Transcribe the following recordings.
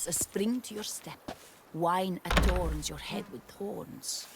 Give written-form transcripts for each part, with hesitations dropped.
a spring to your step. Wine adorns your head with thorns.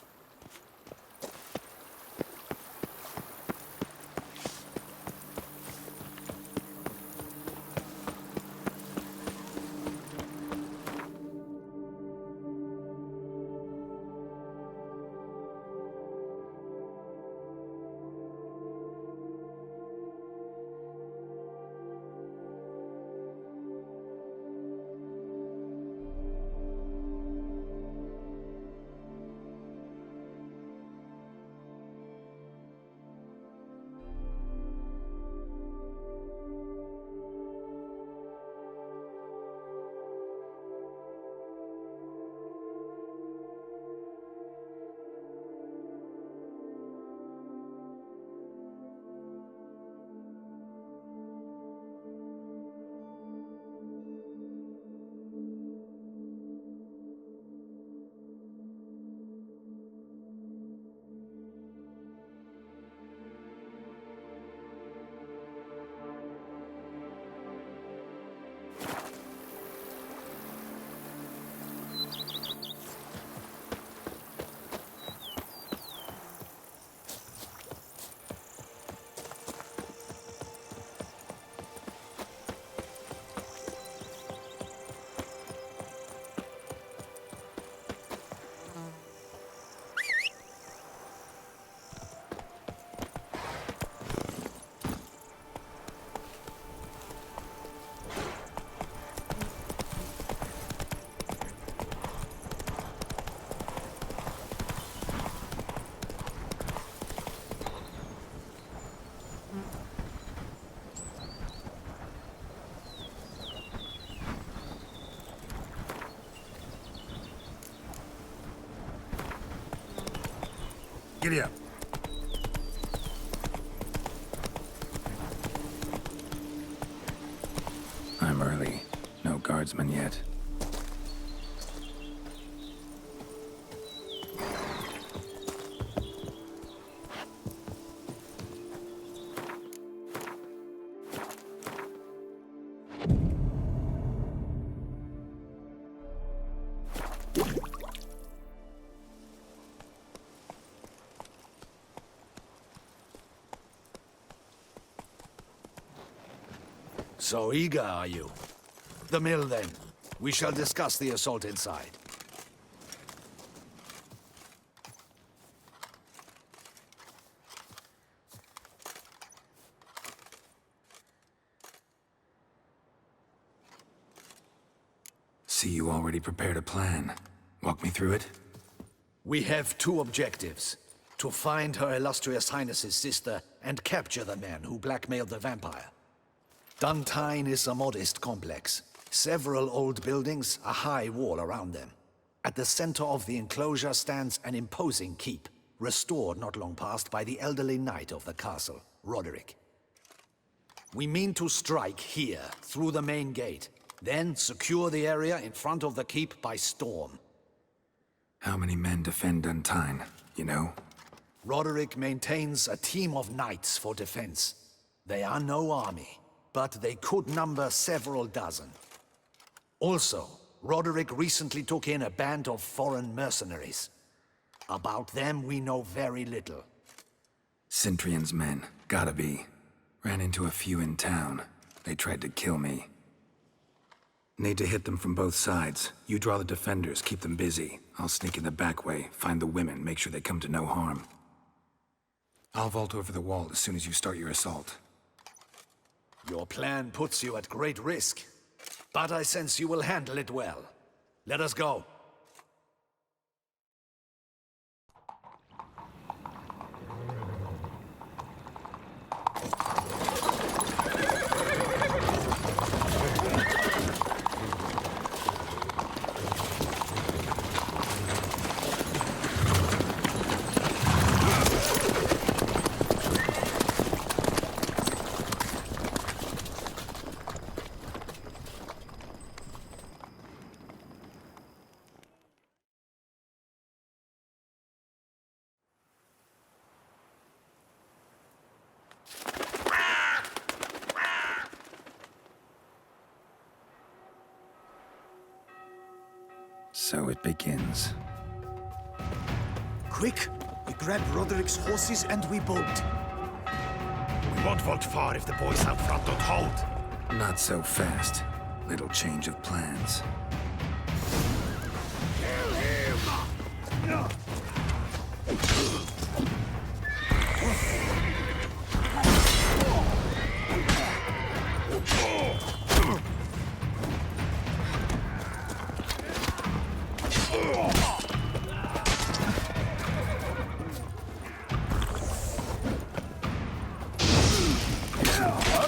Giddy up. I'm early. No guardsmen yet. So eager, are you? The mill, then. We shall discuss the assault inside. See, you already prepared a plan. Walk me through it. We have two objectives. To find Her Illustrious Highness's sister and capture the man who blackmailed the vampire. Duntine is a modest complex. Several old buildings, a high wall around them. At the center of the enclosure stands an imposing keep, restored not long past by the elderly knight of the castle, Roderick. We mean to strike here, through the main gate, then secure the area in front of the keep by storm. How many men defend Duntine, you know? Roderick maintains a team of knights for defense. They are no army, but they could number several dozen. Also, Roderick recently took in a band of foreign mercenaries. About them we know very little. Cintrian's men, gotta be. Ran into a few in town. They tried to kill me. Need to hit them from both sides. You draw the defenders, keep them busy. I'll sneak in the back way, find the women, make sure they come to no harm. I'll vault over the wall as soon as you start your assault. Your plan puts you at great risk, but I sense you will handle it well. Let us go. So it begins. Quick! We grab Roderick's horses and we bolt. We won't vault far if the boys out front don't hold. Not so fast. Little change of plans. Kill him!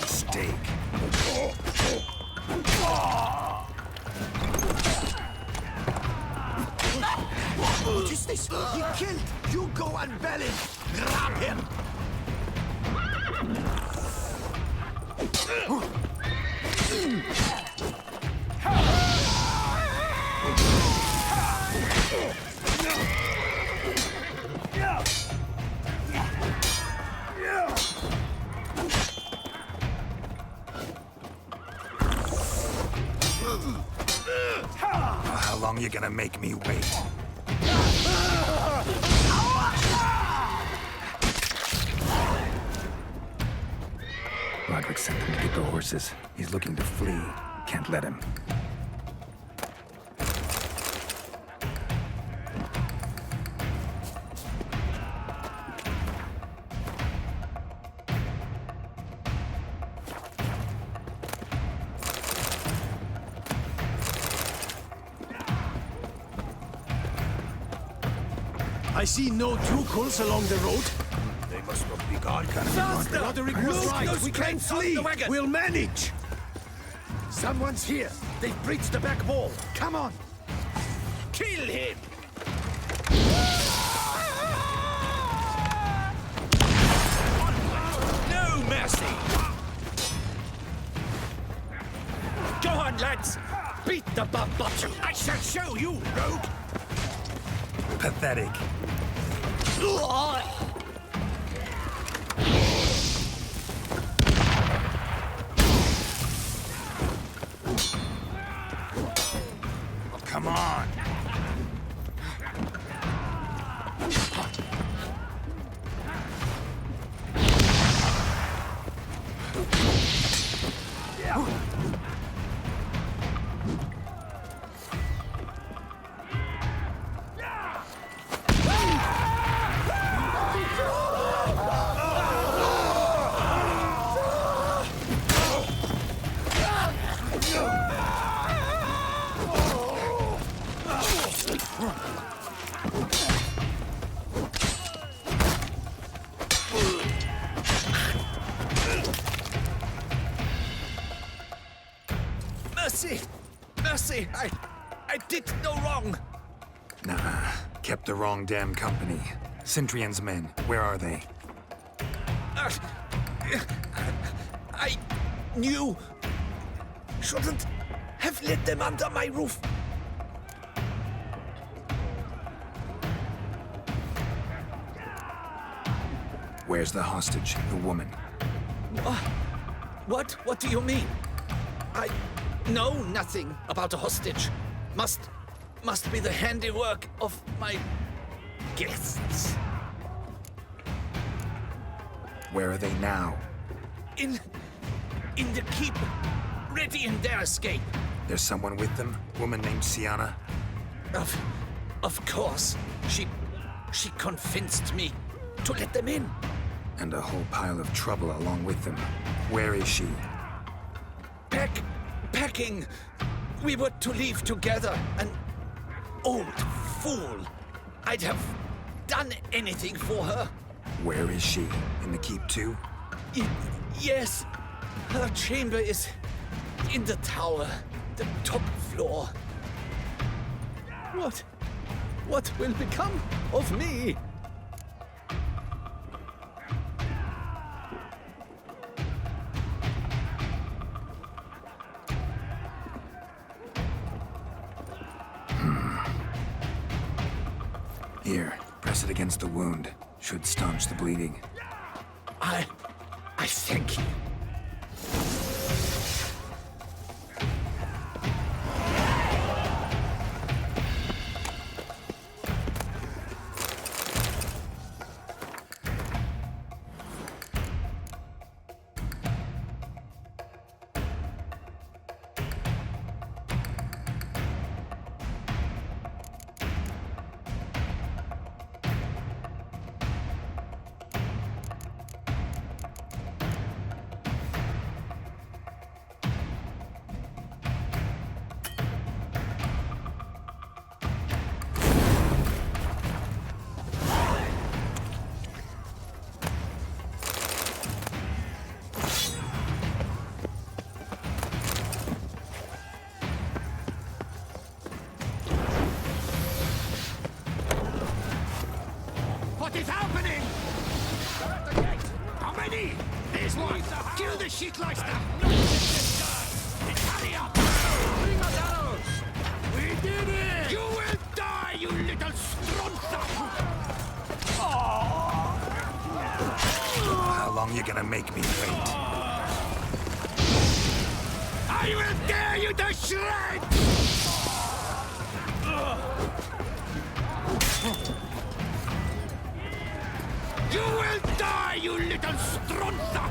Steak. What is this? He killed! You go and belly! Grab him! How long you gonna make me wait? Roderick sent him to get the horses. He's looking to flee. Can't let him. I see no Drukels along the road. They must not be guard Faster! Roderick was right. We can't flee. wagon. We'll manage. Someone's here. They've breached the back wall. Come on. Kill him! No mercy! Go on, lads! Beat the bottom! I shall show you, rogue! Pathetic. Come on. Mercy! Mercy! I did no wrong! Nah, kept the wrong damn company. Centrion's men, where are they? I knew... shouldn't have let them under my roof. Where's the hostage, the woman? What do you mean? I know nothing about a hostage. Must be the handiwork of my guests. Where are they now? In the keep, ready in their escape. There's someone with them? Woman named Sienna? Of course. She convinced me to let them in. And a whole pile of trouble along with them. Where is she? Packing. We were to leave together. An old fool. I'd have done anything for her. Where is she? In the keep too? Yes. Her chamber is in the tower, the top floor. What will become of me? Here, press it against the wound. Should staunch the bleeding. I thank you. What is happening? They're at the gate! How many? There's one! Kill the Shitleister! Hurry up! Bring us arrows! We did it! You will die, you little stronza! How long you gonna make me wait? I will tear you to shreds! You will die, you little stronza!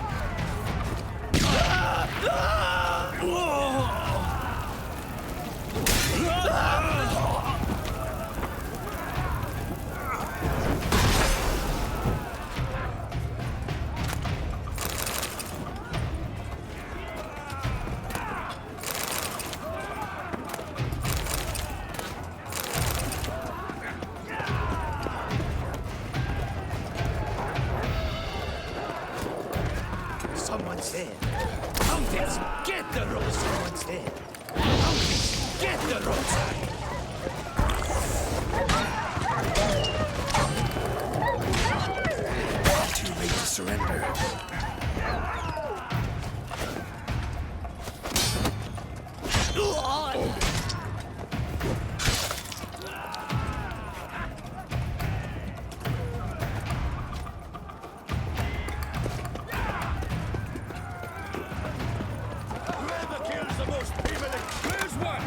Someone's there. Mountains, get the road. Someone's there. Mountains, get the roadside. Too late to surrender. Whoever kills the most people, where's one?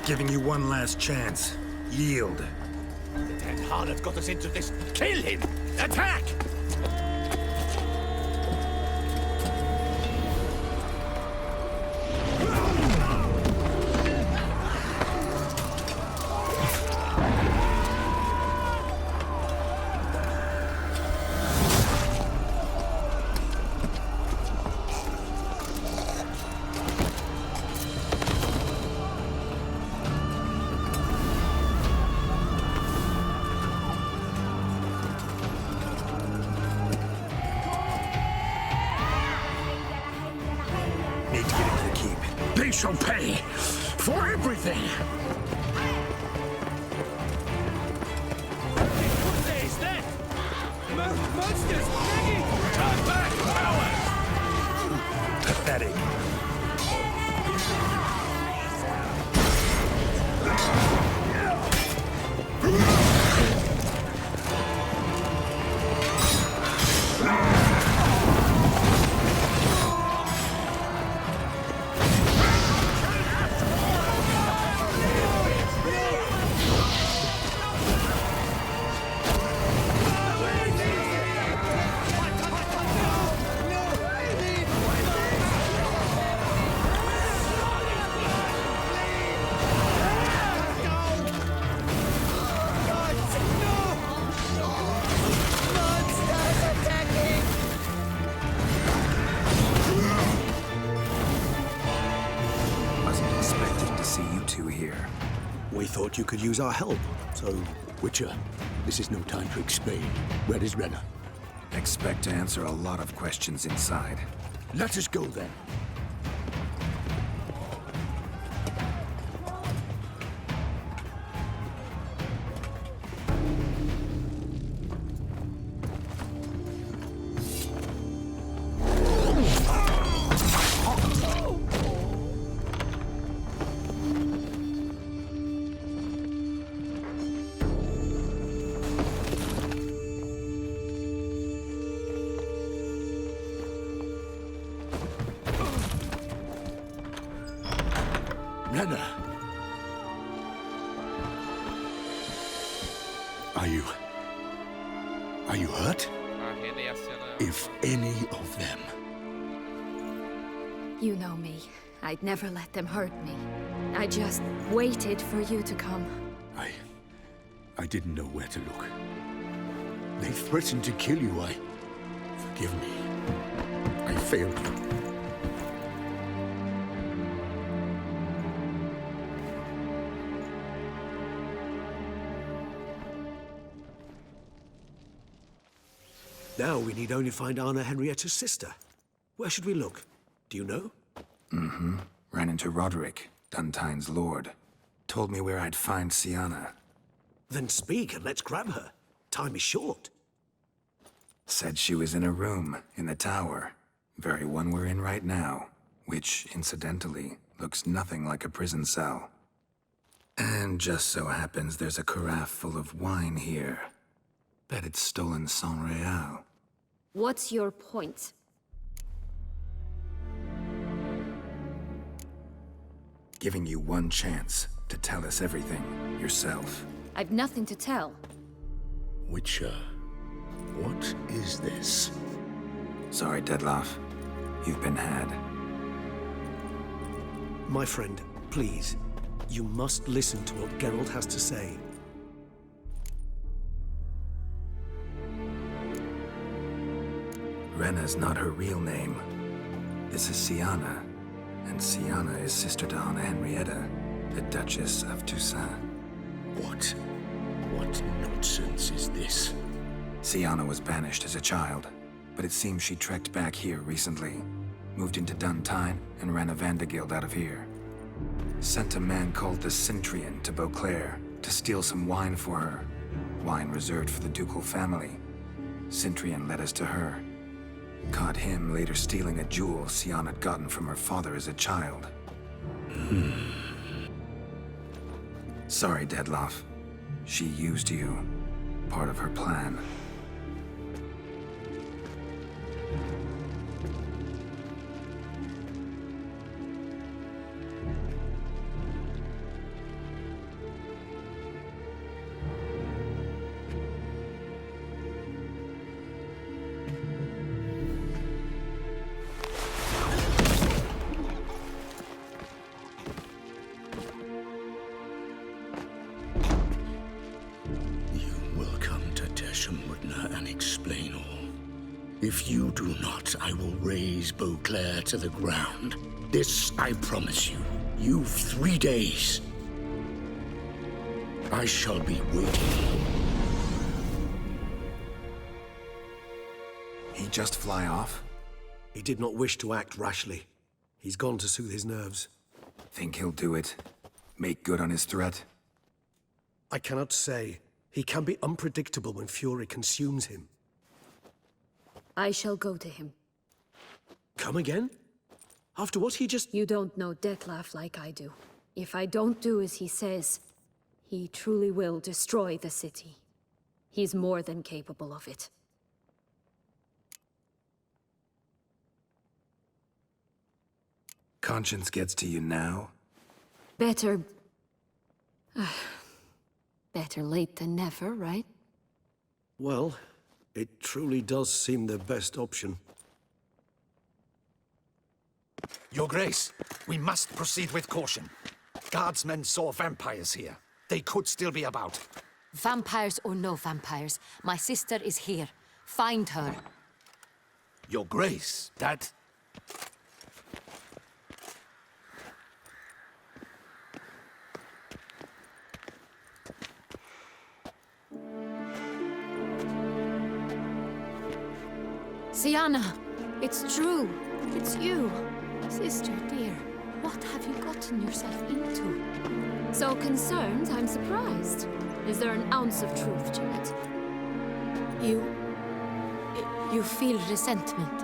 Giving you one last chance. Yield. That harlot got us into this. Kill him! Attack! Need to get into the keep. They shall pay for everything! What day is that? Monsters! Maggie! Turn back, cowards! Pathetic. Wasn't expecting to see you two here. We thought you could use our help. So, Witcher, this is no time to explain. Where is Renner? Expect to answer a lot of questions inside. Let us go then. Renner! Are you hurt? If any of them. You know me. I'd never let them hurt me. I just waited for you to come. I didn't know where to look. They threatened to kill you. Forgive me. I failed you. Now we need only find Anna Henrietta's sister. Where should we look? Do you know? Ran into Roderick, Duntine's lord. Told me where I'd find Sienna. Then speak and let's grab her. Time is short. Said she was in a room in the tower. Very one we're in right now. Which, incidentally, looks nothing like a prison cell. And just so happens there's a carafe full of wine here. Bet it's stolen San Real. What's your point? Giving you one chance to tell us everything yourself. I've nothing to tell. Witcher, what is this? Sorry, Dettlaff. You've been had. My friend, please. You must listen to what Geralt has to say. Rena's not her real name. This is Sienna. And Sienna is sister to Anna Henrietta, the Duchess of Toussaint. What nonsense is this? Sienna was banished as a child, but it seems she trekked back here recently. Moved into Duntine and ran a Vandergild out of here. Sent a man called the Centurion to Beauclair to steal some wine for her. Wine reserved for the ducal family. Centurion led us to her. Caught him later stealing a jewel Sienna had gotten from her father as a child. Sorry, Dettlaff. She used you. Part of her plan. And explain all. If you do not, I will raise Beauclair to the ground. This I promise you. You've 3 days. I shall be waiting. He just fly off? He did not wish to act rashly. He's gone to soothe his nerves. Think he'll do it? Make good on his threat? I cannot say. He can be unpredictable when fury consumes him. I shall go to him. Come again? After what he just... You don't know Dettlaff like I do. If I don't do as he says, he truly will destroy the city. He's more than capable of it. Conscience gets to you now? Better... better late than never, right? Well, it truly does seem the best option. Your Grace, we must proceed with caution. Guardsmen saw vampires here. They could still be about. Vampires or no vampires, my sister is here. Find her. Your Grace, that... Sienna, it's true. It's you. Sister dear, what have you gotten yourself into? So concerned, I'm surprised. Is there an ounce of truth to it? You feel resentment.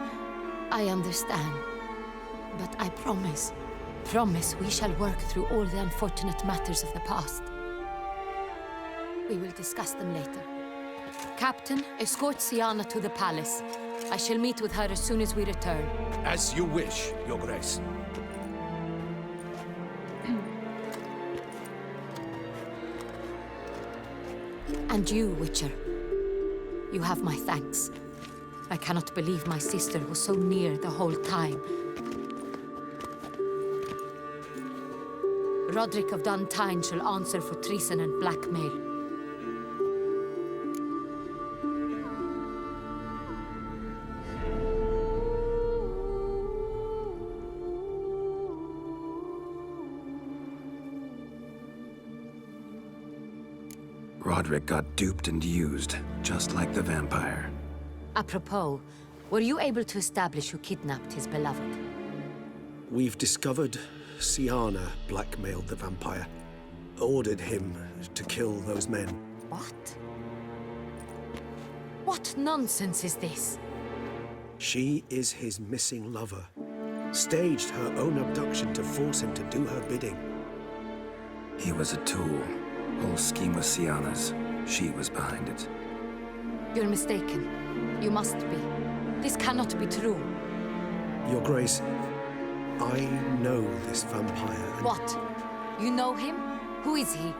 I understand. But I promise we shall work through all the unfortunate matters of the past. We will discuss them later. Captain, escort Sienna to the palace. I shall meet with her as soon as we return. As you wish, Your Grace. And you, Witcher. You have my thanks. I cannot believe my sister was so near the whole time. Roderick of Duntine shall answer for treason and blackmail. Roderick got duped and used, just like the vampire. Apropos, were you able to establish who kidnapped his beloved? We've discovered Siana blackmailed the vampire. Ordered him to kill those men. What? What nonsense is this? She is his missing lover. Staged her own abduction to force him to do her bidding. He was a tool. Whole scheme was Siana's. She was behind it. You're mistaken. You must be. This cannot be true. Your Grace, I know this vampire and... What? You know him? Who is he?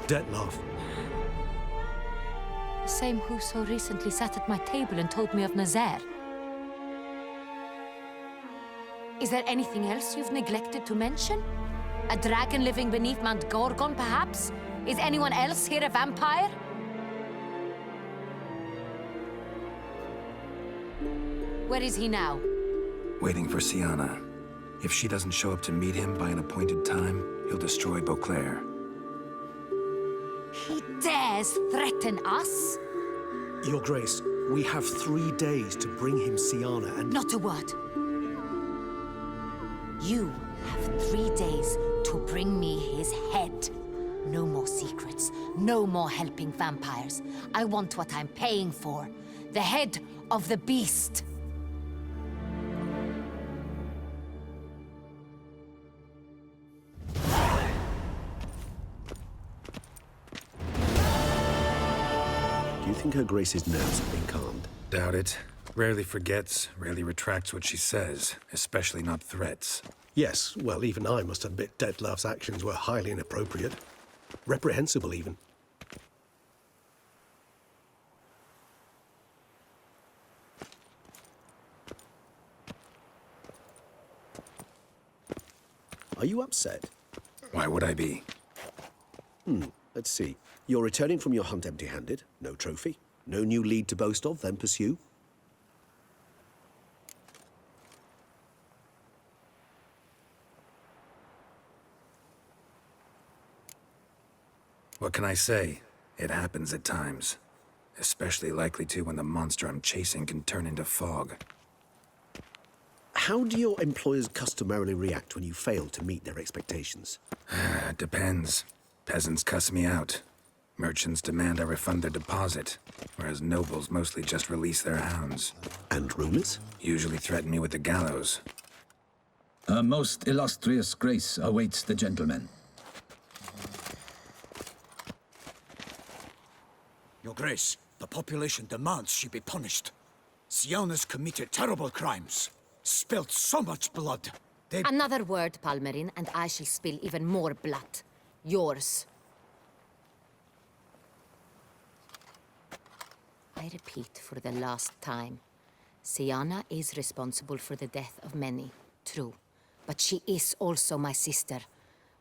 Dettlaff. The same who so recently sat at my table and told me of Nazaire. Is there anything else you've neglected to mention? A dragon living beneath Mount Gorgon, perhaps? Is anyone else here a vampire? Where is he now? Waiting for Siana. If she doesn't show up to meet him by an appointed time, he'll destroy Beauclair. He dares threaten us? Your Grace, we have 3 days to bring him Siana and... Not a word. You have 3 days to bring me his head. No more secrets. No more helping vampires. I want what I'm paying for. The head of the beast. Do you think Her Grace's nerves have been calmed? Doubt it. Rarely forgets, rarely retracts what she says, especially not threats. Yes, well, even I must admit Dettlaff's actions were highly inappropriate. Reprehensible, even. Are you upset? Why would I be? Let's see. You're returning from your hunt empty-handed. No trophy. No new lead to boast of, then pursue. What can I say? It happens at times. Especially likely to when the monster I'm chasing can turn into fog. How do your employers customarily react when you fail to meet their expectations? It depends. Peasants cuss me out. Merchants demand I refund their deposit, whereas nobles mostly just release their hounds. And rulers? Usually threaten me with the gallows. A most illustrious grace awaits the gentleman. Your Grace, the population demands she be punished. Siana's committed terrible crimes. Spilt so much blood. They... Another word, Palmerin, and I shall spill even more blood. Yours. I repeat for the last time. Siana is responsible for the death of many, true. But she is also my sister.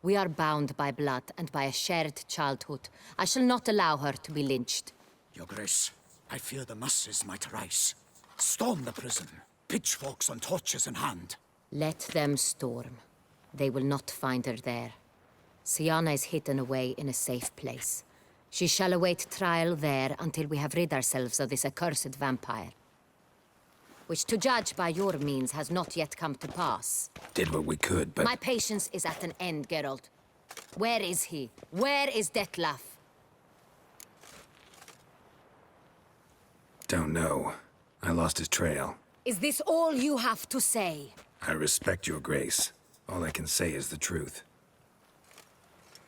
We are bound by blood and by a shared childhood. I shall not allow her to be lynched. Your Grace, I fear the masses might rise. Storm the prison, pitchforks and torches in hand. Let them storm. They will not find her there. Siana is hidden away in a safe place. She shall await trial there until we have rid ourselves of this accursed vampire. Which, to judge by your means, has not yet come to pass. Did what we could, but... My patience is at an end, Geralt. Where is he? Where is Dettlaff? Don't know. I lost his trail. Is this all you have to say? I respect your grace. All I can say is the truth.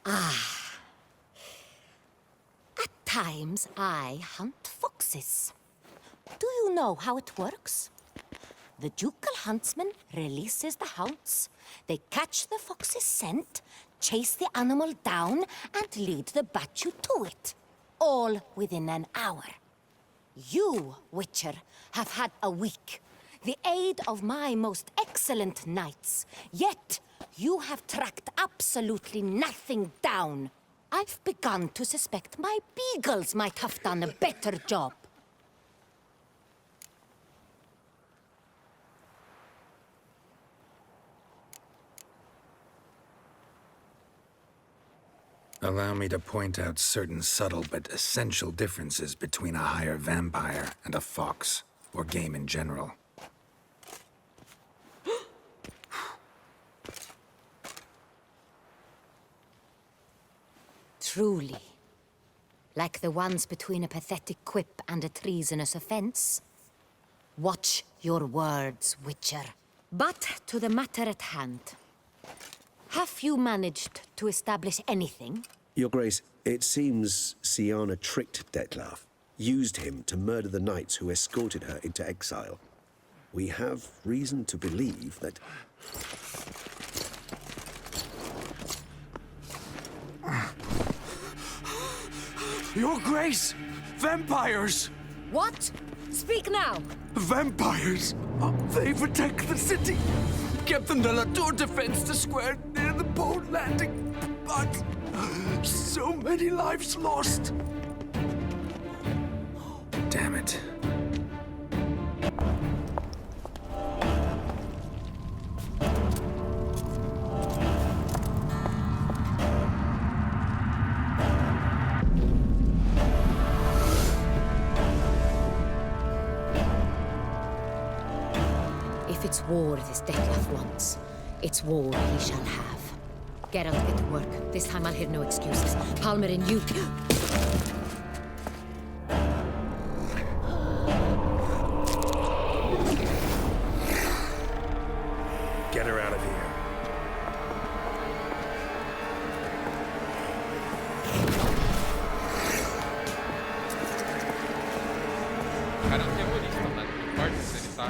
At times, I hunt foxes. Do you know how it works? The ducal huntsman releases the hounds. They catch the fox's scent, chase the animal down, and lead the battue to it. All within an hour. You, Witcher, have had a week. The aid of my most excellent knights. Yet, you have tracked absolutely nothing down. I've begun to suspect my beagles might have done a better job. Allow me to point out certain subtle but essential differences between a higher vampire and a fox, or game in general. Truly. Like the ones between a pathetic quip and a treasonous offense. Watch your words, Witcher. But to the matter at hand. Have you managed to establish anything? Your Grace, it seems Syanna tricked Detlaf, used him to murder the knights who escorted her into exile. We have reason to believe that... Your Grace! Vampires! What? Speak now! Vampires! They protect the city! Captain de la Tour defends the square near the boat landing, but so many lives lost! Damn it. If it's war this Detlaf wants, it's war he shall have. Geralt, get to work. This time I'll hear no excuses. Palmer and you... Get her out of here. O cara é um terrorista, tá? Não importa se ele tá...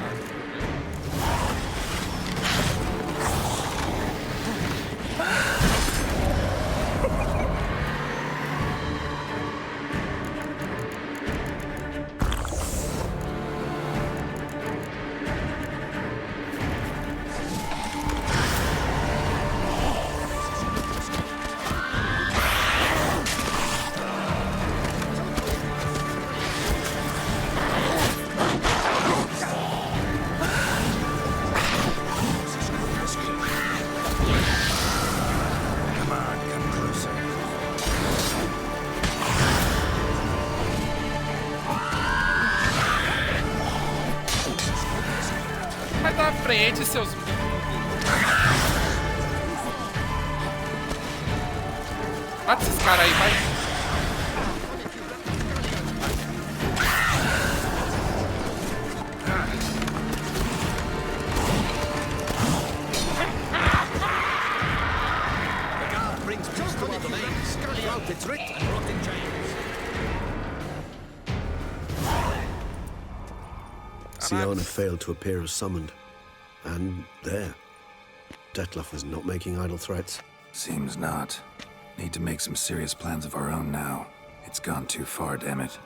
Vai pra frente, seus... Mata esses caras aí, vai. The guard brings peace to our domains. Throughout its writ and rot in chains. Syanna failed to appear as summoned. And there. Detlaf was not making idle threats. Seems not. Need to make some serious plans of our own now. It's gone too far, damn it.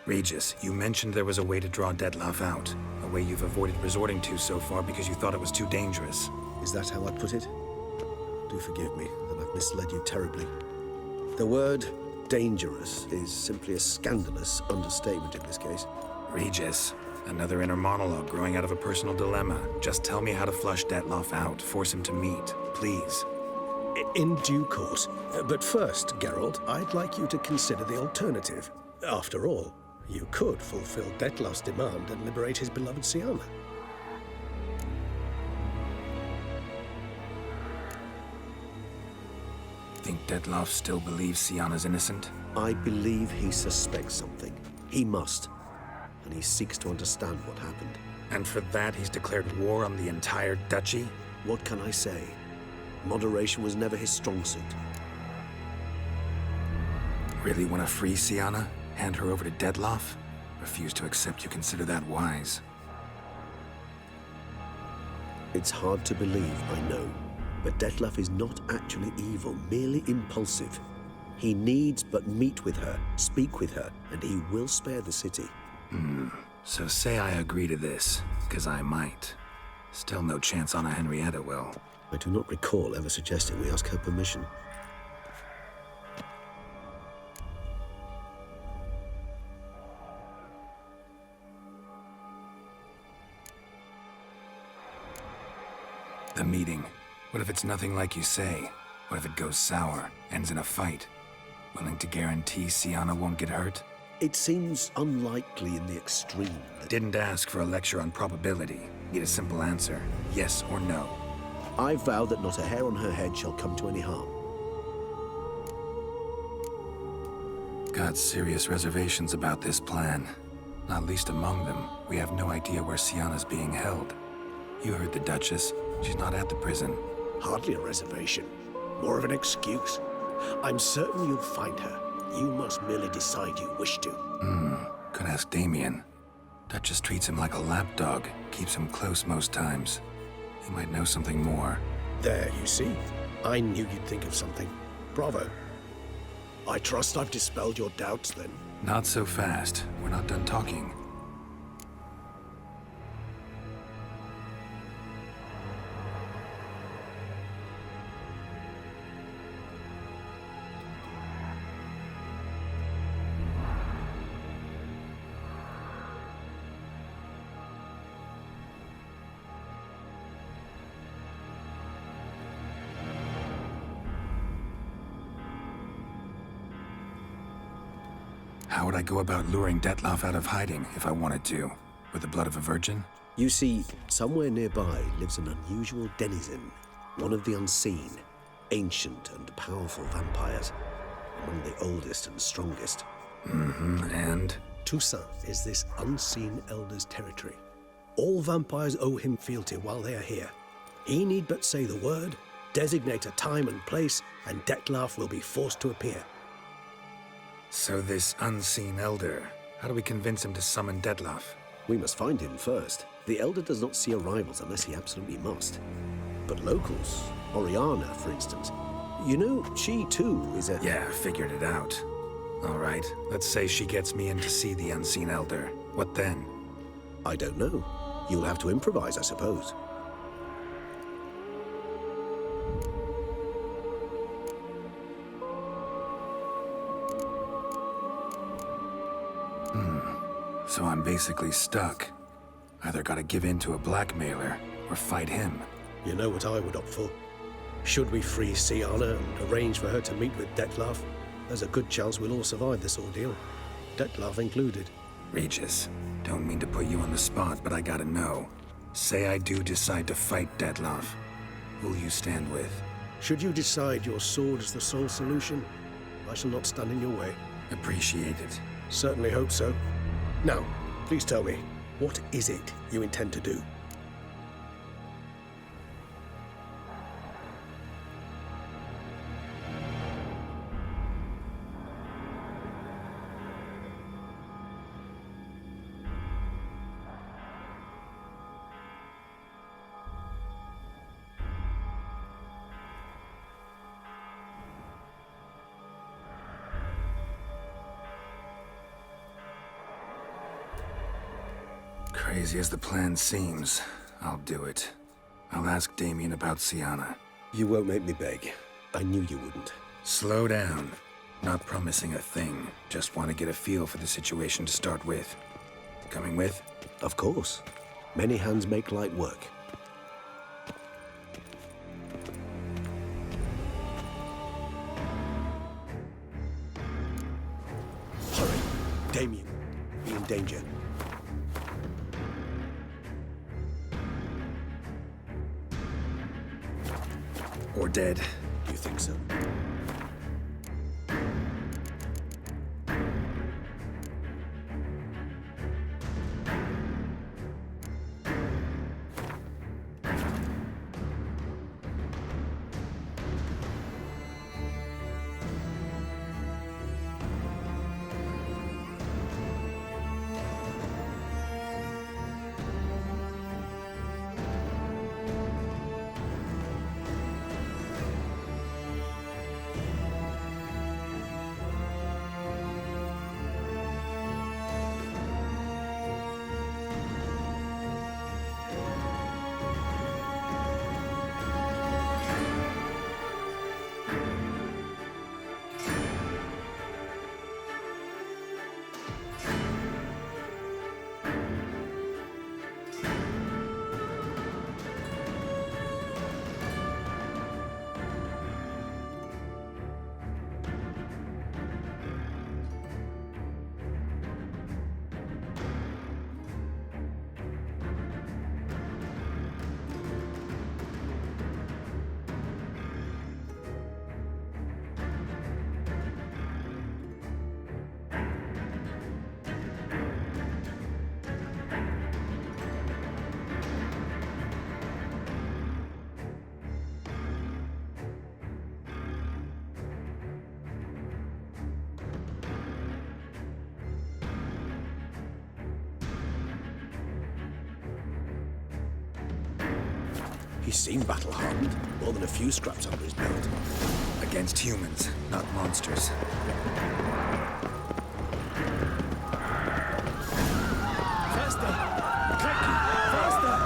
Regis, you mentioned there was a way to draw Detlaf out. A way you've avoided resorting to so far because you thought it was too dangerous. Is that how I'd put it? Do forgive me that I've misled you terribly. The word dangerous is simply a scandalous understatement in this case. Regis, another inner monologue growing out of a personal dilemma. Just tell me how to flush Detlaf out, force him to meet, please. In due course. But first, Geralt, I'd like you to consider the alternative. After all, you could fulfill Detlaf's demand and liberate his beloved Syanna. Think Detlaf still believes Syanna's innocent? I believe he suspects something. He must. And he seeks to understand what happened. And for that, he's declared war on the entire duchy? What can I say? Moderation was never his strong suit. Really want to free Syanna? Hand her over to Detlaf? Refuse to accept you consider that wise. It's hard to believe, I know. But Detlaf is not actually evil, merely impulsive. He needs but meet with her, speak with her, and he will spare the city. So say I agree to this, because I might. Still no chance Anna Henrietta will. I do not recall ever suggesting we ask her permission. The meeting. What if it's nothing like you say? What if it goes sour, ends in a fight? Willing to guarantee Sienna won't get hurt? It seems unlikely in the extreme that Didn't ask for a lecture on probability. Need a simple answer, yes or no. I vow that not a hair on her head shall come to any harm. Got serious reservations about this plan. Not least among them, we have no idea where Sienna's being held. You heard the Duchess. She's not at the prison. Hardly a reservation. More of an excuse. I'm certain you'll find her. You must merely decide you wish to. Could ask Damien. Duchess treats him like a lapdog, keeps him close most times. He might know something more. There, you see. I knew you'd think of something. Bravo. I trust I've dispelled your doubts, then. Not so fast. We're not done talking. How would I go about luring Detloff out of hiding if I wanted to? With the blood of a virgin? You see, somewhere nearby lives an unusual denizen, one of the unseen, ancient and powerful vampires, among the oldest and strongest. And? Toussaint is this unseen elder's territory. All vampires owe him fealty while they are here. He need but say the word, designate a time and place, and Detloff will be forced to appear. So this unseen elder, how do we convince him to summon Detloff? We must find him first. The elder does not see arrivals unless he absolutely must. But locals, Oriana, for instance, you know, she too is a... Yeah, figured it out. All right, let's say she gets me in to see the unseen elder. What then? I don't know. You'll have to improvise, I suppose. So I'm basically stuck. Either gotta give in to a blackmailer, or fight him. You know what I would opt for. Should we free Sienna and arrange for her to meet with Detloff, there's a good chance we'll all survive this ordeal. Detloff included. Regis, don't mean to put you on the spot, but I gotta know. Say I do decide to fight Detloff. Who'll you stand with? Should you decide your sword is the sole solution, I shall not stand in your way. Appreciate it. Certainly hope so. Now, please tell me, what is it you intend to do? Crazy as the plan seems, I'll do it. I'll ask Damien about Sienna. You won't make me beg. I knew you wouldn't. Slow down. Not promising a thing. Just want to get a feel for the situation to start with. Coming with? Of course. Many hands make light work. Hurry. Damien, be in danger. Or dead. You think so? He seemed battle-hardened, more than a few scraps under his belt. Against humans, not monsters. Faster! Cracky! Faster!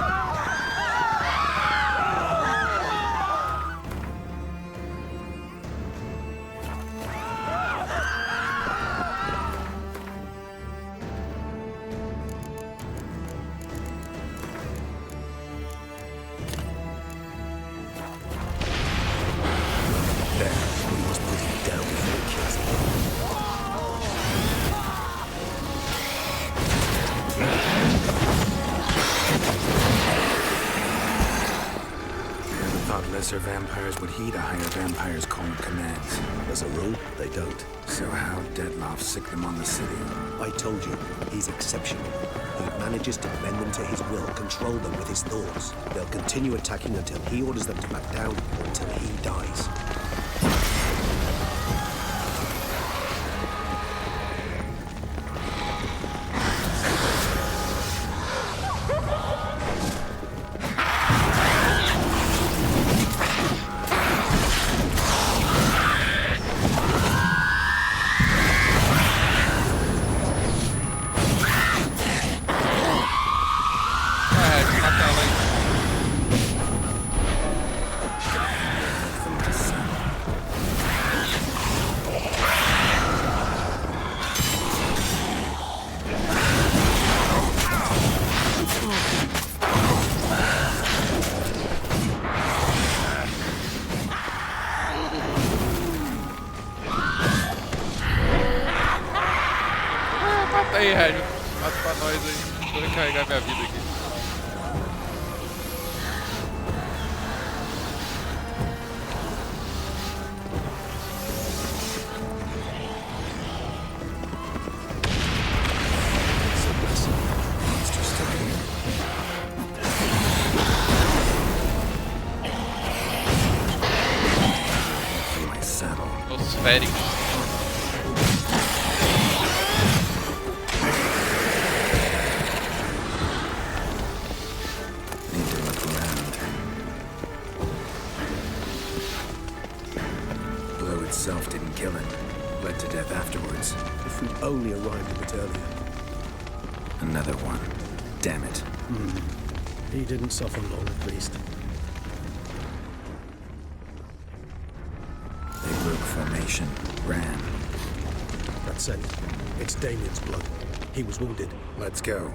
We must put him down before he kills him. Never thought lesser vampires would heed a higher vampire's call and commands. As a rule, they don't. So how Dettlaff sick them on the city? I told you, he's exceptional. He manages to bend them to his will, control them with his thoughts. They'll continue attacking until he orders them to back down, or until he dies. Mata ela aí. Mata aí, Red. Mata pra nós aí. Vou recarregar minha vida aqui. Os féricos. Need to look around. Blow itself didn't kill him. Bled to death afterwards. If we'd only arrived a bit earlier. Another one. Damn it. He didn't suffer long, at least. They broke formation. Ran. That's it. It's Damien's blood. He was wounded. Let's go.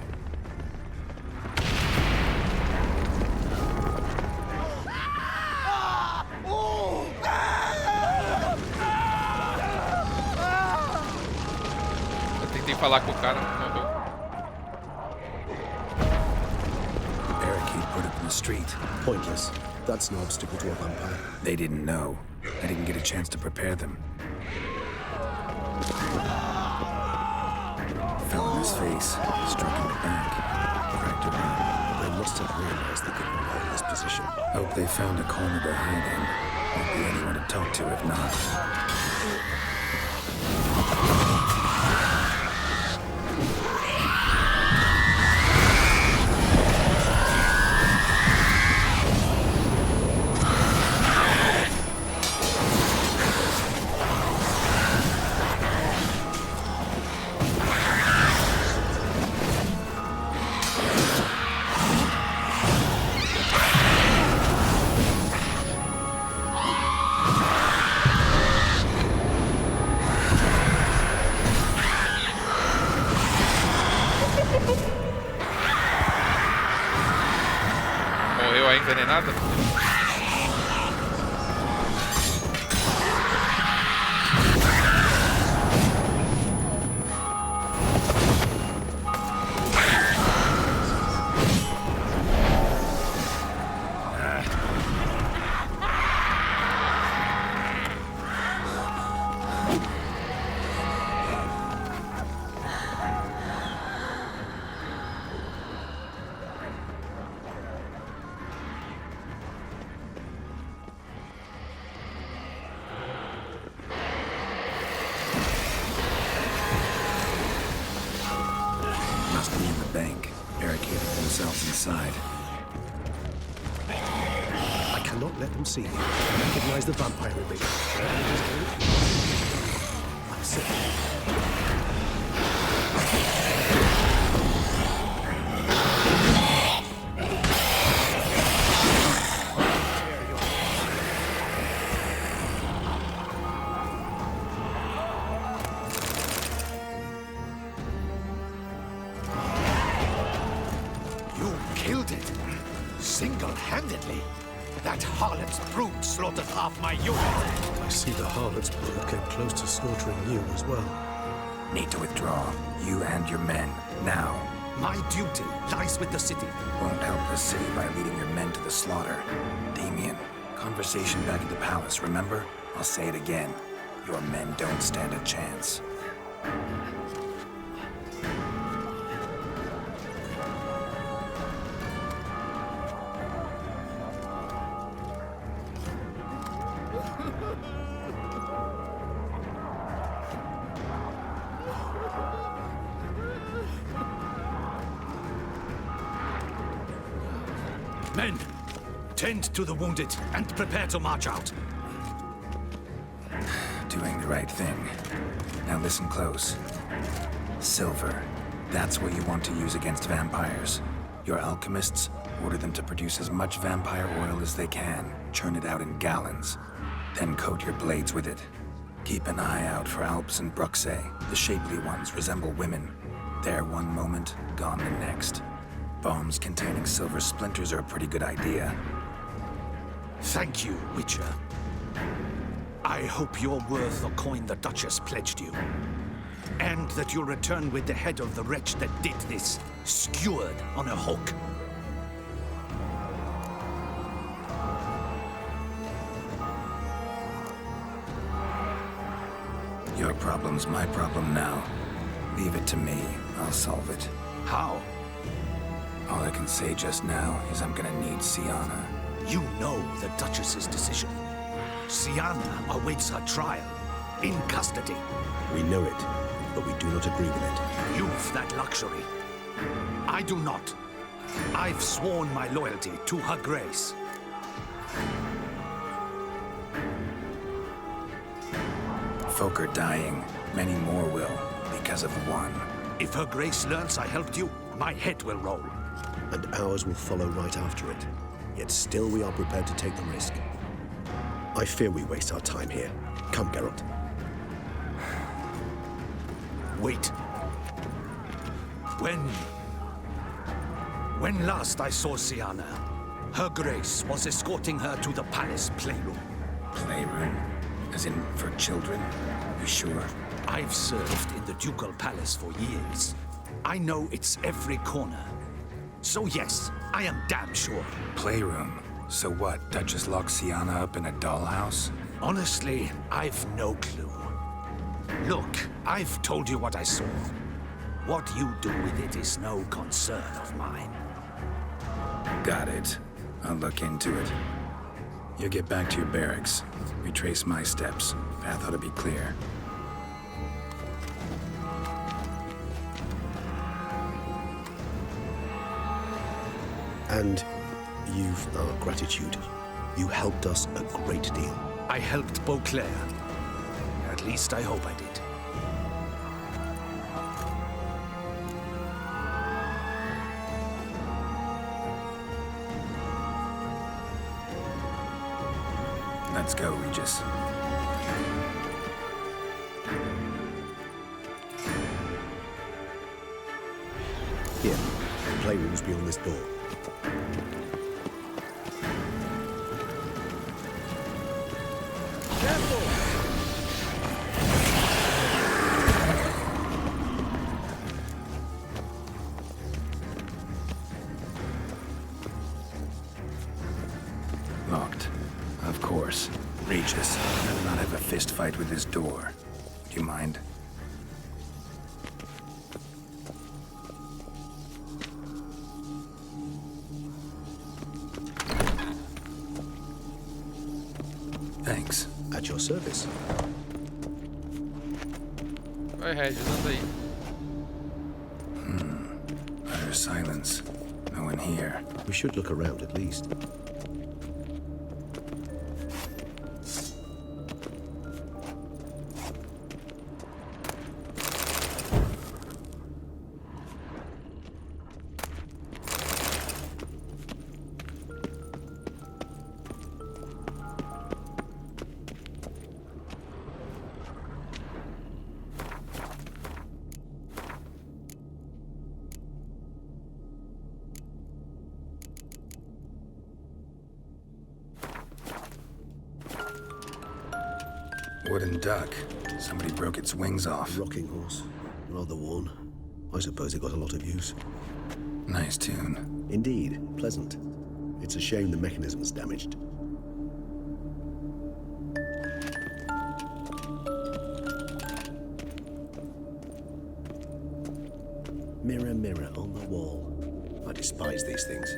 Eu tentei falar com o cara, não deu. Barricade put up in the street. Pointless. That's no obstacle to a vampire. They didn't know. I didn't get a chance to prepare them. Fell on his face, struck in the back, cracked around. They must have realized they couldn't hold this position. Hope they found a corner to hide in. Won't be anyone to talk to if not. cannot let them see you. Recognize the vampire in me. That's it. You killed it. Single-handedly. That harlot's brood slaughtered half my unit. I see the harlot's blood came close to slaughtering you as well. Need to withdraw. You and your men. Now. My duty lies with the city. Won't help the city by leading your men to the slaughter. Damien, conversation back at the palace, remember? I'll say it again. Your men don't stand a chance. Men, tend to the wounded and prepare to march out. Doing the right thing. Now listen close. Silver. That's what you want to use against vampires. Your alchemists, order them to produce as much vampire oil as they can. Churn it out in gallons. Then coat your blades with it. Keep an eye out for Alps and Bruxae. The shapely ones resemble women. There one moment, gone the next. Bombs containing silver splinters are a pretty good idea. Thank you, Witcher. I hope you're worth the coin the Duchess pledged you. And that you'll return with the head of the wretch that did this, skewered on a hook. Your problem's my problem now. Leave it to me. I'll solve it. How? All I can say just now is I'm gonna need Sienna. You know the Duchess's decision. Sienna awaits her trial, in custody. We know it, but we do not agree with it. You've that luxury. I do not. I've sworn my loyalty to her grace. Folk are dying. Many more will, because of one. If her grace learns I helped you, my head will roll. And ours will follow right after it. Yet still we are prepared to take the risk. I fear we waste our time here. Come, Geralt. Wait. When last I saw Sienna, her grace was escorting her to the palace playroom. Playroom? As in, for children? You sure? I've served in the ducal palace for years. I know it's every corner. So yes, I am damn sure. Playroom? So what, Duchess locked Sienna up in a dollhouse? Honestly, I've no clue. Look, I've told you what I saw. What you do with it is no concern of mine. Got it. I'll look into it. You get back to your barracks. Retrace my steps. Path ought to be clear. And you've our gratitude. You helped us a great deal. I helped Beauclair. At least I hope I did. Let's go, Regis. Here, the playroom's beyond this door. Locked. Of course. Regis, I'd rather not have a fist fight with this door. Do you mind? Thanks. At your service. Vai, Regis, anda aí. Utter silence. No one here. We should look around at least. Wooden duck. Somebody broke its wings off. Rocking horse. Rather worn. I suppose it got a lot of use. Nice tune. Indeed, pleasant. It's a shame the mechanism's damaged. Mirror, mirror on the wall. I despise these things.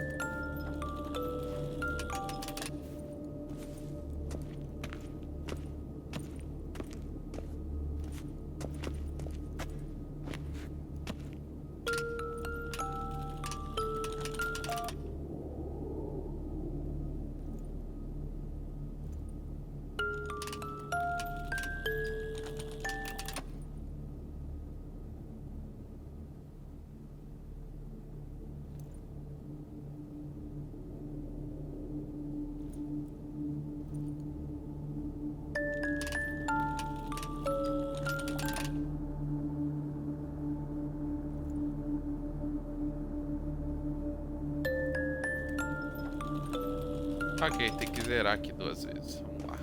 Ok, tem que zerar aqui 2 vezes. Vamos lá.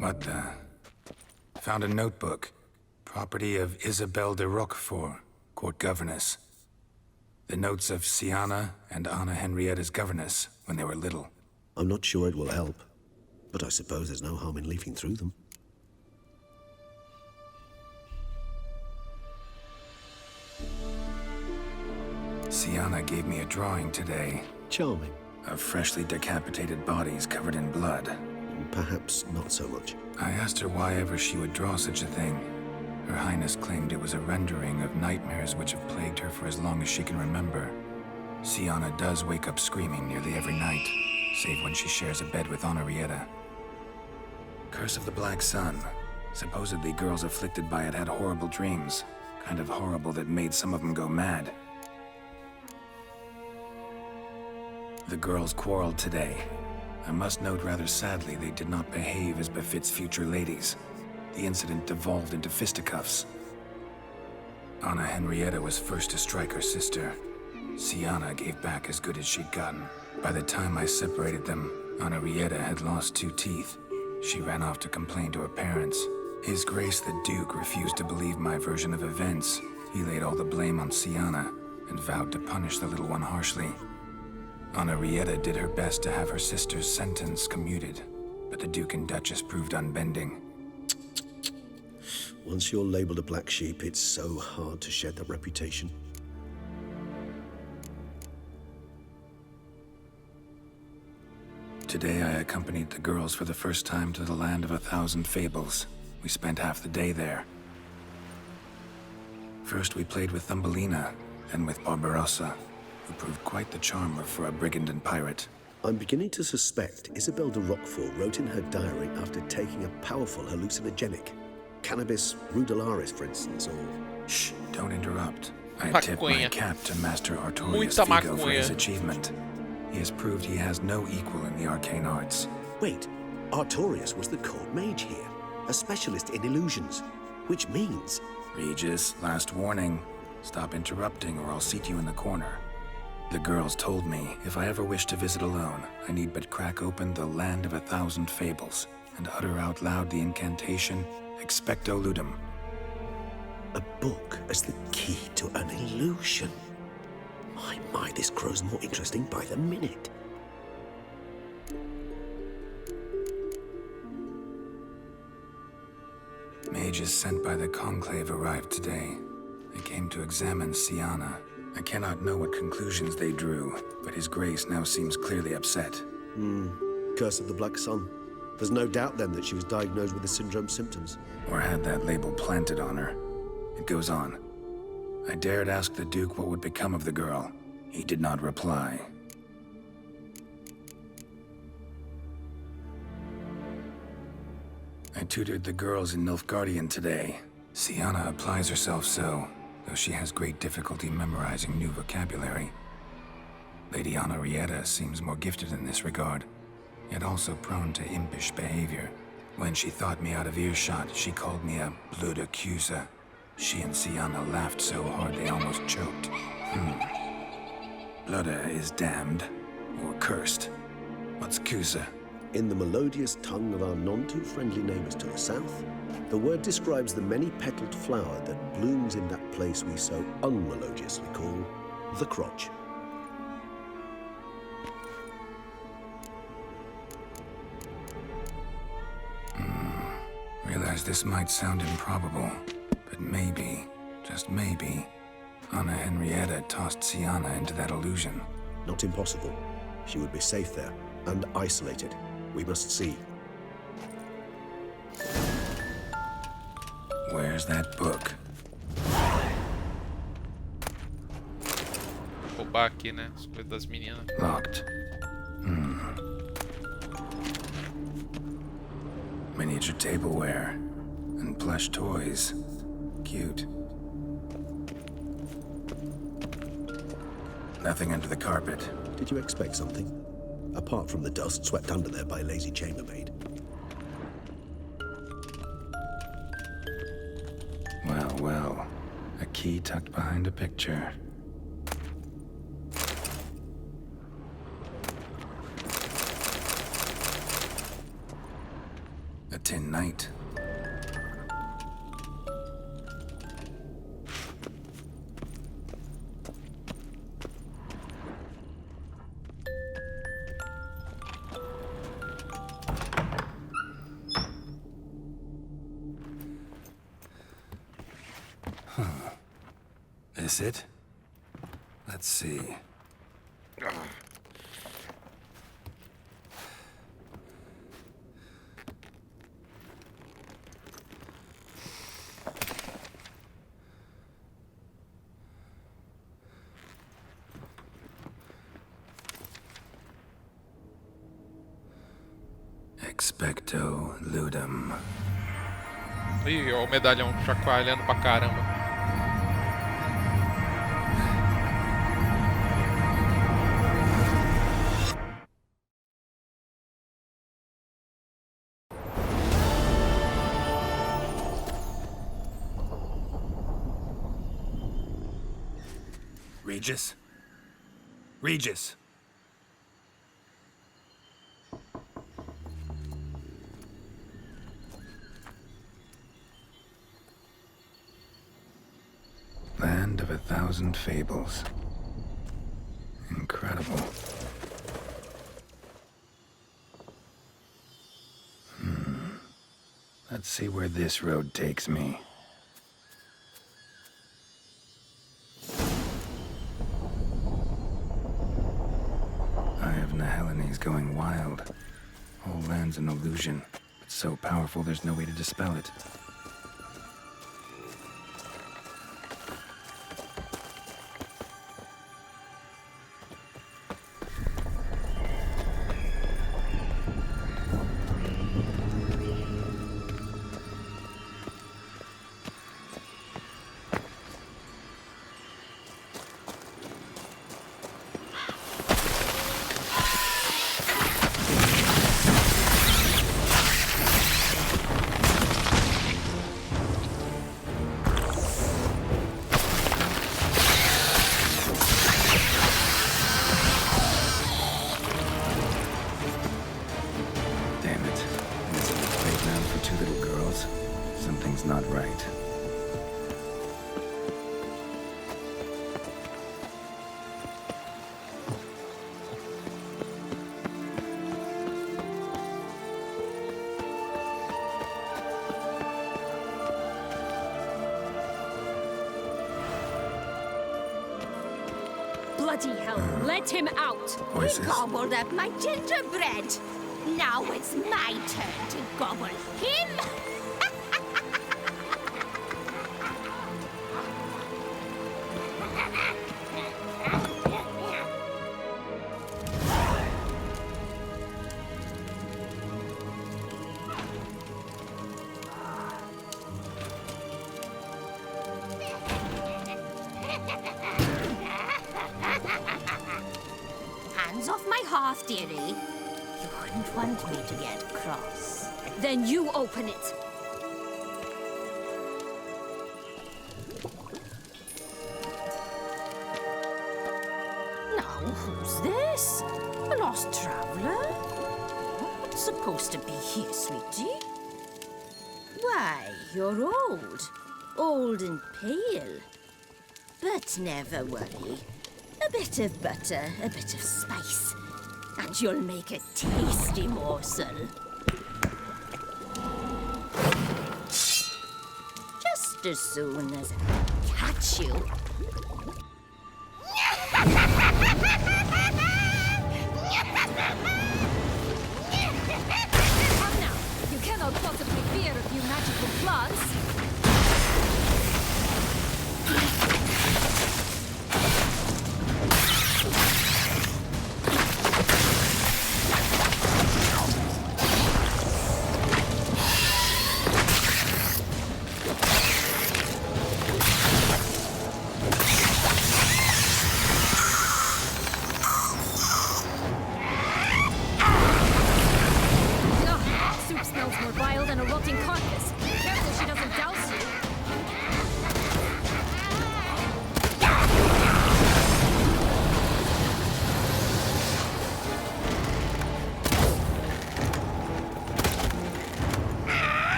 What the? Found a notebook. Property of Isabelle de Roquefort, court governess. The notes of Siana and Anna Henrietta's governess when they were little. I'm not sure it will help, but I suppose there's no harm in leafing through them. Siana gave me a drawing today. Charming. Of freshly decapitated bodies covered in blood. Perhaps not so much. I asked her why ever she would draw such a thing. Her Highness claimed it was a rendering of nightmares which have plagued her for as long as she can remember. Siana does wake up screaming nearly every night, save when she shares a bed with Henrietta. Curse of the Black Sun. Supposedly girls afflicted by it had horrible dreams. Kind of horrible that made some of them go mad. The girls quarreled today. I must note rather sadly they did not behave as befits future ladies. The incident devolved into fisticuffs. Anna Henrietta was first to strike her sister. Siana gave back as good as she'd gotten. By the time I separated them, Henrietta had lost 2 teeth. She ran off to complain to her parents. His Grace the Duke refused to believe my version of events. He laid all the blame on Siana and vowed to punish the little one harshly. Henrietta did her best to have her sister's sentence commuted, but the Duke and Duchess proved unbending. Once you're labeled a black sheep, it's so hard to shed that reputation. Today I accompanied the girls for the first time to the land of 1,000 fables. We spent half the day there. First we played with Thumbelina, then with Barbarossa, who proved quite the charmer for a brigand and pirate. I'm beginning to suspect Isabelle de Roquefort wrote in her diary after taking a powerful hallucinogenic. Cannabis rudelaris, for instance, or... Shh, don't interrupt. I tip my cap to Master Artorius Muita Figo for his maconha. achievement. He has proved he has no equal in the arcane arts. Wait, Artorius was the court mage here, a specialist in illusions, which means... Regis, last warning. Stop interrupting or I'll seat you in the corner. The girls told me if I ever wish to visit alone, I need but crack open the land of 1,000 fables and utter out loud the incantation Expecto Ludum. A book as the key to an illusion. My, this grows more interesting by the minute. Mages sent by the Conclave arrived today. They came to examine Siana. I cannot know what conclusions they drew, but His Grace now seems clearly upset. Curse of the Black Sun. There's no doubt then that she was diagnosed with the syndrome symptoms. Or had that label planted on her. It goes on. I dared ask the Duke what would become of the girl. He did not reply. I tutored the girls in Nilfgaardian today. Siana applies herself so, though she has great difficulty memorizing new vocabulary. Lady Henrietta seems more gifted in this regard, yet also prone to impish behavior. When she thought me out of earshot, she called me a blood accuser. She and Siana laughed so hard they almost choked. Blooda is damned, or cursed. What's Kusa? In the melodious tongue of our none-too-friendly neighbors to the south, the word describes the many-petaled flower that blooms in that place we so unmelodiously call the crotch. Realize this might sound improbable, but maybe, just maybe, Anna Henrietta tossed Sienna into that illusion. Not impossible. She would be safe there, and isolated. We must see. Where's that book? Vou roubar aqui, né? As coisas das meninas. Locked. Miniature tableware and plush toys. Cute. Nothing under the carpet. Did you expect something? Apart from the dust swept under there by a lazy chambermaid. Well, well. A key tucked behind a picture. A tin knight. This it? Let's see. Expecto ludum. Ih, ó, o medalhão chacoalhando pra caramba. Regis? Regis! Land of 1,000 fables. Incredible. Let's see where this road takes me. He's going wild. Whole land's an illusion. It's so powerful there's no way to dispel it. Something's not right. Bloody hell, let him out! Voices? He gobbled up my gingerbread. Now it's my turn to gobble him. Hands off my hearth, dearie. You wouldn't want me to get cross. Then you open it. Now, who's this? A lost traveler? Not supposed to be here, sweetie. Why, you're old. Old and pale. But never worry. A bit of butter, a bit of spice, and you'll make a tasty morsel. Just as soon as I catch you. Come now. You cannot possibly fear a few magical plants. Soup smells more vile than a rotting carcass. Careful she doesn't douse you.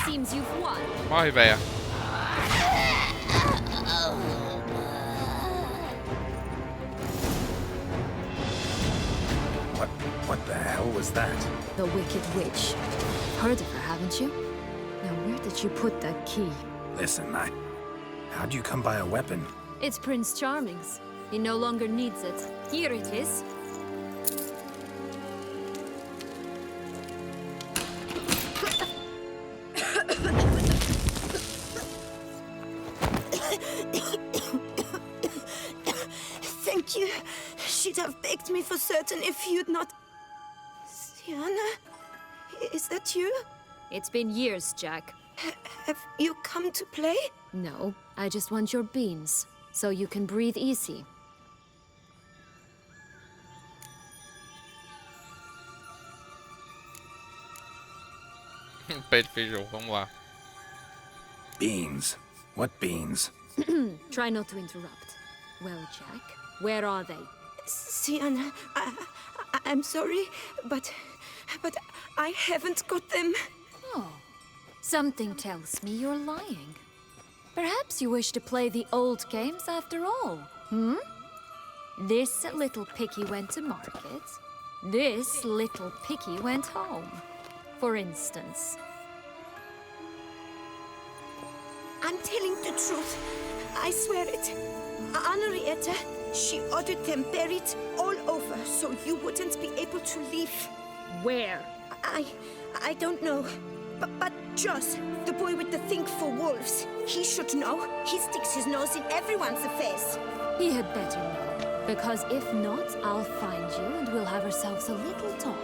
Seems you've won. Morre, véia. What the hell was that? The Wicked Witch. Heard of her, haven't you? Now, where did you put that key? Listen, how'd you come by a weapon? It's Prince Charming's. He no longer needs it. Here it is. Thank you. She'd have begged me for certain if you'd not... Sienna? Is that you? It's been years, Jack. Have you come to play? No, I just want your beans, so you can breathe easy. Perfeito, vamos lá. Beans? What beans? Try not to interrupt. Well, Jack, where are they? Sienna, I'm sorry, but I haven't got them. Oh, something tells me you're lying. Perhaps you wish to play the old games after all, hmm? This little picky went to market. This little picky went home, for instance. I'm telling the truth. I swear it. Henrietta, she ordered them buried all over so you wouldn't be able to leave. Where? I don't know. But Joss, the boy with the thing for wolves, he should know. He sticks his nose in everyone's affairs. He had better know, because if not, I'll find you and we'll have ourselves a little talk.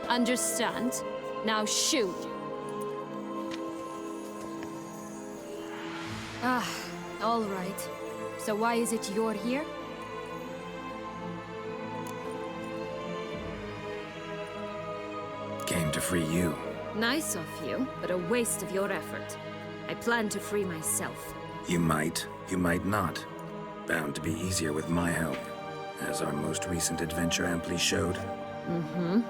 Understand? Now shoot. Ah, all right. So why is it you're here? Came to free you. Nice of you, but a waste of your effort. I plan to free myself. You might not. Bound to be easier with my help, as our most recent adventure amply showed. Mm-hmm.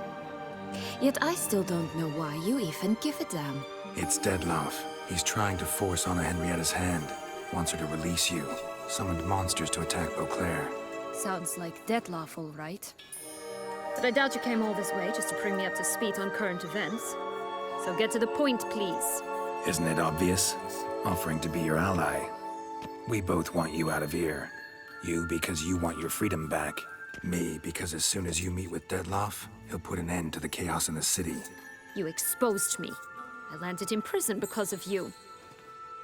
Yet I still don't know why you even give a damn. It's Deadloff. He's trying to force Anna Henrietta's hand. Wants her to release you. Summoned monsters to attack Beauclair. Sounds like Dettlaff, all right. But I doubt you came all this way just to bring me up to speed on current events. So get to the point, please. Isn't it obvious? Offering to be your ally. We both want you out of here. You because you want your freedom back. Me because as soon as you meet with Dettlaff, he'll put an end to the chaos in the city. You exposed me. I landed in prison because of you.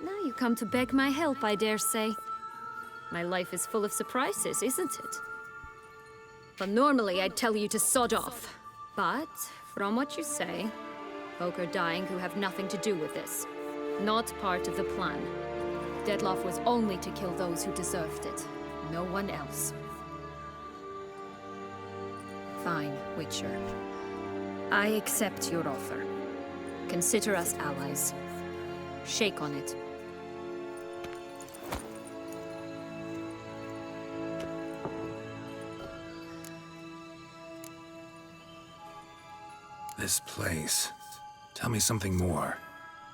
Now you come to beg my help, I dare say. My life is full of surprises, isn't it? But normally I'd tell you to sod off. But, from what you say, folk are dying who have nothing to do with this. Not part of the plan. Dettlaff was only to kill those who deserved it. No one else. Fine, Witcher. I accept your offer. Consider us allies. Shake on it. This place. Tell me something more.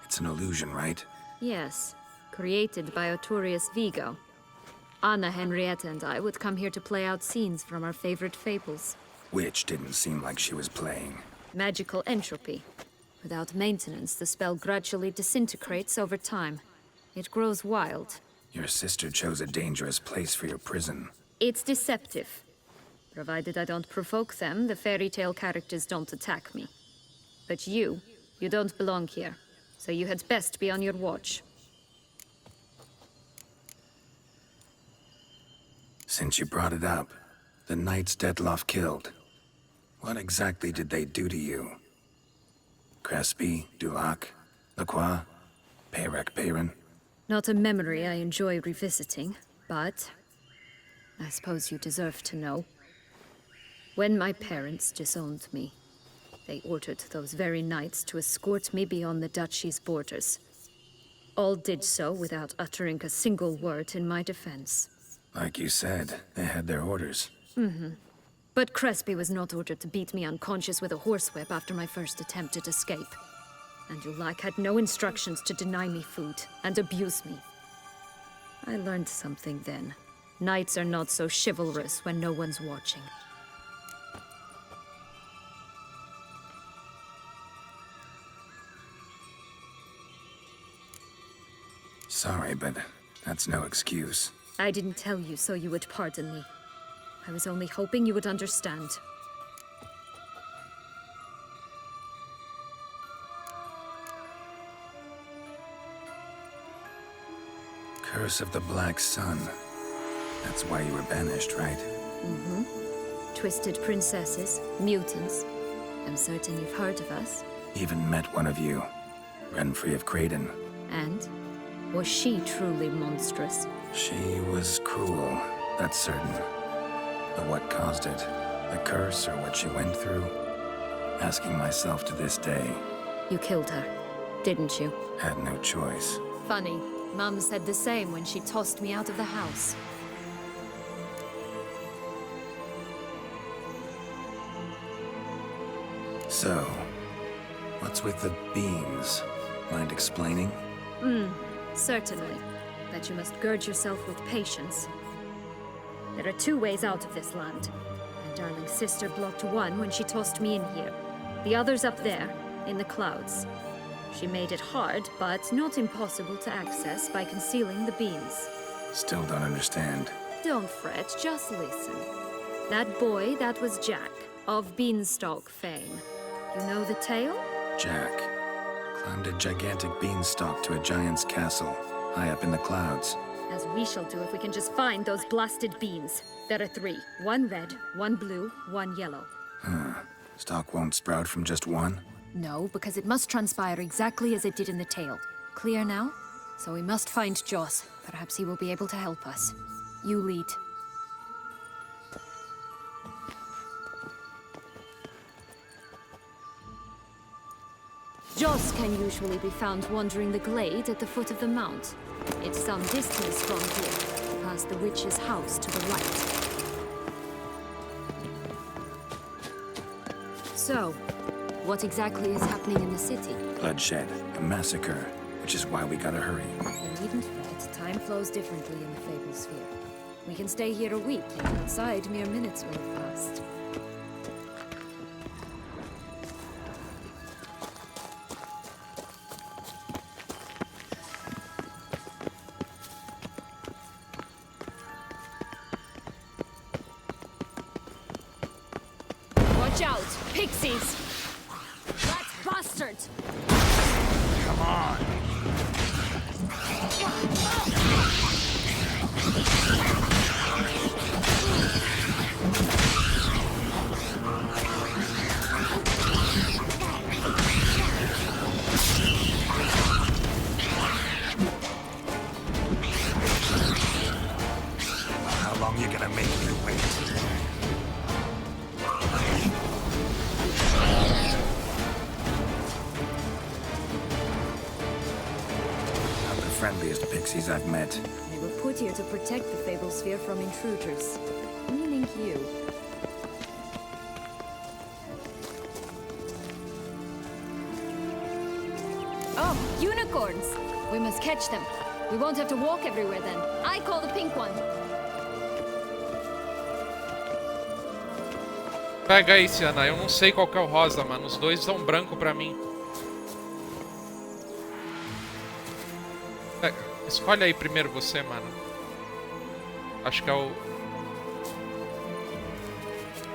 It's an illusion, right? Yes, created by Arturius Vigo. Anna, Henrietta, and I would come here to play out scenes from our favorite fables. Which didn't seem like she was playing. Magical entropy. Without maintenance, the spell gradually disintegrates over time. It grows wild. Your sister chose a dangerous place for your prison. It's deceptive. Provided I don't provoke them, the fairy tale characters don't attack me. But you don't belong here. So you had best be on your watch. Since you brought it up, the knights Dettlaff killed. What exactly did they do to you? Crespi, Dulac, Lacroix, Peyrac Peyran? Not a memory I enjoy revisiting, but I suppose you deserve to know. When my parents disowned me, they ordered those very knights to escort me beyond the duchy's borders. All did so without uttering a single word in my defense. Like you said, they had their orders. But Crespi was not ordered to beat me unconscious with a horsewhip after my first attempt at escape. And Dulac had no instructions to deny me food and abuse me. I learned something then. Knights are not so chivalrous when no one's watching. Sorry, but that's no excuse. I didn't tell you so you would pardon me. I was only hoping you would understand. Curse of the Black Sun. That's why you were banished, right? Twisted princesses, mutants. I'm certain you've heard of us. Even met one of you. Renfrey of Craden. And? Was she truly monstrous? She was cruel, that's certain. But what caused it? The curse or what she went through? Asking myself to this day. You killed her, didn't you? Had no choice. Funny. Mum said the same when she tossed me out of the house. So, what's with the beams? Mind explaining? Certainly. But you must gird yourself with patience. There are two ways out of this land. My darling sister blocked one when she tossed me in here. The other's up there, in the clouds. She made it hard, but not impossible to access by concealing the beams. Still don't understand. Don't fret, just listen. That boy, that was Jack, of Beanstalk fame. You know the tale? Jack climbed a gigantic beanstalk to a giant's castle, high up in the clouds. As we shall do if we can just find those blasted beans. There are 3. 1 red, 1 blue, 1 yellow. Stalk won't sprout from just one? No, because it must transpire exactly as it did in the tale. Clear now? So we must find Joss. Perhaps he will be able to help us. You lead. Joss can usually be found wandering the glade at the foot of the mount. It's some distance from here, past the witch's house to the right. So, what exactly is happening in the city? Bloodshed, a massacre, which is why we gotta hurry. You needn't fret. Time flows differently in the Fable Sphere. We can stay here a week, and outside mere minutes will have passed. Watch out! Pixies! That's bastards! Come on. How long you gonna make me wait? Not the friendliest pixies I've met. They were put here to protect the Fable Sphere from intruders. Meaning you. Oh, unicorns! We must catch them. We won't have to walk everywhere then. I call the pink one. Pega aí, Siana. Eu não sei qual que é o rosa, mano. Os dois dão branco pra mim. Escolhe aí primeiro você, mano. Acho que é o...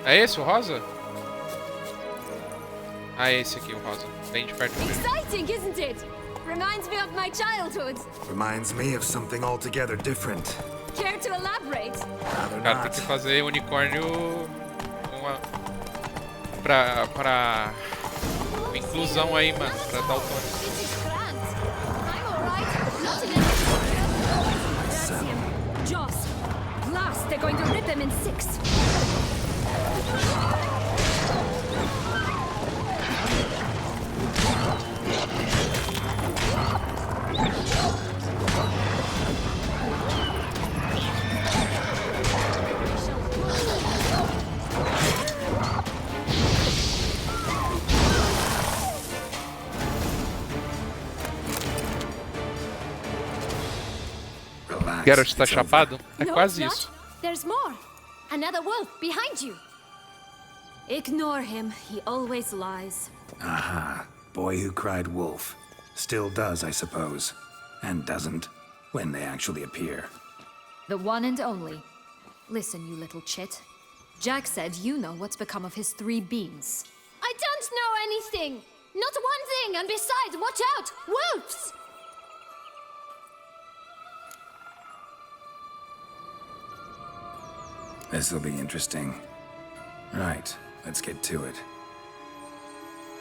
É esse o rosa? Ah, é esse aqui o rosa. Bem de perto mesmo. Exciting, isn't it? Reminds me of my childhood. Reminds me of something altogether different. Care to elaborate? Rather Cara, tem not. que fazer unicórnio... Pra... Inclusão aí, mano. Pra dar o tom. This is grand. I'm alright. Not in any... That's him. Joss. Blast, they're going to rip him in 6. Relax. Geralt tá it's chapado? over. É No, quase it's isso. not. There's more. Another wolf behind you. Ignore him. He always lies. Aha. Boy who cried wolf. Still does, I suppose. And doesn't, when they actually appear. The one and only. Listen, you little chit. Jack said you know what's become of his 3 beans. I don't know anything! Not one thing, and besides, watch out! Wolves! This'll be interesting. Right, let's get to it.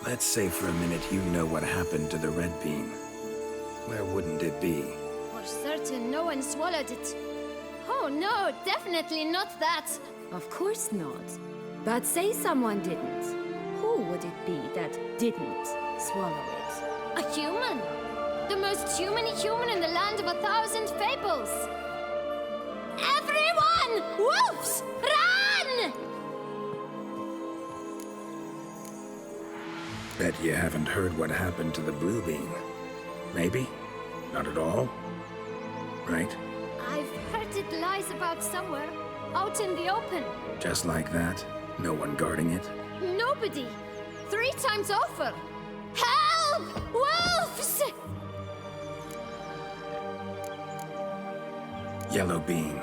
Let's say for a minute you know what happened to the red bean. Where wouldn't it be? For certain, no one swallowed it. Oh no, definitely not that. Of course not. But say someone didn't. Who would it be that didn't swallow it? A human! The most humany human in the land of 1,000 fables! Everyone! Wolves! Run! Bet you haven't heard what happened to the blue bean. Maybe? Not at all? Right? I've heard it lies about somewhere, out in the open. Just like that? No one guarding it? Nobody! 3 times over! Help! Wolves! Yellow bean.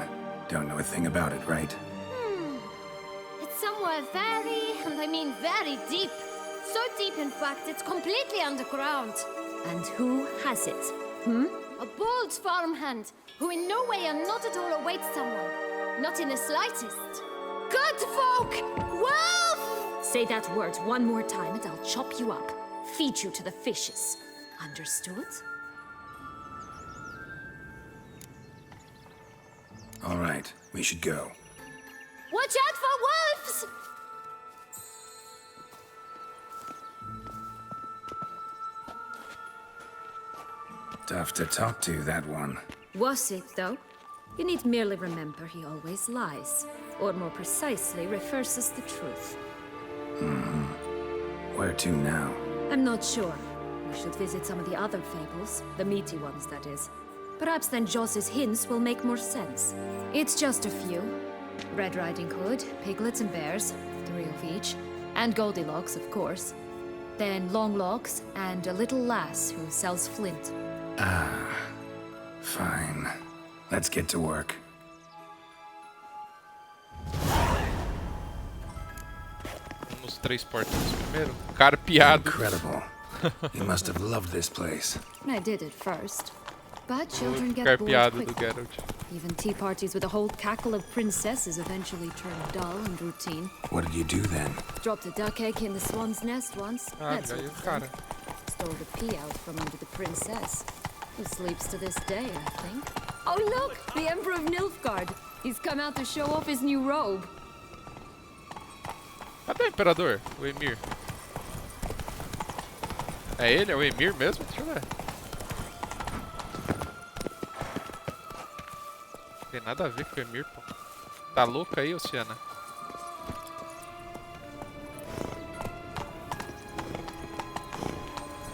Don't know a thing about it, right? It's somewhere very, and I mean very deep. So deep, in fact, it's completely underground. And who has it? A bold farmhand, who in no way and not at all awaits someone. Not in the slightest. Good folk! Wolf! Say that word one more time and I'll chop you up. Feed you to the fishes. Understood? All right, we should go. Watch out for wolves! Tough to talk to, that one. Was it, though? You need merely remember he always lies. Or more precisely, reverses the truth. Where to now? I'm not sure. We should visit some of the other fables. The meaty ones, that is. Perhaps then Joss's hints will make more sense. It's just a few. Red Riding Hood, piglets and bears, 3 of each, and Goldilocks, of course. Then Longlocks and a little lass who sells flint. Ah, fine. Let's get to work. Nos 3 portões primeiro. Carpeado. Incredible. You must have loved this place. I did at first. But children get bored Carpeado do quickly. Geralt. Even tea parties with a whole cackle of princesses eventually turn dull and routine. What did you do then? Dropped a duck egg in the swan's nest once. Ah, That sort velho, of thing. cara. Stole the pea out from under the princess, who sleeps to this day, I think. Oh look! The Emperor of Nilfgaard! He's come out to show off his new robe. Cadê o Imperador? O Emir. É ele? É o Emir mesmo? Deixa eu ver. Tem nada a ver com o Emir, pô. Tá louco aí, Oceana?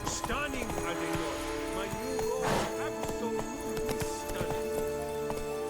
Stunning, Adenor. My new robe is absolutely stunning.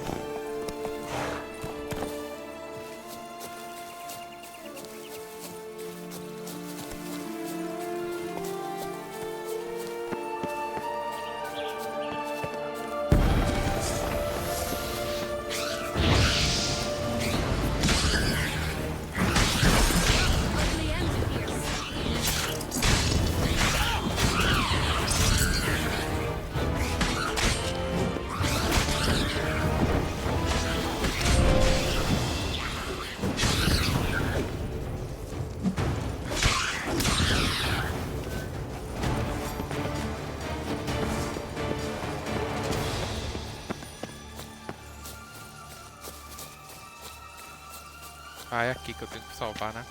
Ah, é aqui que eu tenho que salvar, né?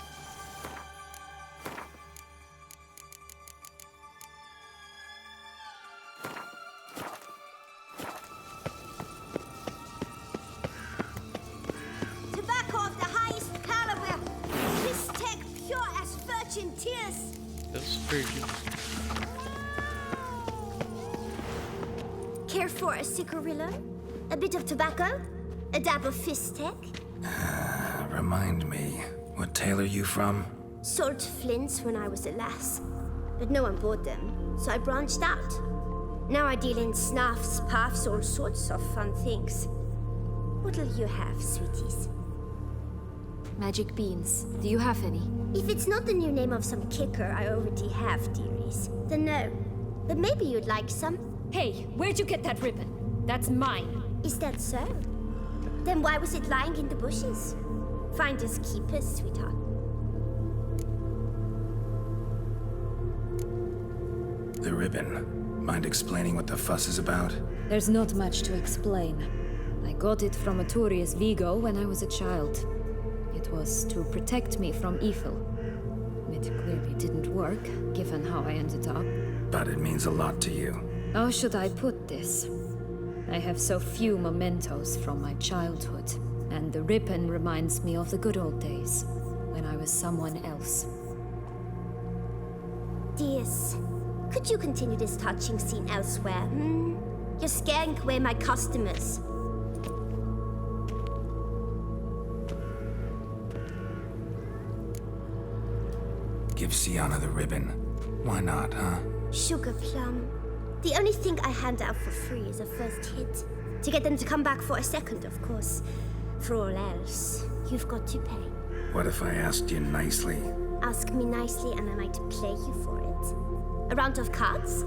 Tobacco of the highest caliber. This tech pure as virgin tears. Deus perdi. Care for a cigarillo? A bit of tobacco? A dab of fistech? Remind me, what tale are you from? Sold flints when I was a lass. But no one bought them, so I branched out. Now I deal in snuffs, puffs, all sorts of fun things. What'll you have, sweeties? Magic beans. Do you have any? If it's not the new name of some kicker I already have, dearies, then no. But maybe you'd like some. Hey, where'd you get that ribbon? That's mine. Is that so? Then why was it lying in the bushes? Finders keepers, sweetheart. The ribbon. Mind explaining what the fuss is about? There's not much to explain. I got it from Aturius Vigo when I was a child. It was to protect me from evil. It clearly didn't work, given how I ended up. But it means a lot to you. How should I put this? I have so few mementos from my childhood, and the ribbon reminds me of the good old days, when I was someone else. Dears, could you continue this touching scene elsewhere? You're scaring away my customers. Give Sienna the ribbon. Why not, huh? Sugar plum. The only thing I hand out for free is a first hit. To get them to come back for a second, of course. For all else, you've got to pay. What if I asked you nicely? Ask me nicely and I might play you for it. A round of cards?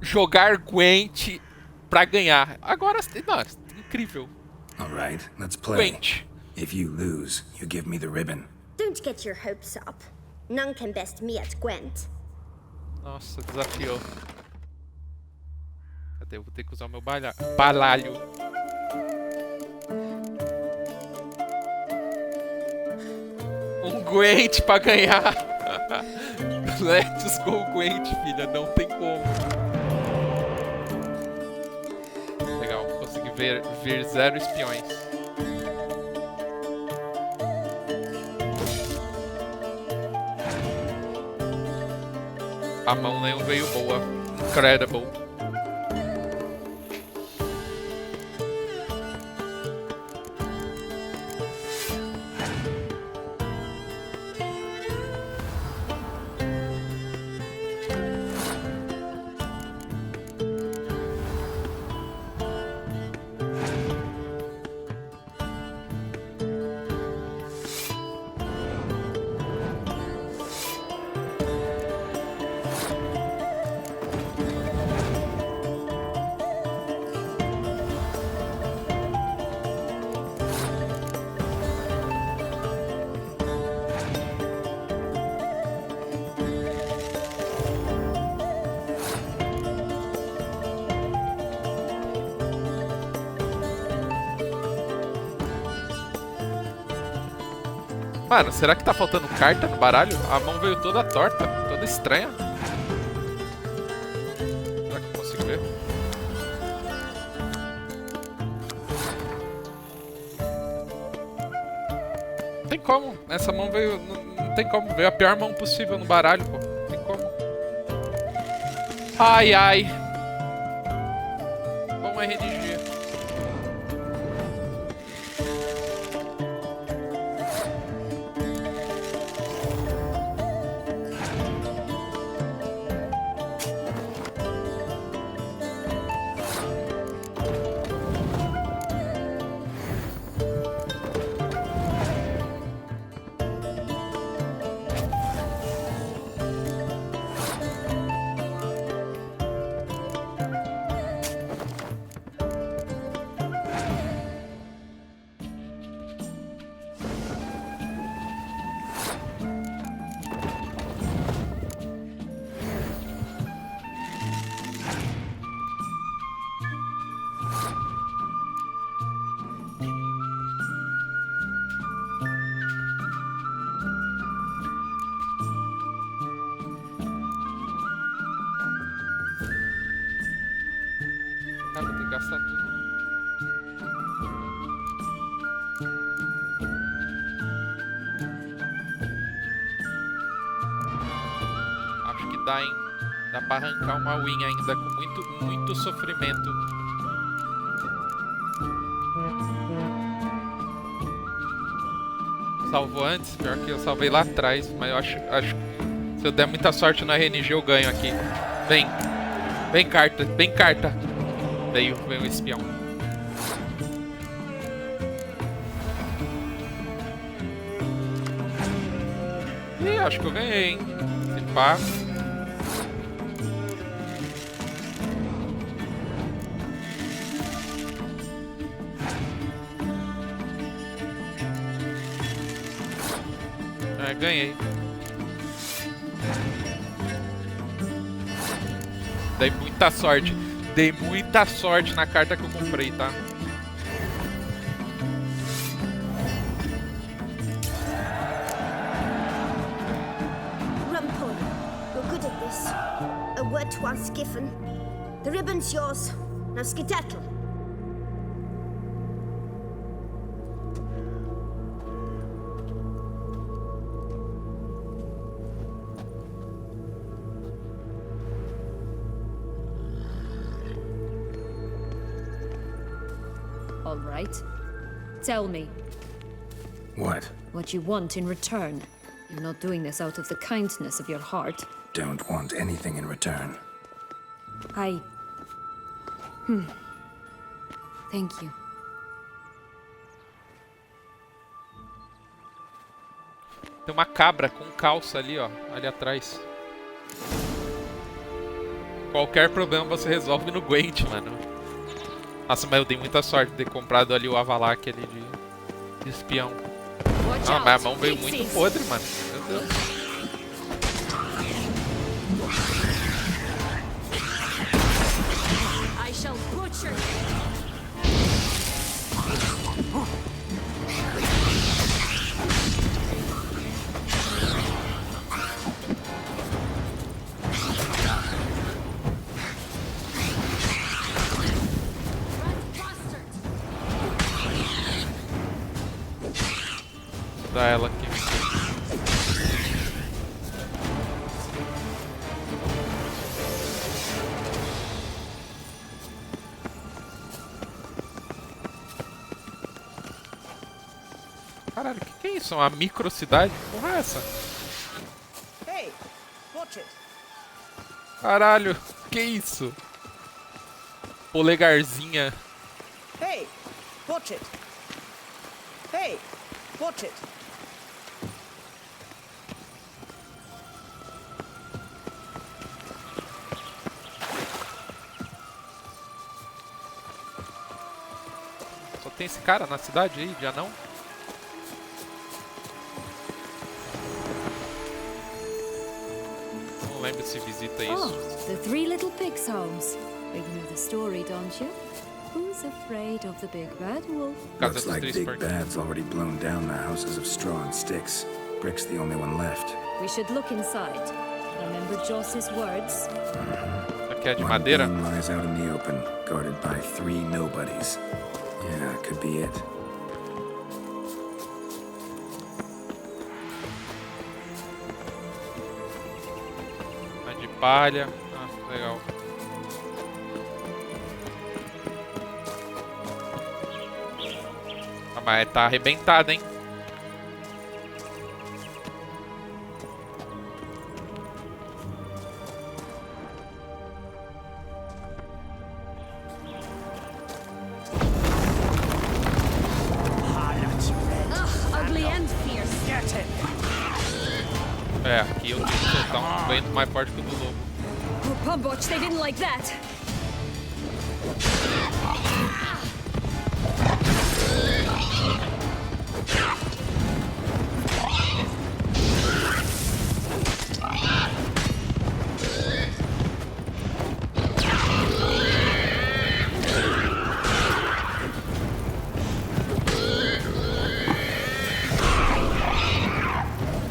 Jogar Gwent pra ganhar. Agora, nossa, incrível. All right, let's play. Gwent. If you lose, you give me the ribbon. Don't get your hopes up. None can best me at Gwent. Nossa, desafiou. Cadê? Eu vou ter que usar o meu baralho. Um Gwent pra ganhar. Let's go Gwent, filha. Não tem como. Legal, consegui ver 0 espiões. A mão nem veio boa. Incredible. Mano, será que tá faltando carta no baralho? A mão veio toda torta, toda estranha. Será que eu consigo ver? Não tem como. Essa mão veio... Não tem como. Veio a pior mão possível no baralho, pô. Não tem como. Ai, ai. Bom RNG. Ah, vou ter que gastar tudo. Acho que dá, hein? Dá pra arrancar uma win ainda com muito sofrimento. Salvou antes? Pior que eu salvei lá atrás, mas eu acho que se eu der muita sorte no RNG eu ganho aqui. Vem. Vem carta, vem carta. Veio o espião. Ih, acho que eu ganhei, hein? Se pá. É, ganhei. Dei muita sorte. Dei muita sorte na carta que eu comprei, tá? Rumpole, you're good at this. A word once given. The ribbon's yours. Now skedaddle. All right. Tell me What? what you want in return. You're not doing this out of the kindness of your heart. Don't want anything in return. Thank you. Tem uma cabra com calça ali, ó. Ali atrás. Qualquer problema você resolve no Gwent, mano. Nossa, mas eu dei muita sorte de ter comprado ali o Avalak ali de espião. Ah, mas a mão veio muito podre, mano. Meu Deus. I shall butcher Vou dar ela aqui. Caralho, o que é isso? Uma microcidade? Que porra é essa? Hey, watch it. Caralho, que isso? Polegarzinha. Hey, watch it. Hey, watch it. Só tem esse cara na cidade aí, de anão? Não lembro se visita isso. Oh, the Three Little Pigs' homes. You know the story, don't you? Who's afraid of the big bad wolf? Looks like Big Bad's already blown down the houses of straw and sticks. Brick's the only one left. We should look inside. Remember Joss's words? Aqui é de madeira? One lies out in the open, guarded by 3 nobodies. Yeah, could be it. Uma de palha. Ah, legal. Ah, mas tá arrebentada, hein? Ugly and fierce. Get it. É, aqui eu tenho que soltar um vento mais forte que o do lobo. Oh, Pumbotch, they didn't like that.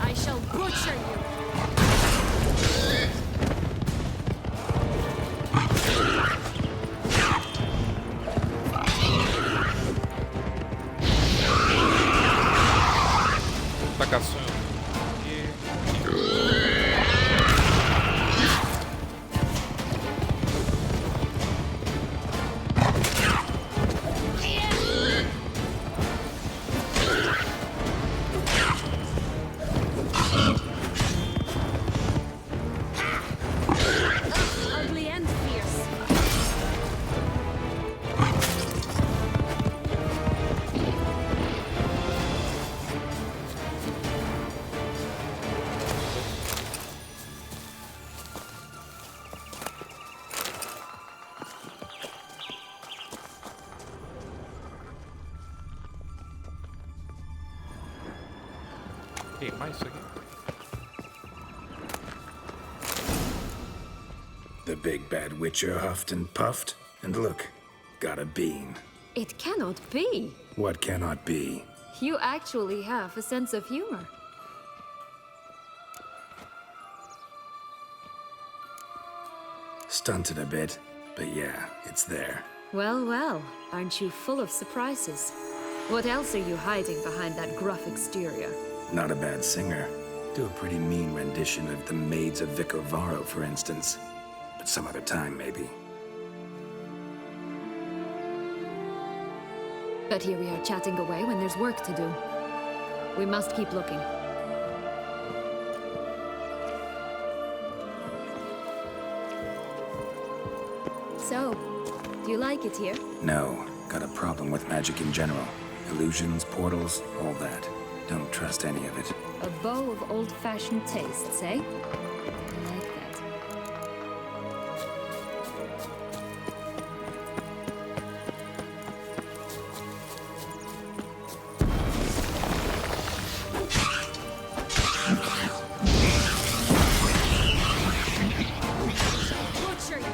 I shall butcher you. Tacar sonho. Ugly and fierce. Queimar isso aqui. The big bad witcher huffed and puffed, and look, got a bean. It cannot be. What cannot be? You actually have a sense of humor. Stunted a bit, but yeah, it's there. Well, well, aren't you full of surprises? What else are you hiding behind that gruff exterior? Not a bad singer. Do a pretty mean rendition of The Maids of Vicovaro, for instance. But some other time, maybe. But here we are chatting away when there's work to do. We must keep looking. So, do you like it here? No, got a problem with magic in general. Illusions, portals, all that. Don't trust any of it. A bow of old-fashioned tastes, eh? I like that. Butcher you.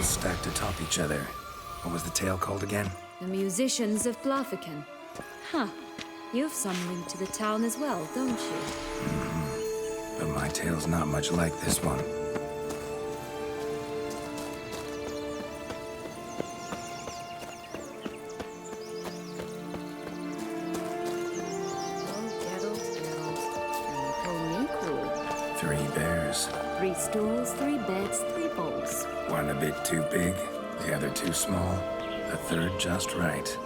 stacked atop each other. What was the tale called again? The musicians of Blaviken. Huh. You've some link to the town as well, don't you? But my tale's not much like this one. Three bears. 3 stools, 3 beds, 3 bowls. One a bit too big, the other too small, the third just right.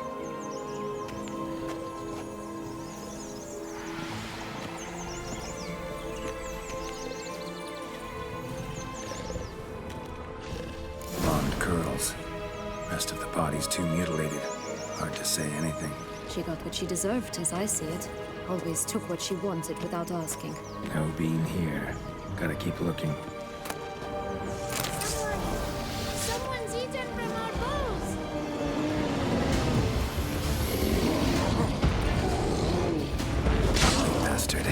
Blonde curls. Rest of the body's too mutilated. Hard to say anything. She got what she deserved, as I see it. Always took what she wanted without asking. No bean here. Gotta keep looking. Someone's eaten from our bowls! Bastard.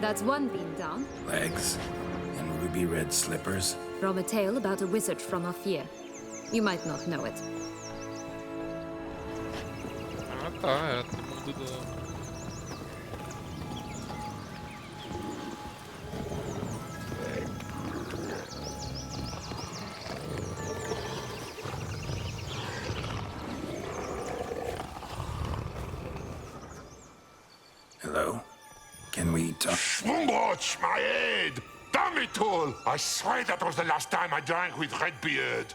That's one bean down. Legs and ruby red slippers. From a tale about a wizard from Ophir. You might not know it. Ah tá, é do mundo do... Hello? Can we talk? Schwungwatch, my head! Damn it all! I swear that was the last time I drank with Redbeard.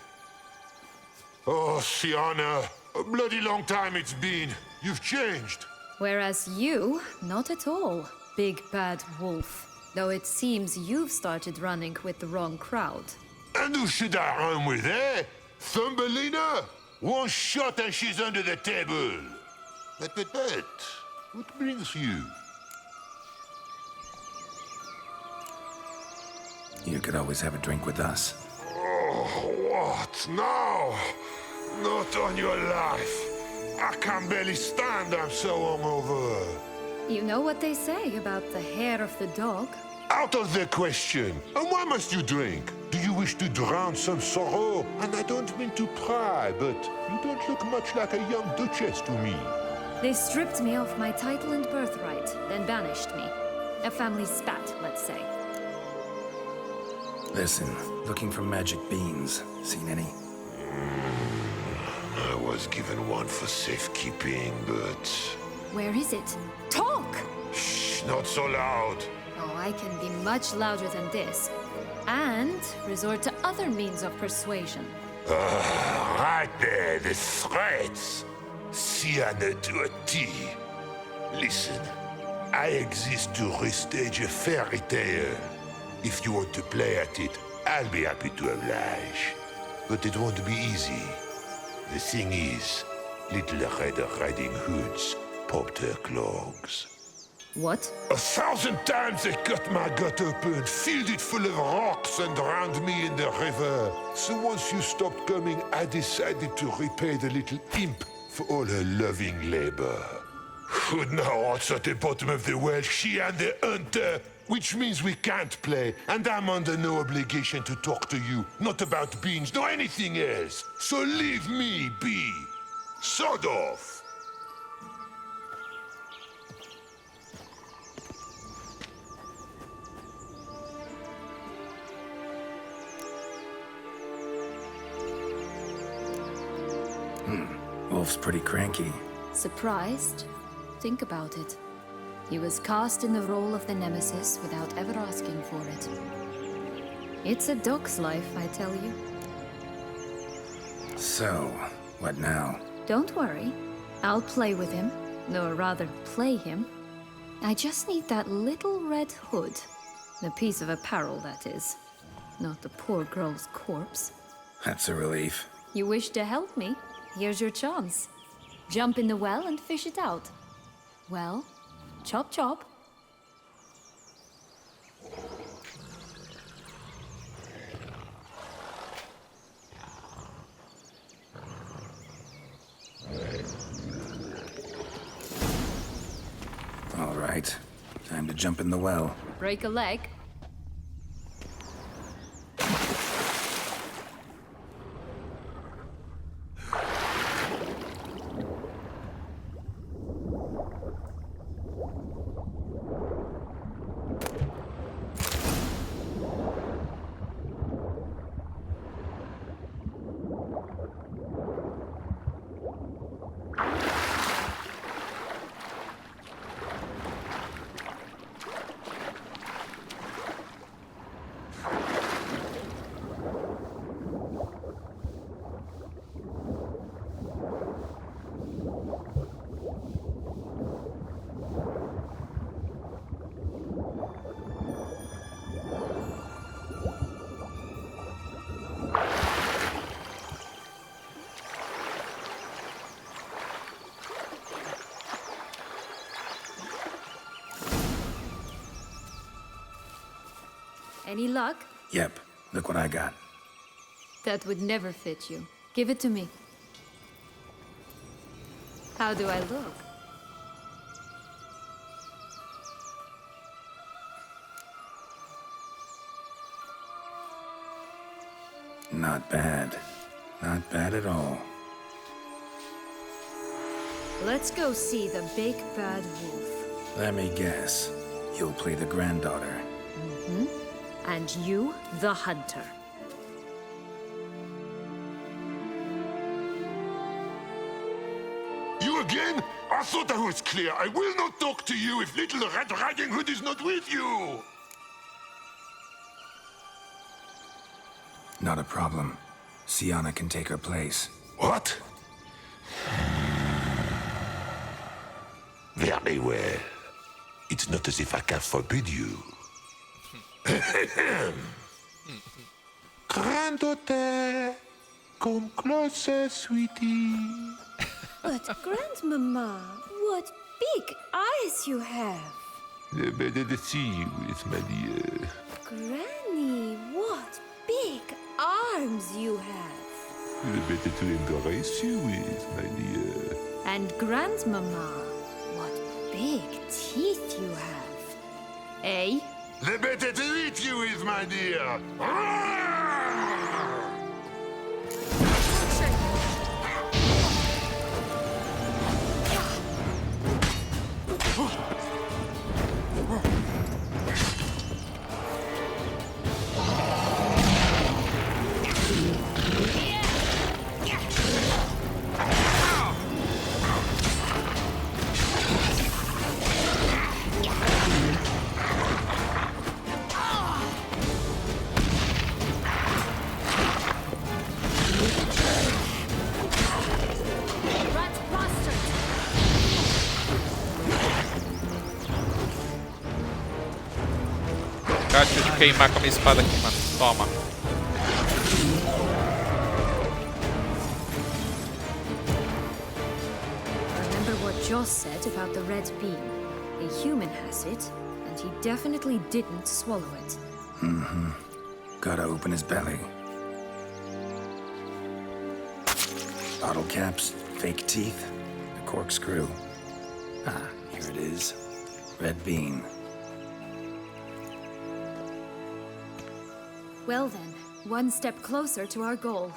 Oh, Sienna, a bloody long time it's been. You've changed. Whereas you, not at all, big bad wolf. Though it seems you've started running with the wrong crowd. And who should I run with, eh? Thumbelina? One shot and she's under the table. But, what brings you? You could always have a drink with us. Oh, what now? Not on your life. I can barely stand, I'm so hungover. You know what they say about the hair of the dog? Out of the question. And why must you drink? Do you wish to drown some sorrow? And I don't mean to pry, but you don't look much like a young duchess to me. They stripped me of my title and birthright, then banished me. A family spat, let's say. Listen, looking for magic beans. Seen any? I was given one for safekeeping, but... Where is it? Talk! Shh, not so loud. Oh, I can be much louder than this. And resort to other means of persuasion. Right there, the threats. Sienna to a T. Listen, I exist to restage a fairy tale. If you want to play at it, I'll be happy to oblige. But it won't be easy. The thing is, Little Red Riding Hoods popped her clogs. What? 1,000 times they cut my gut open, filled it full of rocks, and drowned me in the river. So once you stopped coming, I decided to repay the little imp for all her loving labor. Who now rots at the bottom of the well, she and the hunter, which means we can't play, and I'm under no obligation to talk to you, not about beans, nor anything else. So leave me be. Sod off. Wolf's pretty cranky. Surprised? Think about it. He was cast in the role of the Nemesis without ever asking for it. It's a dog's life, I tell you. So, what now? Don't worry. I'll play with him. Or rather, play him. I just need that little red hood. The piece of apparel, that is. Not the poor girl's corpse. That's a relief. You wish to help me? Here's your chance. Jump in the well and fish it out. Well, chop chop. All right. Time to jump in the well. Break a leg. Any luck? Yep. Look what I got. That would never fit you. Give it to me. How do I look? Not bad. Not bad at all. Let's go see the big bad wolf. Let me guess. You'll play the granddaughter. Mm-hmm. And you, the hunter. You again? I thought I was clear. I will not talk to you if little Red Riding Hood is not with you. Not a problem. Sienna can take her place. What? Very well. It's not as if I can forbid you. Granddaughter, come closer, sweetie. But, Grandmama, what big eyes you have. The better to see you with, my dear. Granny, what big arms you have. The better to embrace you with, my dear. And Grandmama, what big teeth you have. Eh? The better to eat you with, my dear. Deixa eu queimar com a minha espada aqui, mano. Toma. Remember what Joss said about the red bean. A human has it, and he definitely didn't swallow it. Mm-hmm. Gotta open his belly. Bottle caps, fake teeth, a corkscrew. Ah, here it is. Red bean. Well then, one step closer to our goal.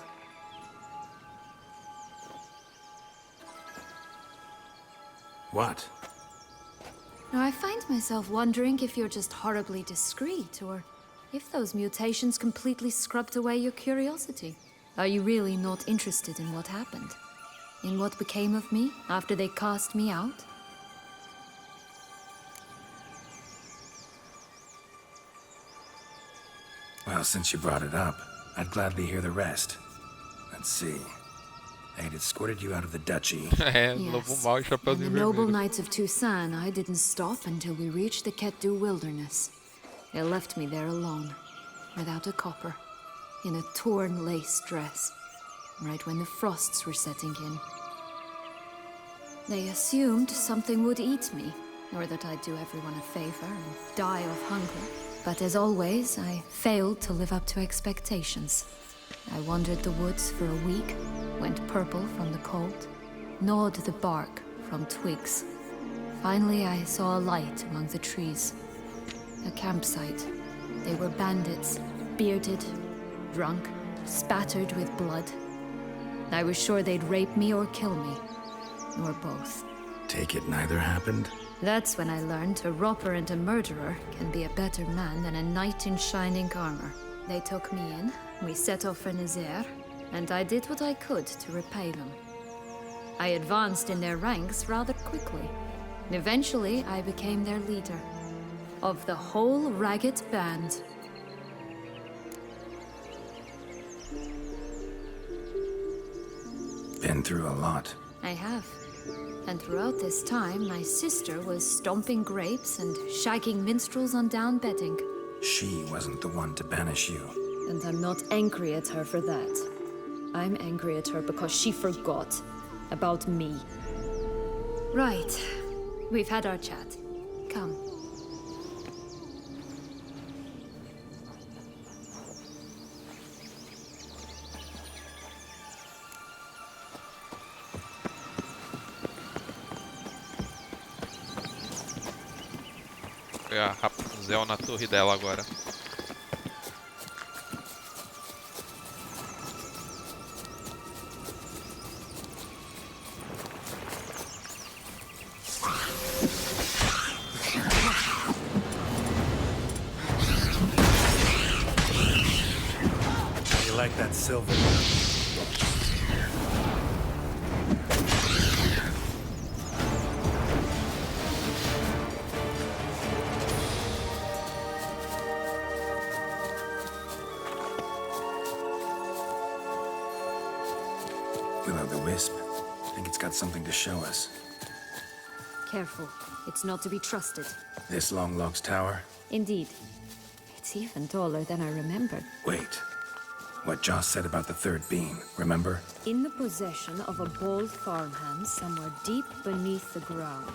What? Now, I find myself wondering if you're just horribly discreet, or if those mutations completely scrubbed away your curiosity. Are you really not interested in what happened? In what became of me after they cast me out? Well, since you brought it up, I'd gladly hear the rest. Let's see. They'd escorted you out of the duchy. Yes. And the noble knights of Toussaint, I didn't stop until we reached the Ketdu wilderness. They left me there alone, without a copper, in a torn lace dress, right when the frosts were setting in. They assumed something would eat me, or that I'd do everyone a favor and die of hunger. But as always, I failed to live up to expectations. I wandered the woods for a week, went purple from the cold, gnawed the bark from twigs. Finally, I saw a light among the trees. A campsite. They were bandits, bearded, drunk, spattered with blood. I was sure they'd rape me or kill me, or both. Take it neither happened? That's when I learned a robber and a murderer can be a better man than a knight in shining armor. They took me in, we set off for Nazaire, and I did what I could to repay them. I advanced in their ranks rather quickly. Eventually, I became their leader. Of the whole ragged band. Been through a lot. I have. And throughout this time, my sister was stomping grapes and shagging minstrels on down bedding. She wasn't the one to banish you. And I'm not angry at her for that. I'm angry at her because she forgot about me. Right. We've had our chat. Come. Foi a Rapunzel na torre dela agora. You like that silver? Will-o'-the-wisp. I think it's got something to show us. Careful. It's not to be trusted. This Longlog's tower? Indeed. It's even taller than I remembered. Wait. What Joss said about the third beam, remember? In the possession of a bold farmhand somewhere deep beneath the ground.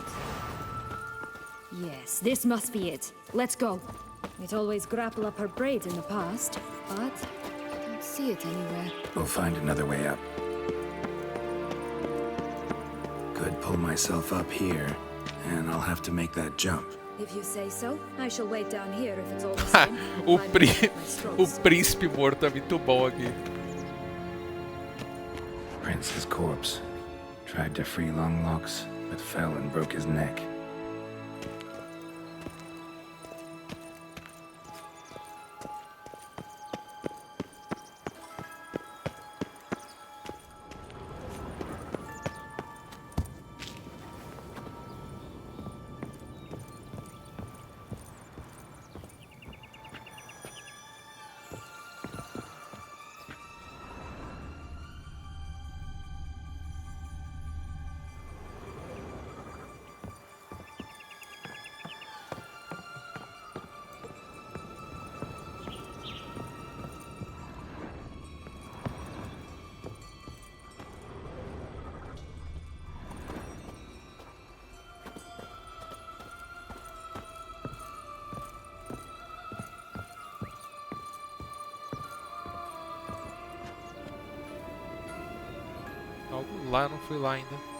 Yes, this must be it. Let's go. We'd always grapple up her braid in the past, but I don't see it anywhere. We'll find another way up. Could pull myself up here, and I'll have to make that jump. If you say so, I shall wait down here if it's all the Ha! same. O príncipe morto é muito bom aqui. Prince's corpse. Tried to free Longlocks, but fell and broke his neck. Algo lá, eu não fui lá ainda.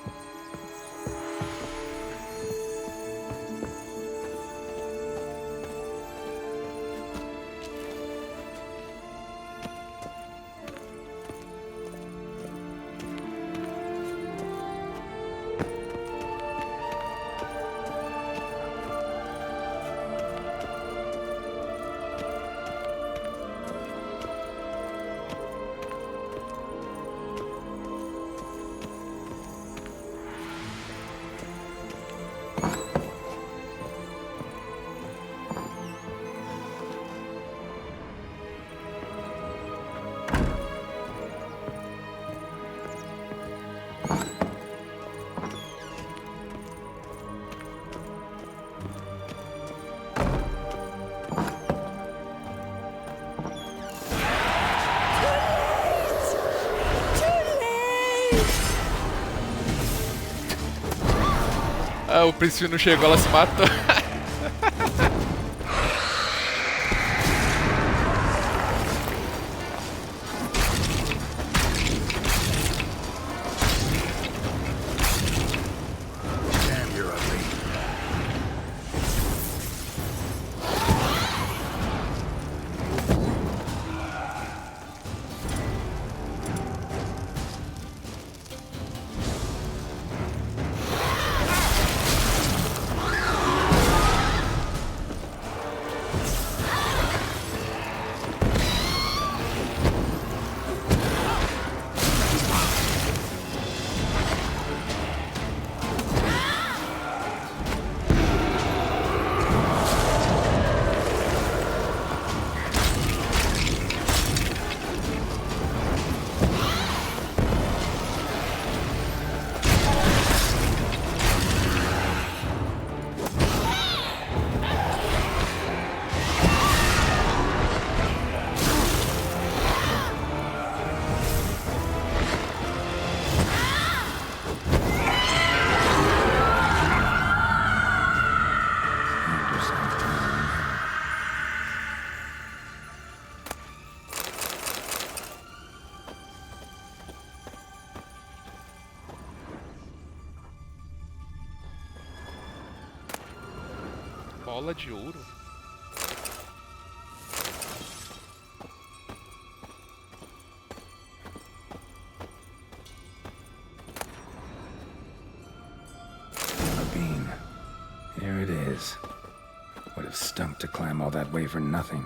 Ah, o príncipe não chegou, ela se matou. Bola de ouro? A bean. Here it is. Would have stunk to climb all that way for nothing.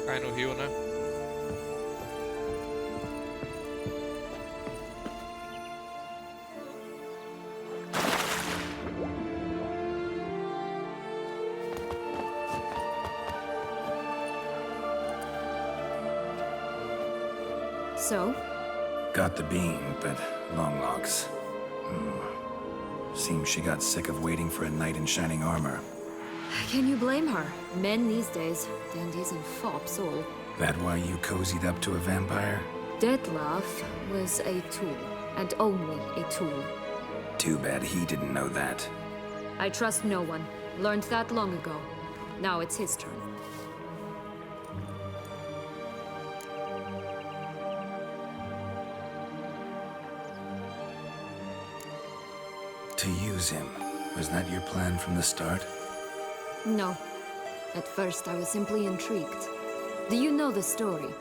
Cai no rio, né? So? Got the bean, but long locks. Seems she got sick of waiting for a knight in shining armor. Can you blame her? Men these days, dandies and fops all. That why you cozied up to a vampire? Detlef was a tool, and only a tool. Too bad he didn't know that. I trust no one. Learned that long ago. Now it's his turn. To use him. Was that your plan from the start? No. At first, I was simply intrigued. Do you know the story?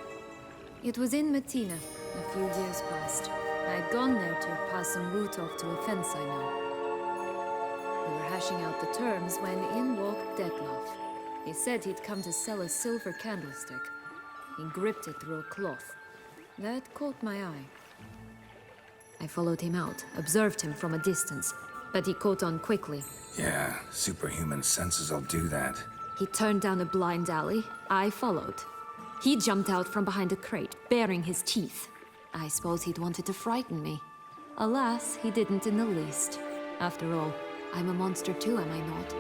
It was in Mettina, a few years past. I'd gone there to pass some loot off to a fence I know. We were hashing out the terms when in walked Detlef. He said he'd come to sell a silver candlestick. He gripped it through a cloth. That caught my eye. I followed him out, observed him from a distance, but he caught on quickly. Yeah, superhuman senses will do that. He turned down a blind alley. I followed. He jumped out from behind a crate, baring his teeth. I suppose he'd wanted to frighten me. Alas, he didn't in the least. After all, I'm a monster too, am I not?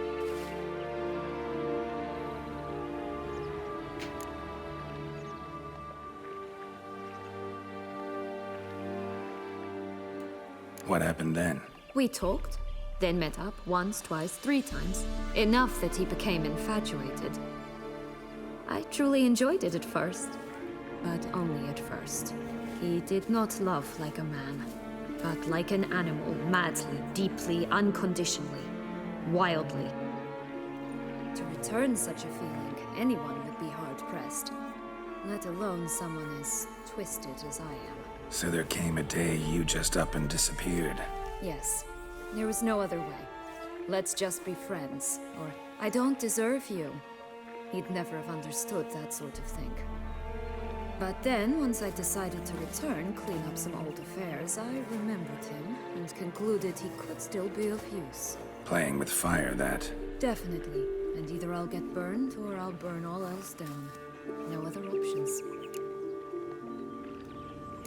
What happened then? We talked. then met up once, twice, 3 times. Enough that he became infatuated. I truly enjoyed it at first, but only at first. He did not love like a man, but like an animal, madly, deeply, unconditionally, wildly. To return such a feeling, anyone would be hard-pressed, let alone someone as twisted as I am. So there came a day you just up and disappeared. Yes, there was no other way. Let's just be friends, or I don't deserve you. He'd never have understood that sort of thing. But then, once I decided to return, clean up some old affairs, I remembered him and concluded he could still be of use. Playing with fire, that. Definitely. And either I'll get burned, or I'll burn all else down. No other options.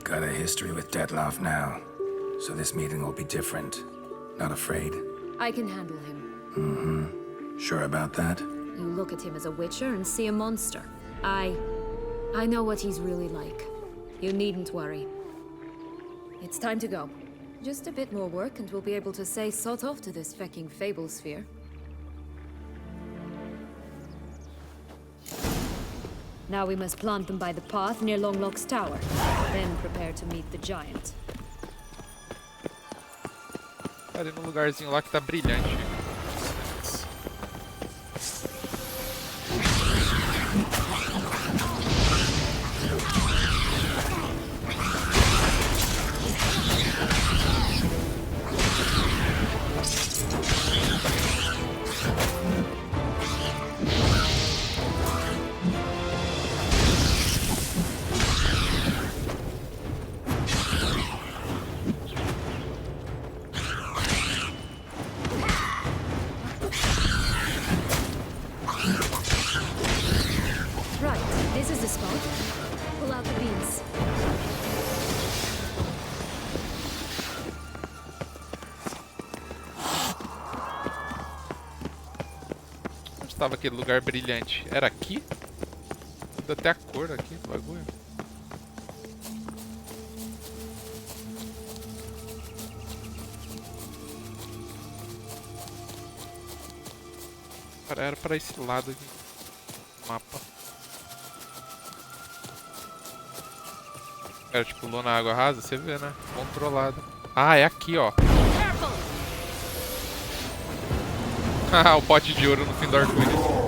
Got a history with Dettlaff now, so this meeting will be different. Not afraid? I can handle him. Mm-hmm. Sure about that? You look at him as a witcher and see a monster. I know what he's really like. You needn't worry. It's time to go. Just a bit more work and we'll be able to say sod off to this fecking fable sphere. Now we must plant them by the path near Longlock's tower. Then prepare to meet the giant. Ali no lugarzinho lá que tá brilhante. Estava aquele lugar brilhante. Era aqui? Muda até a cor aqui do bagulho. Era para esse lado aqui do mapa. Era tipo pulou na água rasa, você vê, né? Controlado. Ah, é aqui, ó. Ah, o pote de ouro no fim do arco-íris.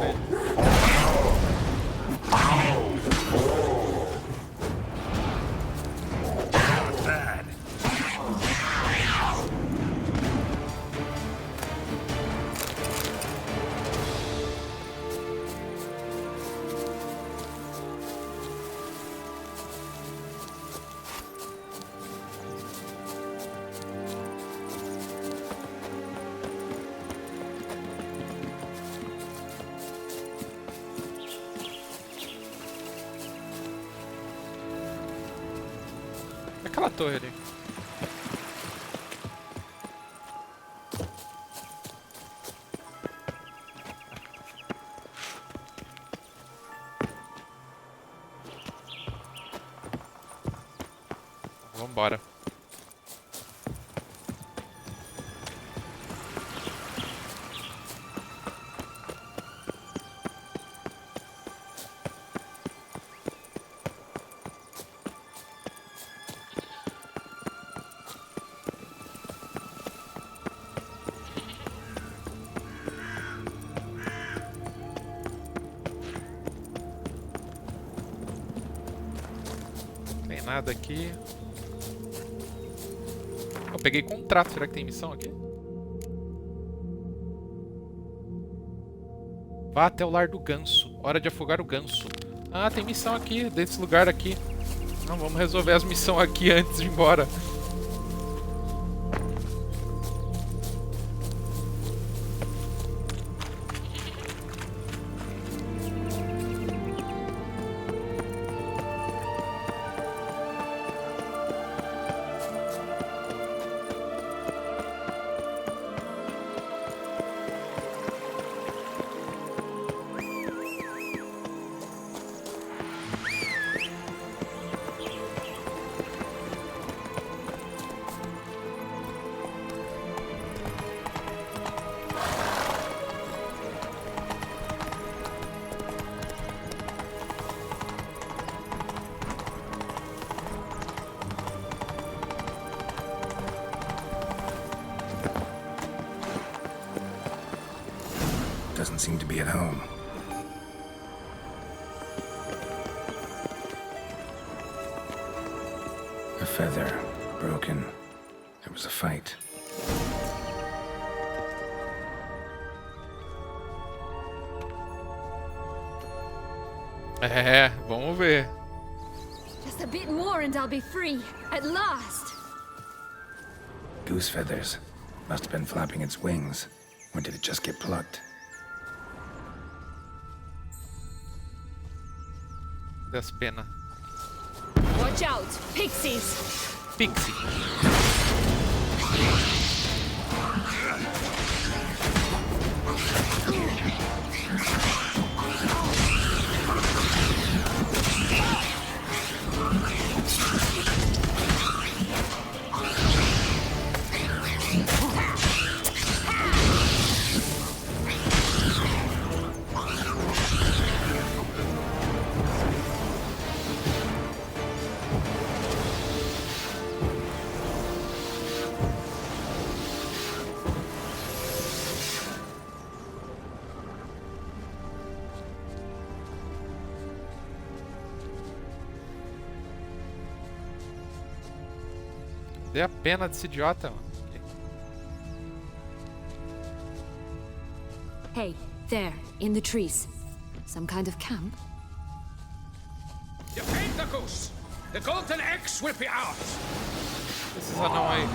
Aquela torre ali. Vambora. Nada aqui. Eu peguei contrato, será que tem missão aqui? Vá até o lar do ganso. Hora de afogar o ganso. Ah, tem missão aqui, desse lugar aqui. Não, vamos resolver as missões aqui antes de ir embora. doesn't seem to be at home. A feather, broken. There was a fight. É, vamos ver. Just a bit more and I'll be free, at last. Goose feathers. Must have been flapping its wings. Or did it just get plucked? Das penas. Watch out, pixies! Pixie. Dê a pena desse idiota, mano. Hey, there, in the trees. Some kind of camp? Defend the goose! The golden eggs will be ours! Esses anão aí.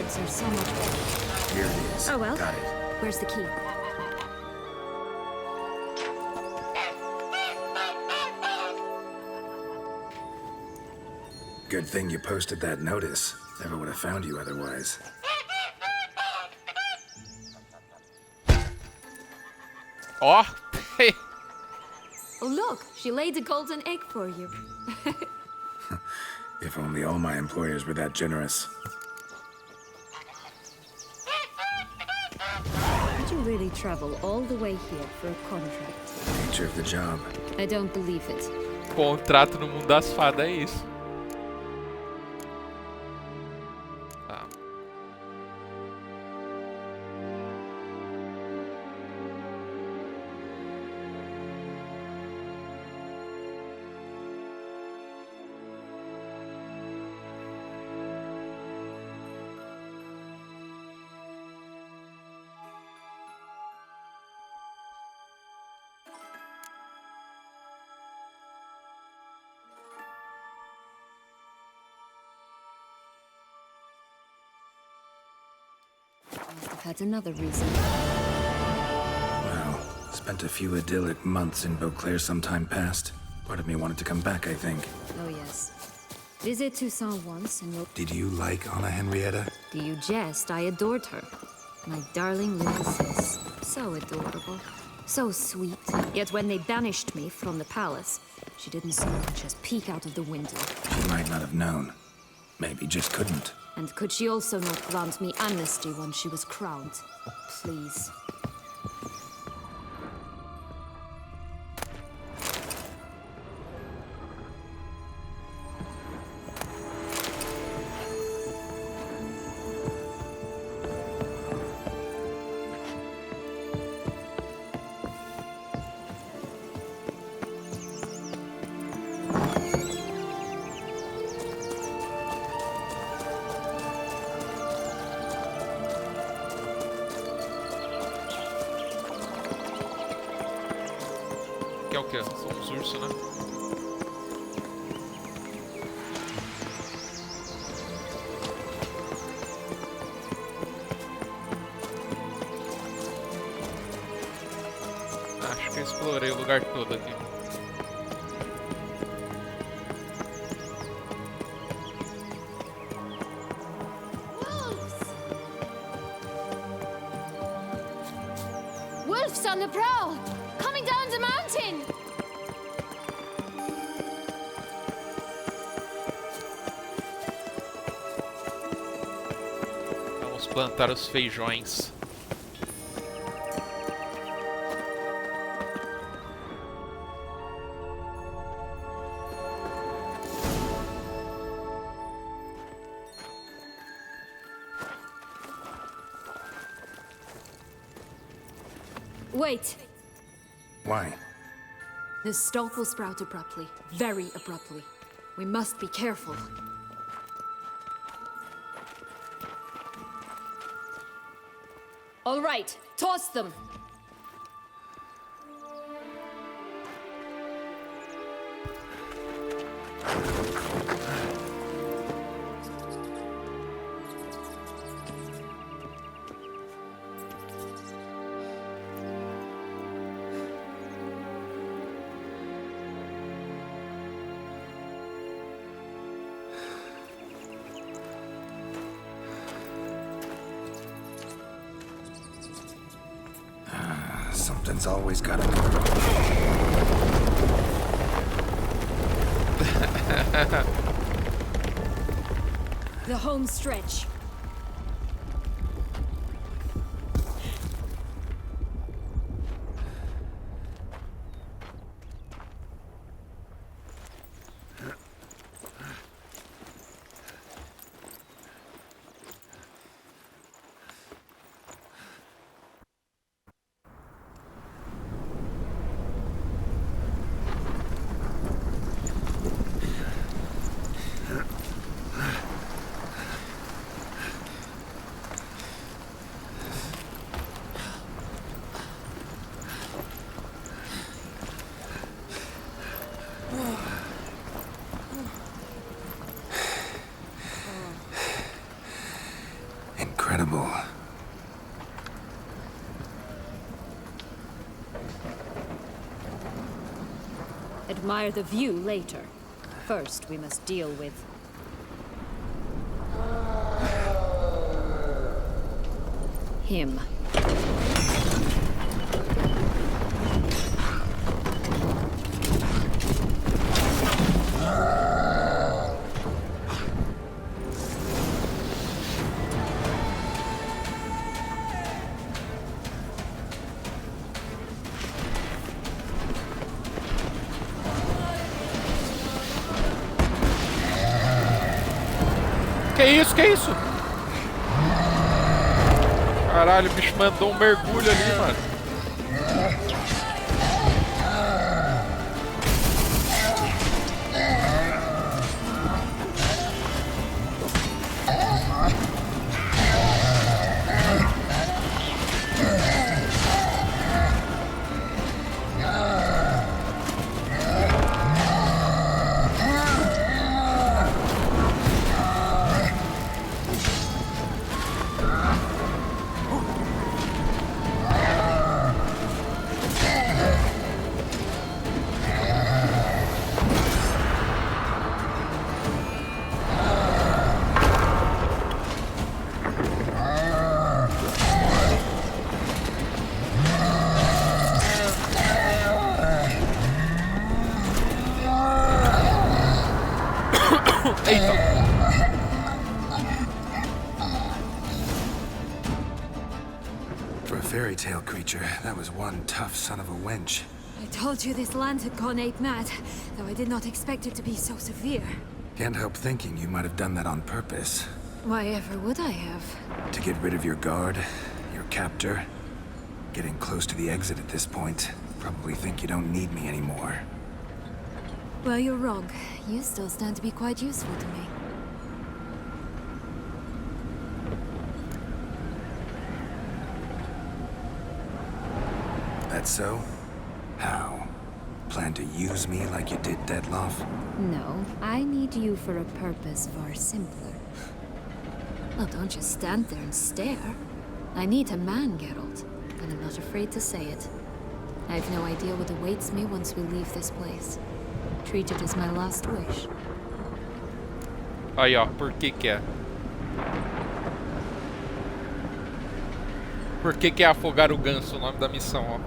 Are so much better. Here it is. Oh well. Got it. Where's the key? Good thing you posted that notice. Never would have found you otherwise. Ó! Oh look, she laid a golden egg for you. If only all my employers were that generous. Did you really travel all the way here for a contract? Nature of the job. I don't believe it. Contrato no mundo das fadas é isso. Tá. I've had another reason. Well, spent a few idyllic months in Beauclair some time past. Part of me wanted to come back, I think. Oh yes. Visit Toussaint once and you'll... Did you like Anna Henrietta? Do you jest? I adored her. My darling little sis. So adorable. So sweet. Yet when they banished me from the palace, she didn't so much as peek out of the window. She might not have known. Maybe just couldn't. And could she also not grant me amnesty once she was crowned? Please. Que é o quê? São os ursos, né? Acho que eu explorei o lugar todo aqui. wolves on the prowl! Coming down the mountain! Vamos plantar os feijões. Wait! Why? The stalk will sprout abruptly. Very abruptly. We must be careful. All right, toss them! Something's always got to The home stretch. incredible. Admire the view later. First, we must deal with... him. Que isso? Que isso? Caralho, o bicho mandou um mergulho ali, mano. For a fairy tale creature, that was one tough son of a wench. I told you this land had gone ape mad, though I did not expect it to be so severe. Can't help thinking you might have done that on purpose. Why ever would I have? To get rid of your guard, your captor. Getting close to the exit at this point. Probably think you don't need me anymore. Well, you're wrong. You still stand to be quite useful to me. That so? How? Plan to use me like you did Detloff? No, I need you for a purpose far simpler. Well, don't just stand there and stare. I need a man, Geralt, and I'm not afraid to say it. I have no idea what awaits me once we leave this place. Treat it as my last wish. Aí, ó, por que que é? Por que é afogar o ganso o nome da missão, ó?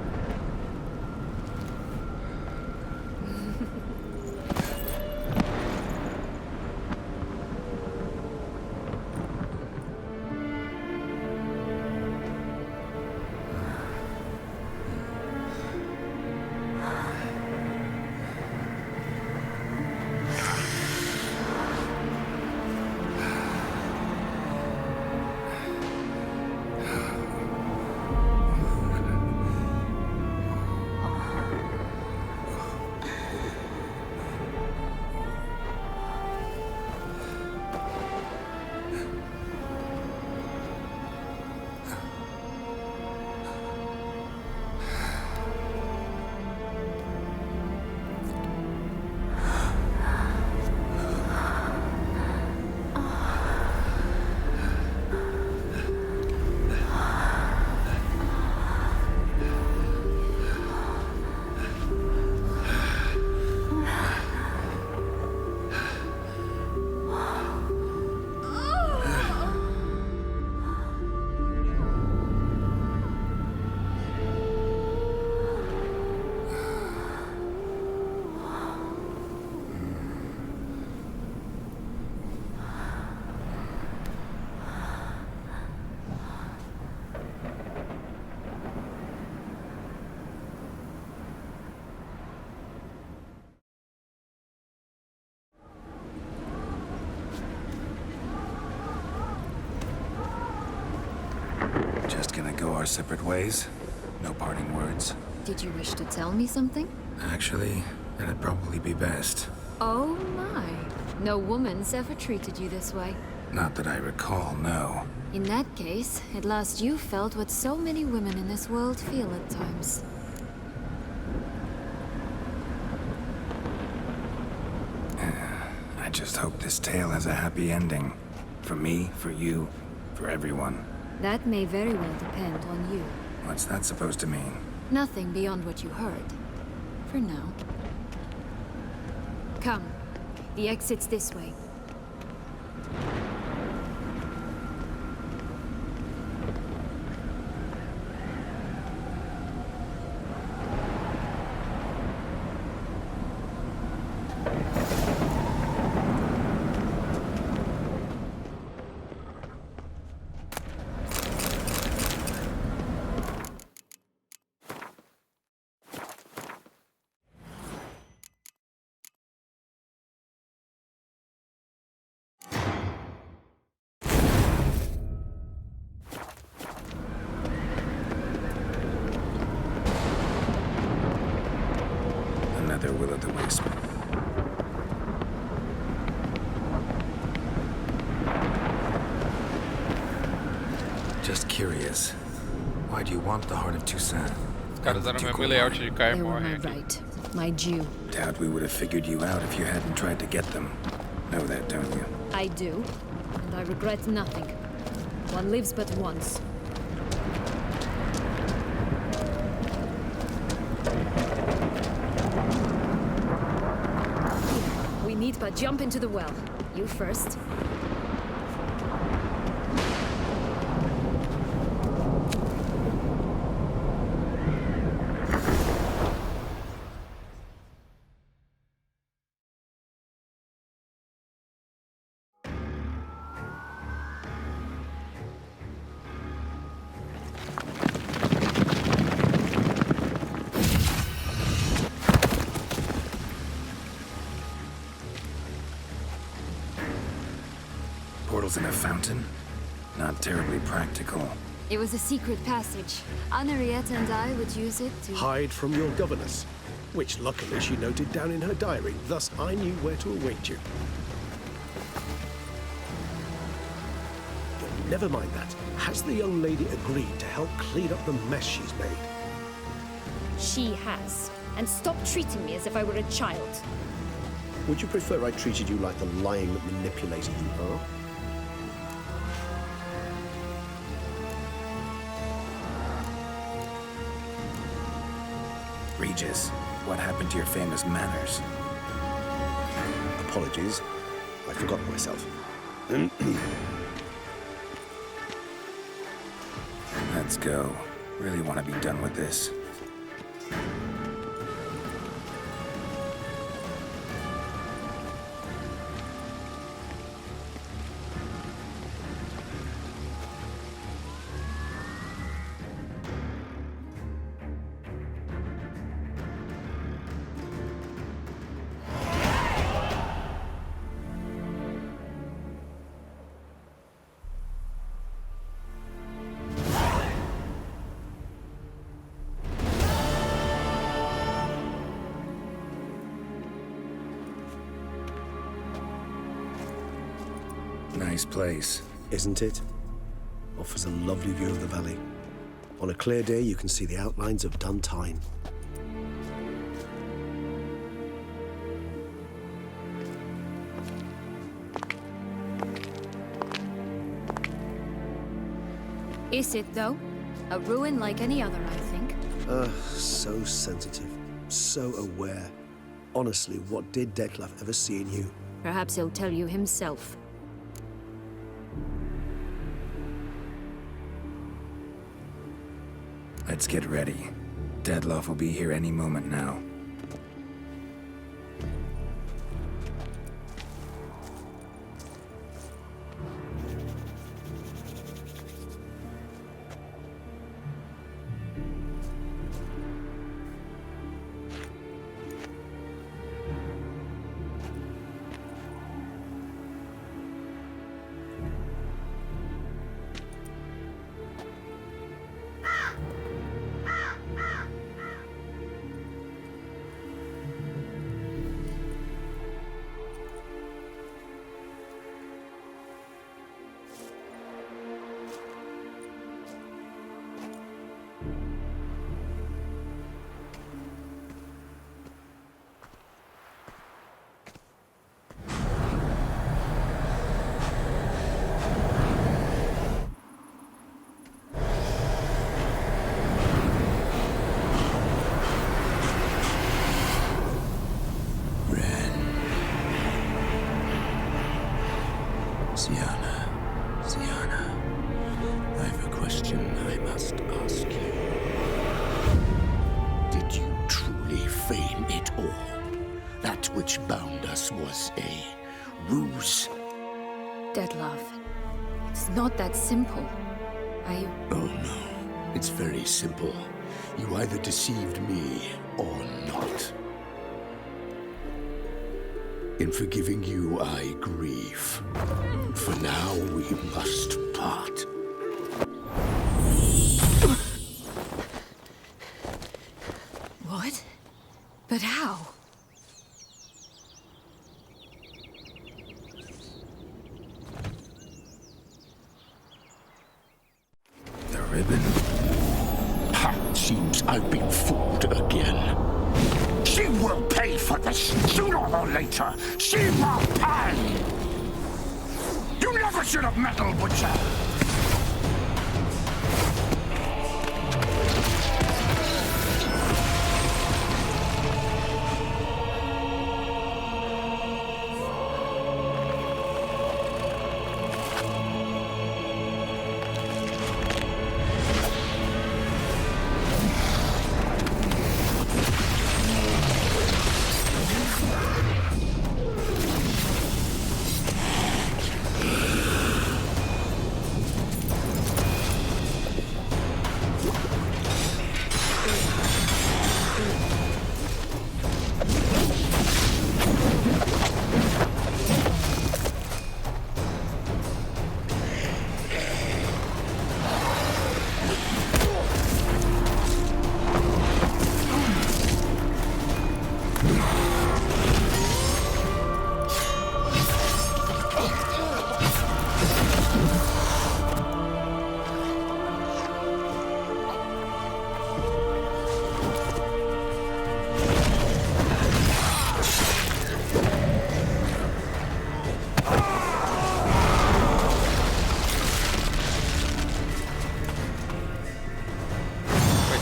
Just gonna go our separate ways? No parting words? Did you wish to tell me something? Actually, that'd probably be best. Oh my. No woman's ever treated you this way. Not that I recall, no. In that case, at last you felt what so many women in this world feel at times. I just hope this tale has a happy ending. For me, for you, for everyone. That may very well depend on you. What's that supposed to mean? Nothing beyond what you heard. For now. Come. The exit's this way. Another will-o'-the-wisp. Just curious. Why do you want the heart of Toussaint? Os caras eram mesmo layout de cair They were morrem my aqui. right. My due. Doubt we would have figured you out if you hadn't tried to get them. Know that, don't you? I do. And I regret nothing. One lives but once. We need but jump into the well. You first. Portals in a fountain? Not terribly practical. It was a secret passage. Henriette and I would use it to... Hide from your governess, which luckily she noted down in her diary, thus I knew where to await you. But never mind that. Has the young lady agreed to help clean up the mess she's made? She has. And stop treating me as if I were a child. Would you prefer I treated you like the lying manipulator you are? Regis, what happened to your famous manners? Apologies. I forgot myself. That Let's go. Really want to be done with this. Nice place. Isn't it? Offers a lovely view of the valley. On a clear day, you can see the outlines of Dun Tine. Is it, though? A ruin like any other, I think. So sensitive. So aware. Honestly, what did Detlef ever see in you? Perhaps he'll tell you himself. Let's get ready. Detlef will be here any moment now. Sienna, I have a question I must ask you. Did you truly feign it all? That which bound us was a ruse? Detlef, it's not that simple. Oh no, it's very simple. You either deceived me or not. In forgiving you, I grieve. For now, we must part. What? But how? The ribbon. Ha! Seems I've been fooled again. She will pay for this, sooner or later. She will pay! You never should have meddled with her!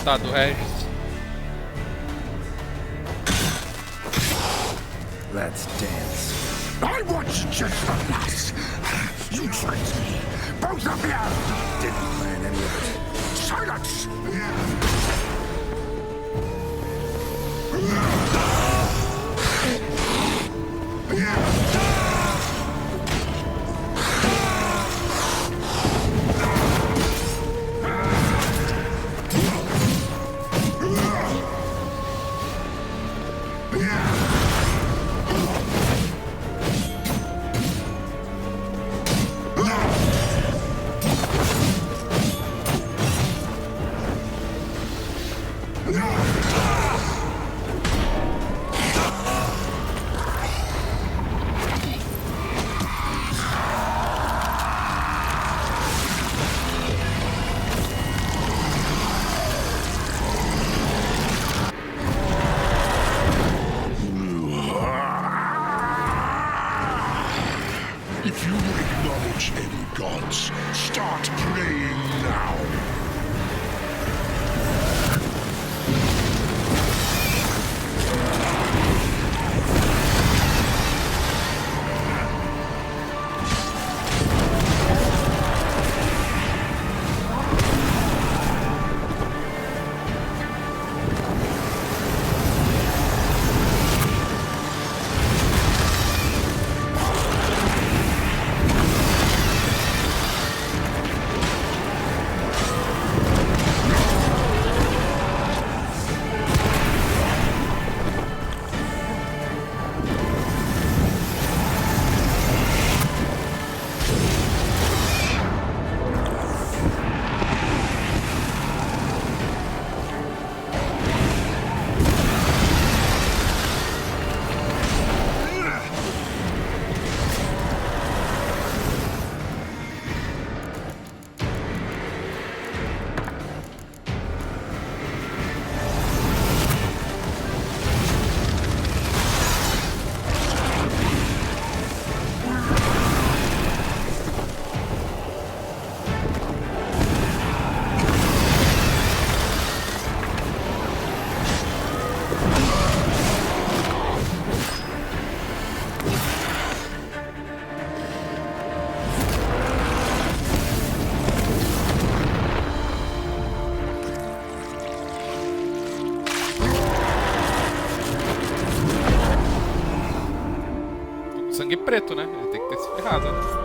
Do Regis. Let's dance. I want you just for last. You tricked me. Both of you. Didn't plan any of it. Silence! If you acknowledge any gods, start praying now. Sangue preto, né? Ele tem que ter se ferrado, né?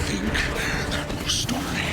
Think that will stop me?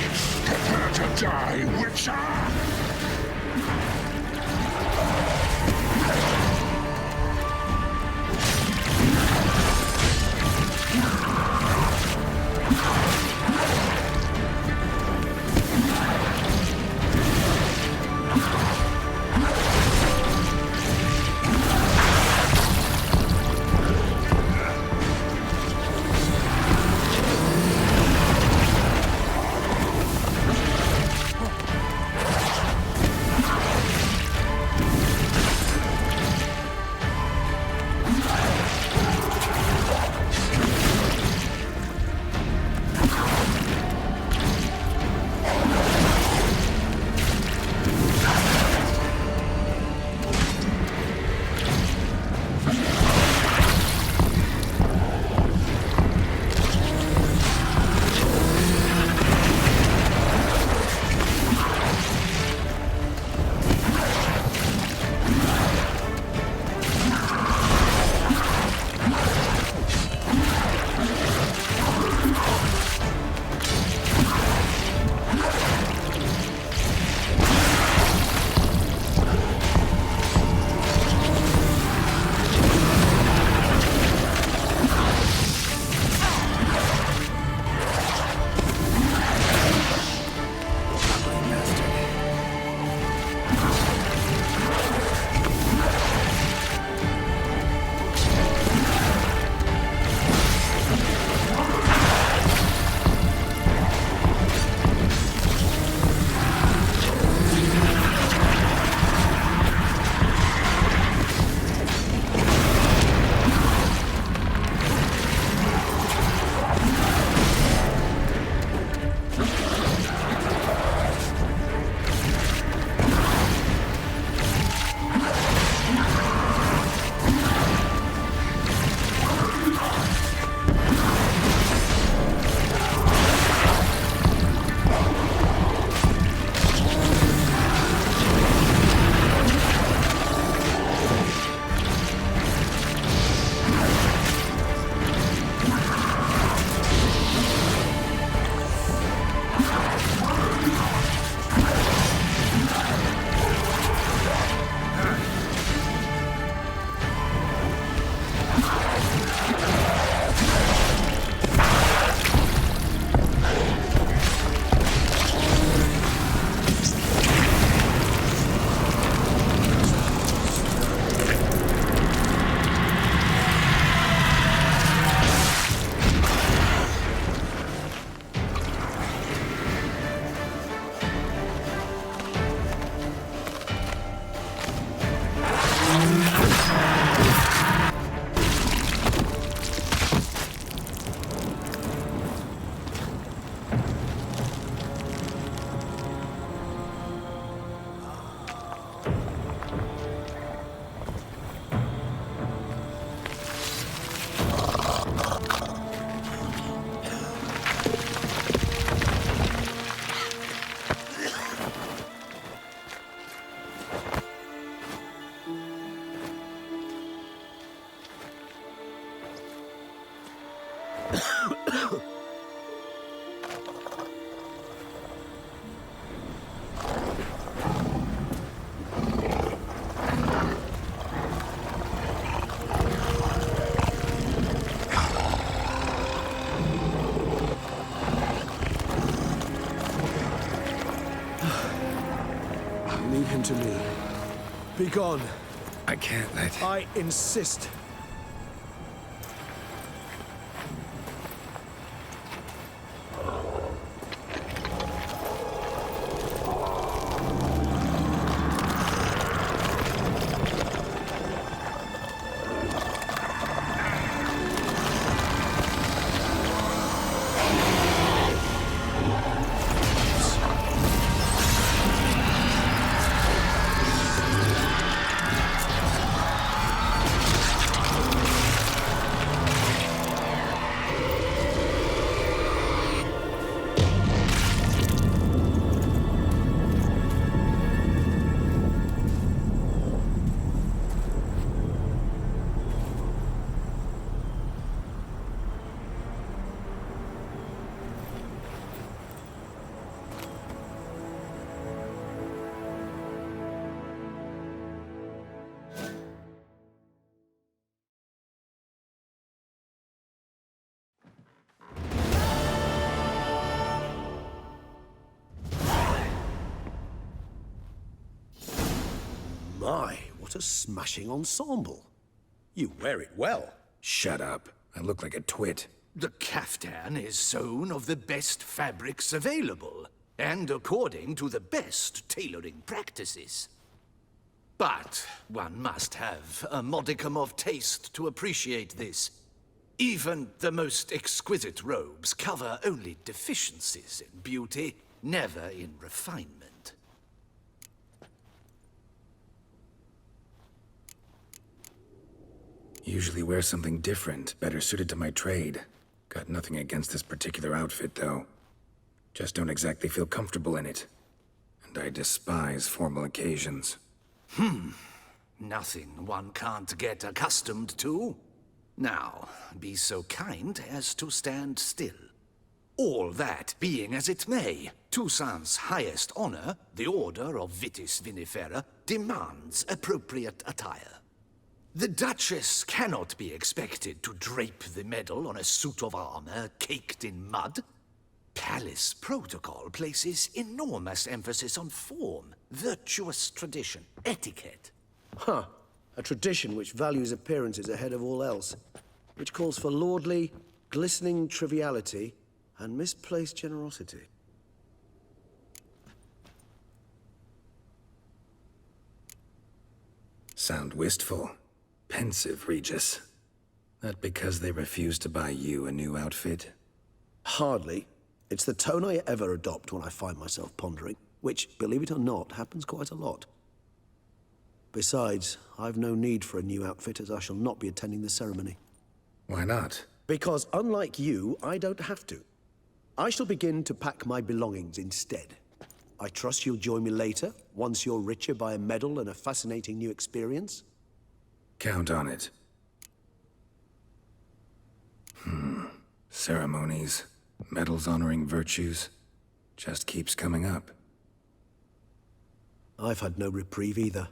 Leave him to me. Be gone. I can't let... I insist. My, what a smashing ensemble. You wear it well. Shut up. I look like a twit. The caftan is sewn of the best fabrics available, and according to the best tailoring practices. But one must have a modicum of taste to appreciate this. Even the most exquisite robes cover only deficiencies in beauty, never in refinement. Usually wear something different, better suited to my trade. Got nothing against this particular outfit, though. Just don't exactly feel comfortable in it. And I despise formal occasions. Nothing one can't get accustomed to. Now, be so kind as to stand still. All that being as it may, Toussaint's highest honor, the Order of Vitis Vinifera, demands appropriate attire. The Duchess cannot be expected to drape the medal on a suit of armor caked in mud. Palace protocol places enormous emphasis on form, virtuous tradition, etiquette. Huh. A tradition which values appearances ahead of all else. Which calls for lordly, glistening triviality and misplaced generosity. Sound wistful. Pensive, Regis. That because they refused to buy you a new outfit? Hardly. It's the tone I ever adopt when I find myself pondering, which, believe it or not, happens quite a lot. Besides, I've no need for a new outfit as I shall not be attending the ceremony. Why not? Because unlike you, I don't have to. I shall begin to pack my belongings instead. I trust you'll join me later, once you're richer by a medal and a fascinating new experience. Count on it. Ceremonies, medals honoring virtues, just keeps coming up. I've had no reprieve either.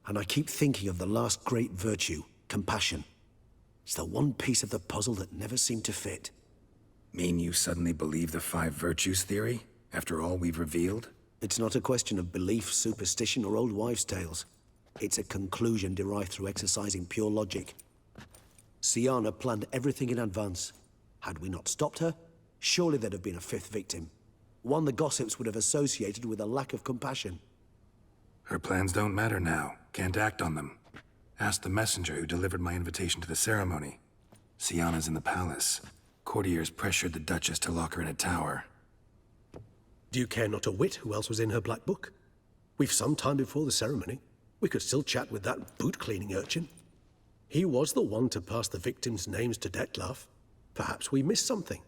And I keep thinking of the last great virtue, compassion. It's the one piece of the puzzle that never seemed to fit. Mean you suddenly believe the 5 virtues theory, after all we've revealed? It's not a question of belief, superstition, or old wives' tales. It's a conclusion derived through exercising pure logic. Siana planned everything in advance. Had we not stopped her, surely there'd have been a 5th victim. One the gossips would have associated with a lack of compassion. Her plans don't matter now. Can't act on them. Ask the messenger who delivered my invitation to the ceremony. Sienna's in the palace. Courtiers pressured the Duchess to lock her in a tower. Do you care not a whit who else was in her black book? We've some time before the ceremony. We could still chat with that boot-cleaning urchin. He was the one to pass the victims' names to Dettlaff. Perhaps we missed something.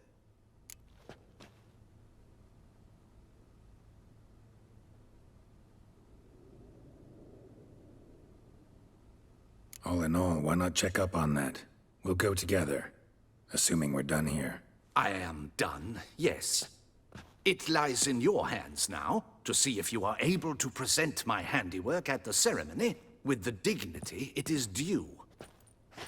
All in all, why not check up on that? We'll go together, assuming we're done here. I am done, yes. It lies in your hands now to see if you are able to present my handiwork at the ceremony with the dignity it is due.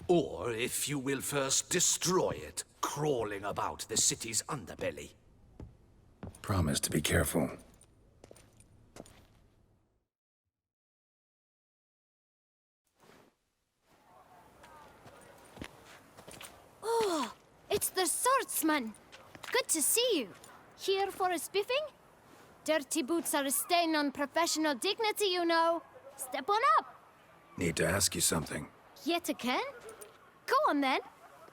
Or if you will first destroy it, crawling about the city's underbelly. Promise to be careful. Oh, it's the swordsman. Good to see you. Here for a spiffing? Dirty boots are a stain on professional dignity, you know. Step on up. Need to ask you something. Yet again? Go on then.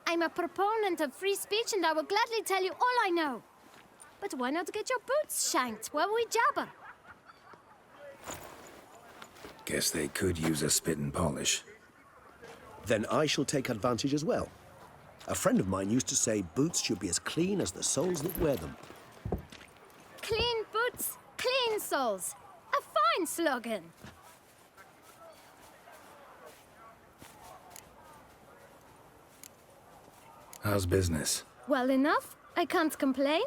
I'm a proponent of free speech and I will gladly tell you all I know. But why not get your boots shanked while we jabber? Guess they could use a spit and polish. Then I shall take advantage as well. A friend of mine used to say boots should be as clean as the soles that wear them. Clean boots, clean soles. A fine slogan. How's business? Well enough. I can't complain.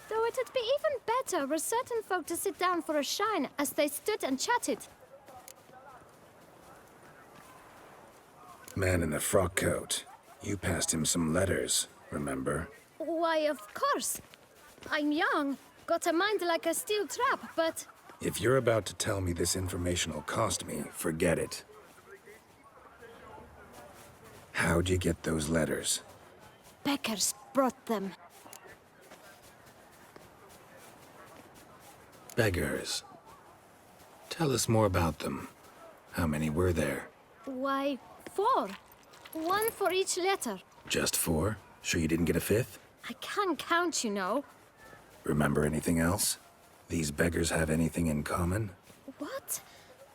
Though it'd be even better were certain folk to sit down for a shine as they stood and chatted. Man in the frock coat. You passed him some letters, remember? Why, of course. I'm young, got a mind like a steel trap, but... If you're about to tell me this information will cost me, forget it. How'd you get those letters? Beggars brought them. Beggars. Tell us more about them. How many were there? Why, 4. 1 for each letter. Just 4? Sure you didn't get a 5th? I can't count, you know. Remember anything else? These beggars have anything in common? What?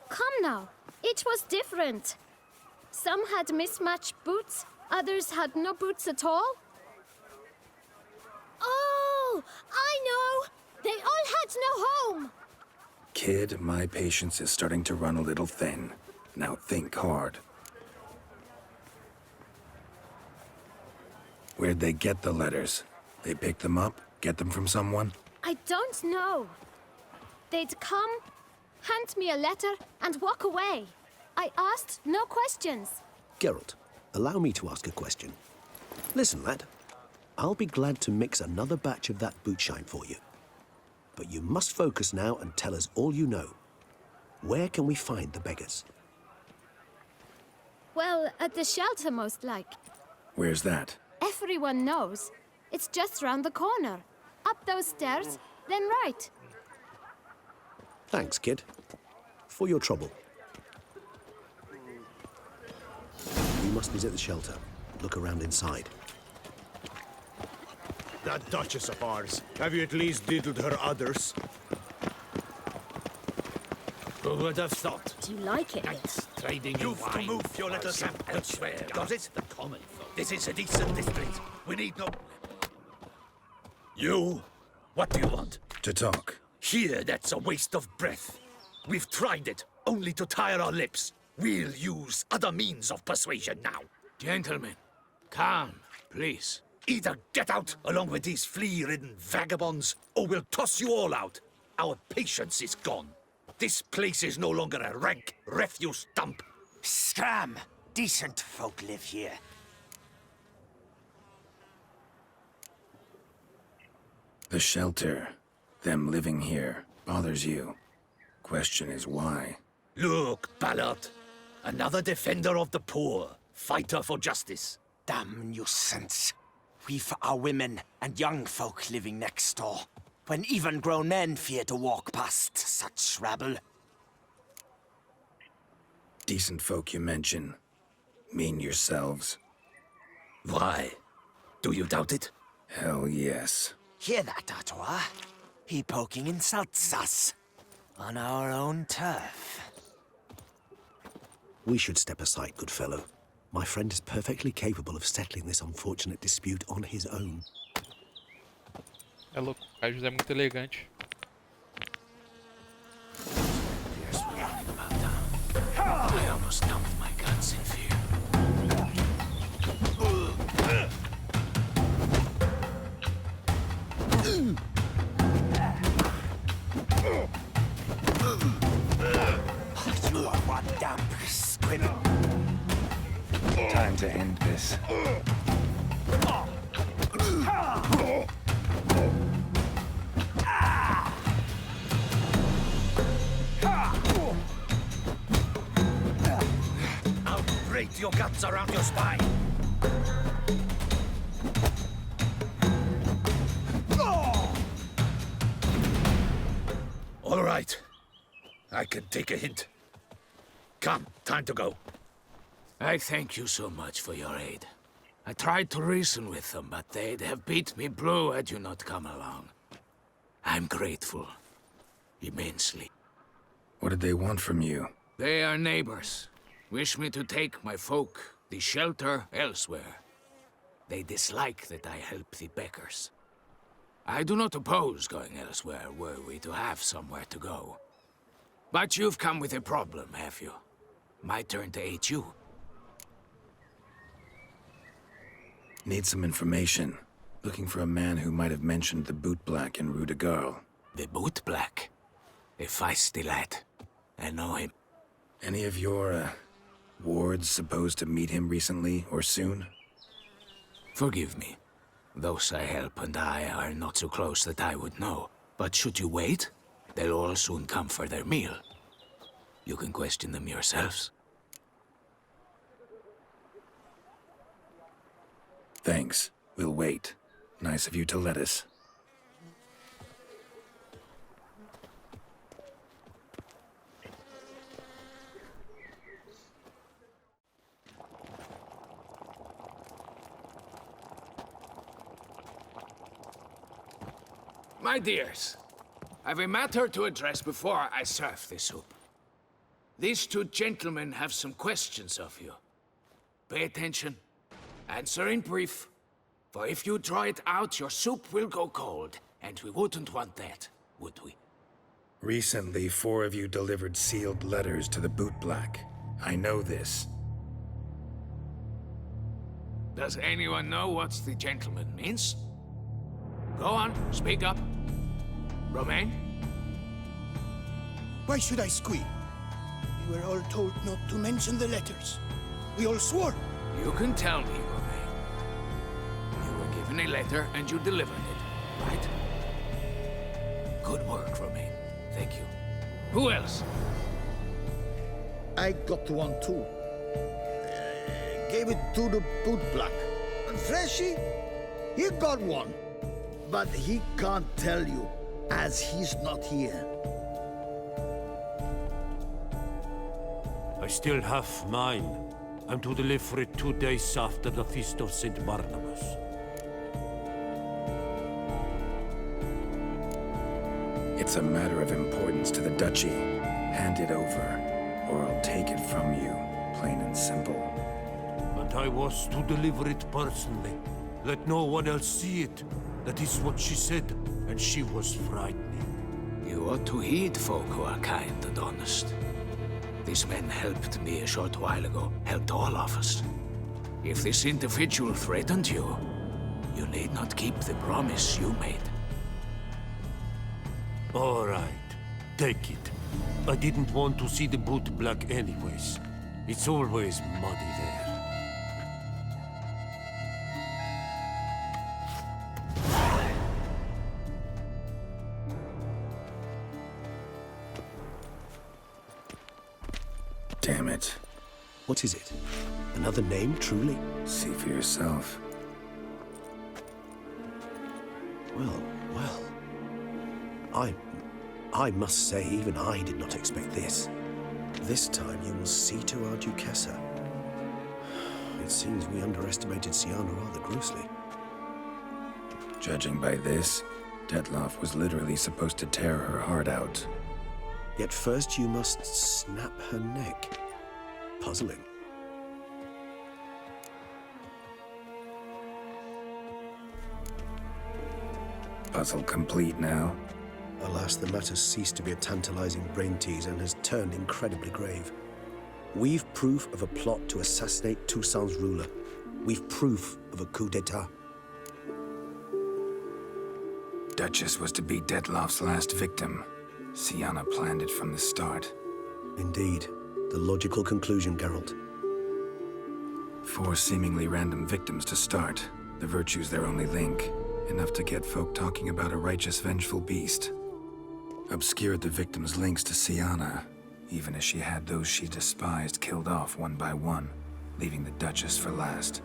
Come now. Each was different. Some had mismatched boots, others had no boots at all. Oh, I know! They all had no home! Kid, my patience is starting to run a little thin. Now think hard. Where'd they get the letters? They pick them up? Get them from someone? I don't know. They'd come, hand me a letter, and walk away. I asked no questions. Geralt, allow me to ask a question. Listen, lad. I'll be glad to mix another batch of that bootshine for you. But you must focus now and tell us all you know. Where can we find the beggars? Well, at the shelter, most like. Where's that? Everyone knows. It's just round the corner. Up those stairs, then right. Thanks, kid. For your trouble. We must visit the shelter. Look around inside. That Duchess of ours. Have you at least diddled her others? Who would have thought? Do you like it? Knights trading in You've to wine move your little some sap elsewhere. Got it? The common folk. This is a decent district. We need no... You? What do you want? To talk. Here, that's a waste of breath. We've tried it, only to tire our lips. We'll use other means of persuasion now. Gentlemen, calm, please. Either get out along with these flea-ridden vagabonds, or we'll toss you all out. Our patience is gone. This place is no longer a rank refuse dump. Scram! Decent folk live here. The shelter, them living here, bothers you. Question is why? Look, Ballard. Another defender of the poor. Fighter for justice. Damn nuisance. We've our women and young folk living next door, when even grown men fear to walk past such rabble. decent folk you mention mean yourselves. Why? Do you doubt it? Hell yes. Hear that, Artois? He poking insults us. On our own turf. We should step aside, good fellow. My friend is perfectly capable of settling this unfortunate dispute on his own. É louco, o Kaijus é muito elegante. I almost dumped my guns in fear. You are one damn squib. Time to end this. I'll break your guts around your spine. All right. I can take a hint. Come, time to go. I thank you so much for your aid. I tried to reason with them, but they'd have beat me blue had you not come along. I'm grateful. Immensely. What did they want from you? They are neighbors. Wish me to take my folk, the shelter, elsewhere. They dislike that I help the beggars. I do not oppose going elsewhere, were we to have somewhere to go. But you've come with a problem, have you? My turn to aid you. Need some information. Looking for a man who might have mentioned the bootblack in Rue de Garl. The bootblack? A feisty lad. I know him. Any of your, wards supposed to meet him recently or soon? Forgive me. Those I help and I are not so close that I would know. But should you wait, they'll all soon come for their meal. You can question them yourselves. Thanks. We'll wait. Nice of you to let us. My dears, I've a matter to address before I serve the soup. These two gentlemen have some questions of you. Pay attention. Answer in brief. For if you draw it out, your soup will go cold. And we wouldn't want that, would we? Recently, 4 of you delivered sealed letters to the bootblack. I know this. Does anyone know what the gentleman means? Go on, speak up. Romain? Why should I squeal? We were all told not to mention the letters. We all swore. You can tell me, Romain. You were given a letter and you delivered it, right? Good work, Romain. Thank you. Who else? I got one too. Gave it to the bootblack. And Freshy, he got one. But he can't tell you, as he's not here. I still have mine. I'm to deliver it 2 days after the Feast of St. Barnabas. It's a matter of importance to the Duchy. Hand it over, or I'll take it from you, plain and simple. And I was to deliver it personally. Let no one else see it. That is what she said, and she was frightening. You ought to heed folk who are kind and honest. These men helped me a short while ago, helped all of us. If this individual threatened you, you need not keep the promise you made. All right, take it. I didn't want to see the bootblack anyways. It's always muddy there. Damn it. What is it? Another name, truly? See for yourself. Well. I must say, even I did not expect this. This time you will see to our Duchessa. It seems we underestimated Siana rather grossly. Judging by this, Detloff was literally supposed to tear her heart out. Yet first you must snap her neck. Puzzling. Puzzle complete now? Alas, the matter ceased to be a tantalizing brain tease and has turned incredibly grave. We've proof of a plot to assassinate Toussaint's ruler. We've proof of a coup d'etat. Duchess was to be Detloff's last victim. Siana planned it from the start. Indeed. The logical conclusion, Geralt. 4 seemingly random victims to start. The virtue's their only link. Enough to get folk talking about a righteous, vengeful beast. Obscured the victims' links to Siana, even as she had those she despised killed off one by one, leaving the Duchess for last.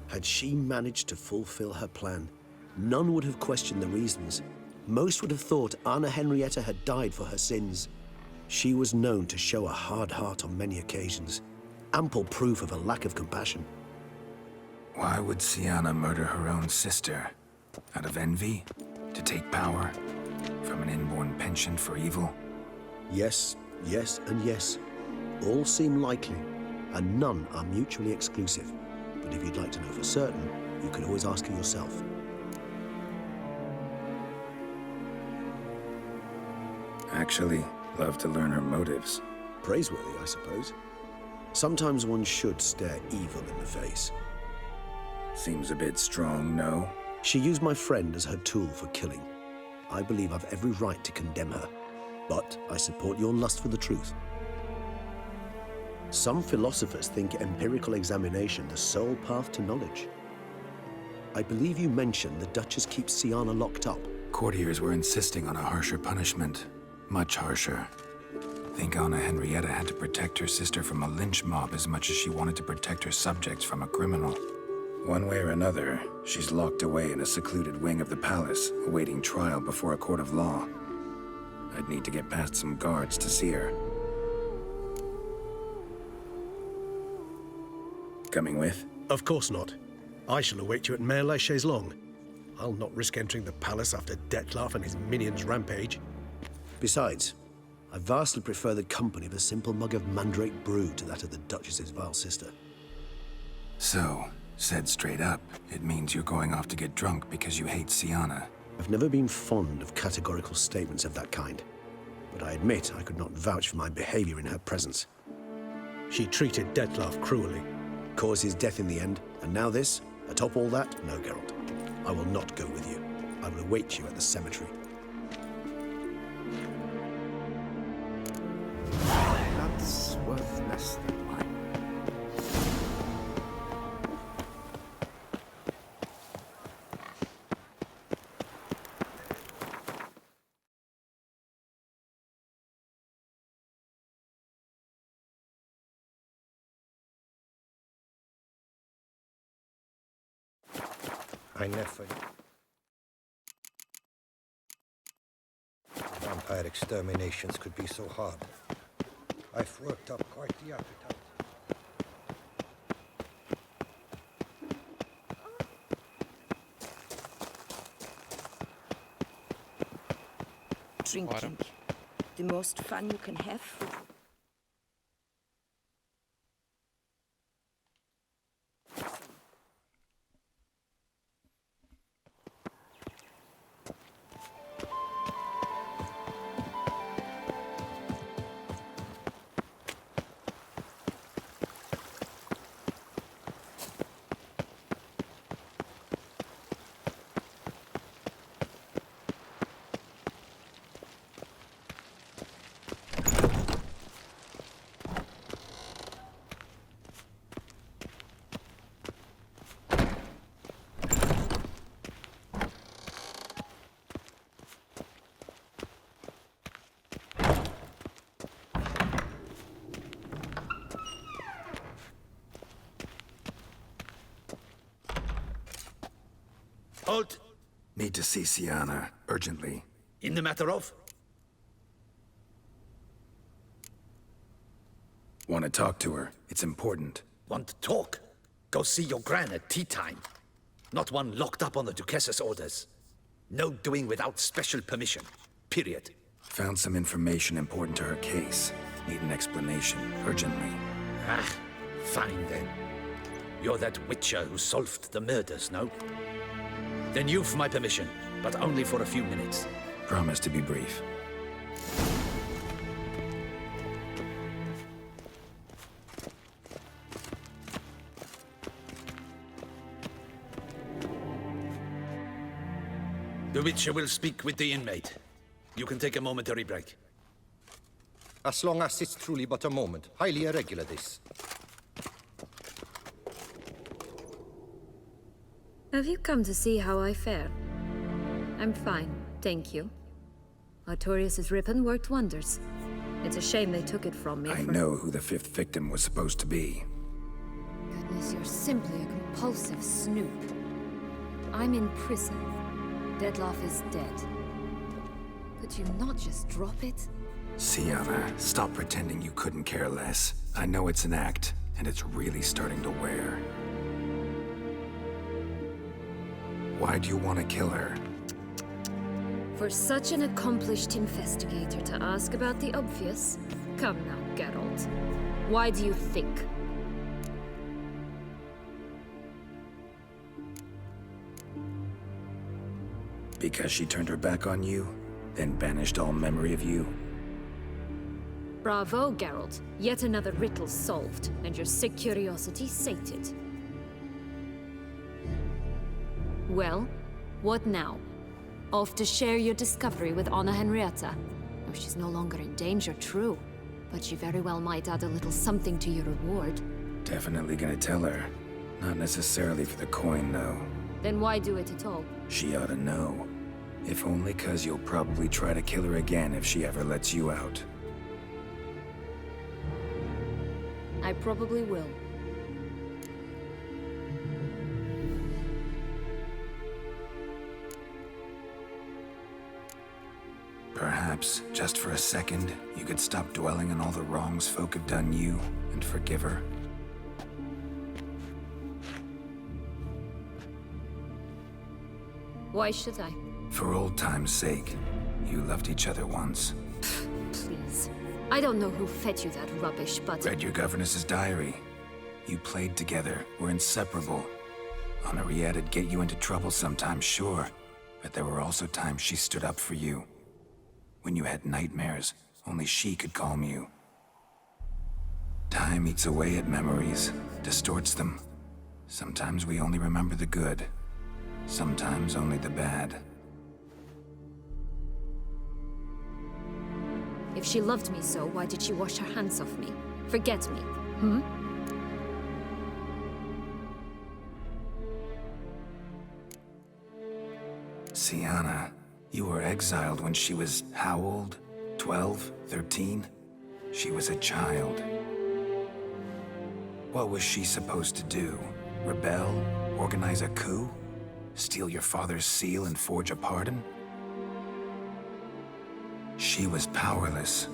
Had she managed to fulfill her plan, none would have questioned the reasons. Most would have thought Anna Henrietta had died for her sins. She was known to show a hard heart on many occasions. Ample proof of a lack of compassion. Why would Siana murder her own sister? Out of envy? To take power? From an inborn penchant for evil? Yes, yes, and yes. All seem likely, and none are mutually exclusive. But if you'd like to know for certain, you could always ask her yourself. Actually, love to learn her motives. Praiseworthy, I suppose. Sometimes one should stare evil in the face. Seems a bit strong, no? She used my friend as her tool for killing. I believe I've every right to condemn her, but I support your lust for the truth. Some philosophers think empirical examination the sole path to knowledge. I believe you mentioned the Duchess keeps Siana locked up. Courtiers were insisting on a harsher punishment. Much harsher. Think Anna Henrietta had to protect her sister from a lynch mob as much as she wanted to protect her subjects from a criminal. One way or another, she's locked away in a secluded wing of the palace, awaiting trial before a court of law. I'd need to get past some guards to see her. Coming with? Of course not. I shall await you at Mare la Chaise-Longue. I'll not risk entering the palace after Detloff and his minions rampage. Besides, I vastly prefer the company of a simple mug of mandrake brew to that of the Duchess's vile sister. So, said straight up, it means you're going off to get drunk because you hate Siana. I've never been fond of categorical statements of that kind, but I admit I could not vouch for my behavior in her presence. She treated Detloff cruelly, caused his death in the end, and now this? Atop all that? No, Geralt. I will not go with you. I will await you at the cemetery. That's worth less than mine. I never... Vampire exterminations could be so hard. I've worked up quite the appetite. Drinking. The most fun you can have. Halt! Need to see Siana, urgently. In the matter of? Want to talk to her? It's important. Want to talk? Go see your gran at tea time. Not one locked up on the Duchess's orders. No doing without special permission. Period. Found some information important to her case. Need an explanation, urgently. Ah, fine then. You're that witcher who solved the murders, no? Then you've my permission, but only for a few minutes. Promise to be brief. The Witcher will speak with the inmate. You can take a momentary break. As long as it's truly but a moment. Highly irregular, this. Have you come to see how I fare? I'm fine, thank you. Artorius' ribbon worked wonders. It's a shame they took it from me. I know who the 5th victim was supposed to be. Goodness, you're simply a compulsive snoop. I'm in prison. Dettlaff is dead. Could you not just drop it? Sienna, stop pretending you couldn't care less. I know it's an act, and it's really starting to wear. Why do you want to kill her? For such an accomplished investigator to ask about the obvious? Come now, Geralt. Why do you think? Because she turned her back on you, then banished all memory of you? Bravo, Geralt. Yet another riddle solved, and your sick curiosity sated. Well, what now? Off to share your discovery with Anna Henrietta? Oh, she's no longer in danger, true. But she very well might add a little something to your reward. Definitely gonna tell her. Not necessarily for the coin, though. Then why do it at all? She ought to know. If only 'cause you'll probably try to kill her again if she ever lets you out. I probably will. Perhaps, just for a second, you could stop dwelling on all the wrongs folk have done you and forgive her. Why should I? For old time's sake. You loved each other once. Please. I don't know who fed you that rubbish, but... Read your governess's diary. You played together, were inseparable. Henriette'd get you into trouble sometimes, sure. But there were also times she stood up for you. When you had nightmares, only she could calm you. Time eats away at memories, distorts them. Sometimes we only remember the good. Sometimes only the bad. If she loved me so, why did she wash her hands off me? Forget me, hmm? Sienna, you were exiled when she was how old? 12? 13? She was a child. What was she supposed to do? Rebel? Organize a coup? Steal your father's seal and forge a pardon? She was powerless.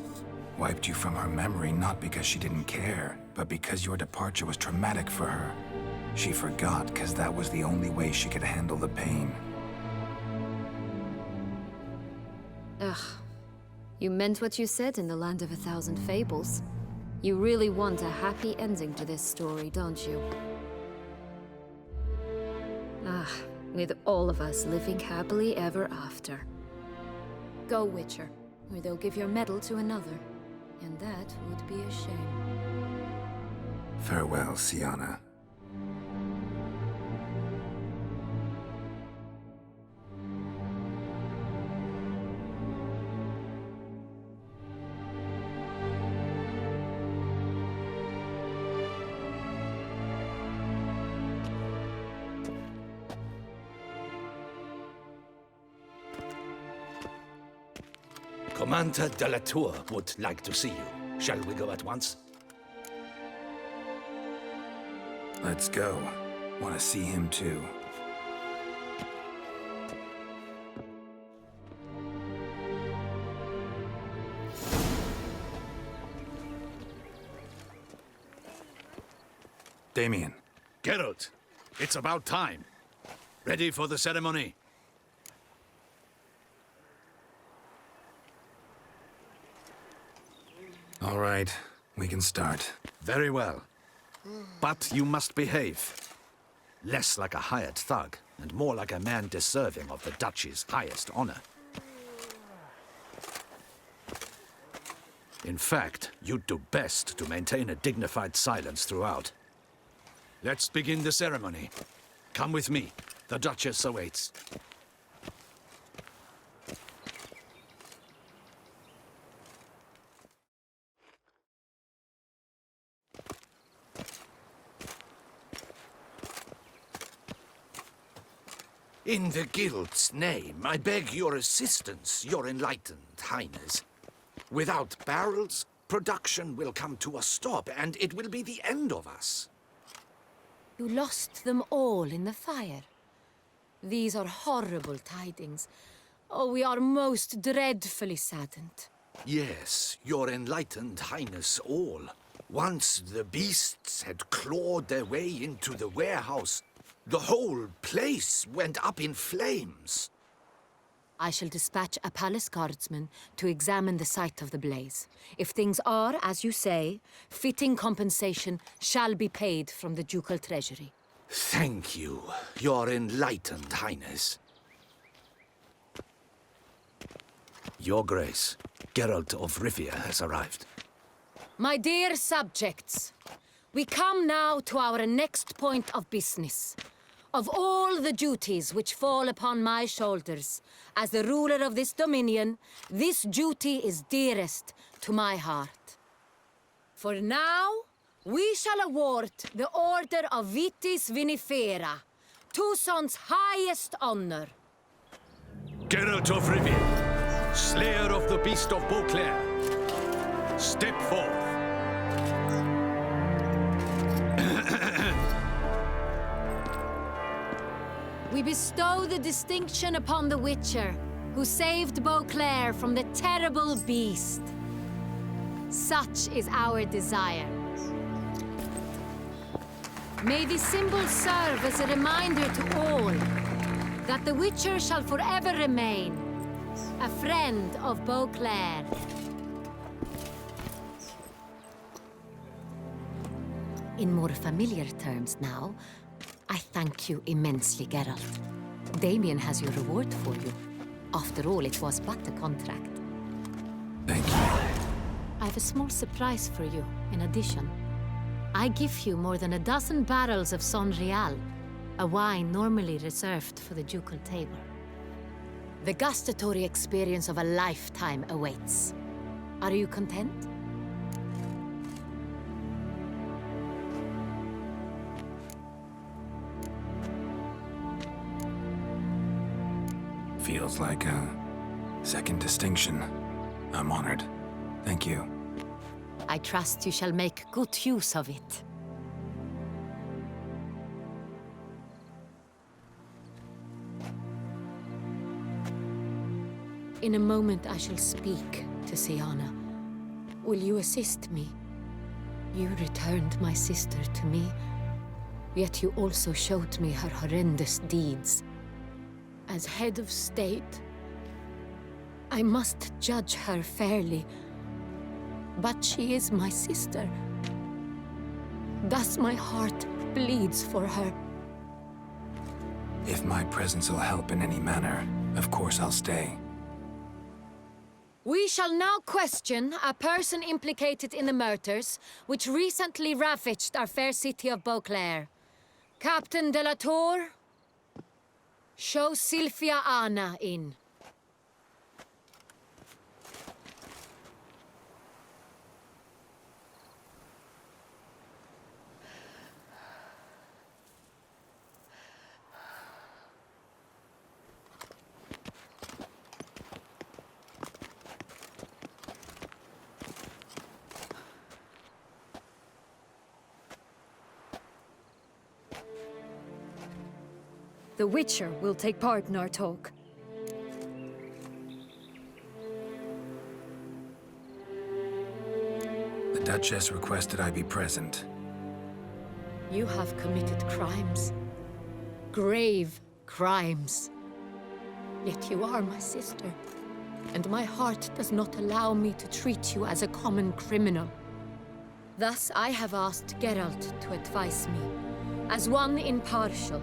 Wiped you from her memory not because she didn't care, but because your departure was traumatic for her. She forgot because that was the only way she could handle the pain. Ugh. You meant what you said in the Land of a Thousand Fables. You really want a happy ending to this story, don't you? Ah, with all of us living happily ever after. Go, Witcher, or they'll give your medal to another. And that would be a shame. Farewell, Sienna. Commander de la Tour would like to see you. Shall we go at once? Let's go. Want to see him too. Damien. Geralt, it's about time. Ready for the ceremony? All right, we can start. Very well. But you must behave. Less like a hired thug, and more like a man deserving of the Duchy's highest honor. In fact, you'd do best to maintain a dignified silence throughout. Let's begin the ceremony. Come with me. The Duchess awaits. In the Guild's name, I beg your assistance, your enlightened highness. Without barrels, production will come to a stop, and it will be the end of us. You lost them all in the fire. These are horrible tidings. Oh, we are most dreadfully saddened. Yes, your enlightened highness all. Once the beasts had clawed their way into the warehouse, the whole place went up in flames. I shall dispatch a palace guardsman to examine the site of the blaze. If things are, as you say, fitting compensation shall be paid from the ducal treasury. Thank you, your enlightened highness. Your Grace, Geralt of Rivia has arrived. My dear subjects, we come now to our next point of business. Of all the duties which fall upon my shoulders, as the ruler of this dominion, this duty is dearest to my heart. For now, we shall award the Order of Vitis Vinifera, Tucson's highest honor. Geralt of Rivia, slayer of the beast of Beauclair, step forth. We bestow the distinction upon the Witcher, who saved Beauclair from the terrible beast. Such is our desire. May this symbol serve as a reminder to all that the Witcher shall forever remain a friend of Beauclair. In more familiar terms now, I thank you immensely, Geralt. Damien has your reward for you. After all, it was but a contract. Thank you. I have a small surprise for you, in addition. I give you more than a dozen barrels of Son Real, a wine normally reserved for the ducal table. The gustatory experience of a lifetime awaits. Are you content? Feels like a second distinction. I'm honored. Thank you. I trust you shall make good use of it. In a moment I shall speak to Siana. Will you assist me? You returned my sister to me, yet you also showed me her horrendous deeds. As head of state, I must judge her fairly. But she is my sister. Thus my heart bleeds for her. If my presence will help in any manner, of course I'll stay. We shall now question a person implicated in the murders which recently ravaged our fair city of Beauclair. Captain de la Tour, show Sylvia Anna in. The Witcher will take part in our talk. The Duchess requested I be present. You have committed crimes. Grave crimes. Yet you are my sister, and my heart does not allow me to treat you as a common criminal. Thus, I have asked Geralt to advise me, as one impartial.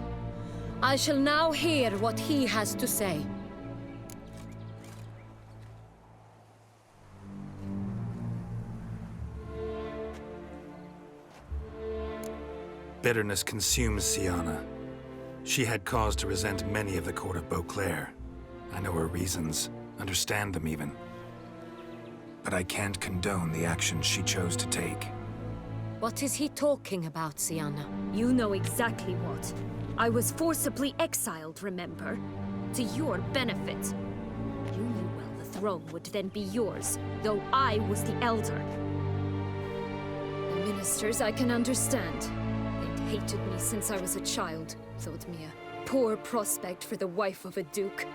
I shall now hear what he has to say. Bitterness consumes Siana. She had cause to resent many of the court of Beauclair. I know her reasons, understand them even. But I can't condone the actions she chose to take. What is he talking about, Siana? You know exactly what. I was forcibly exiled, remember? To your benefit. You knew well the throne would then be yours, though I was the elder. The ministers I can understand. They'd hated me since I was a child, thought me a poor prospect for the wife of a duke.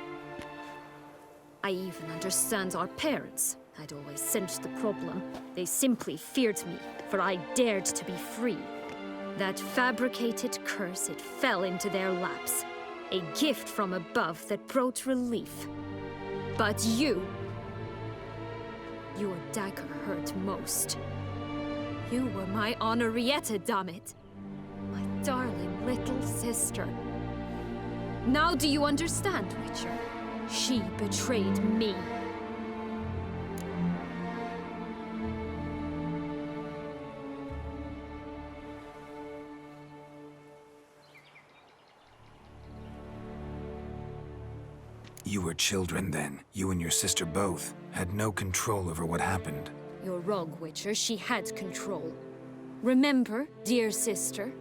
I even understand our parents. I'd always sensed the problem. They simply feared me, for I dared to be free. That fabricated curse, it fell into their laps. A gift from above that brought relief. But you... Your dagger hurt most. You were my Henrietta, dammit. My darling little sister. Now do you understand, Witcher? She betrayed me. You were children then. You and your sister both had no control over what happened. You're wrong, Witcher. She had control. Remember, dear sister,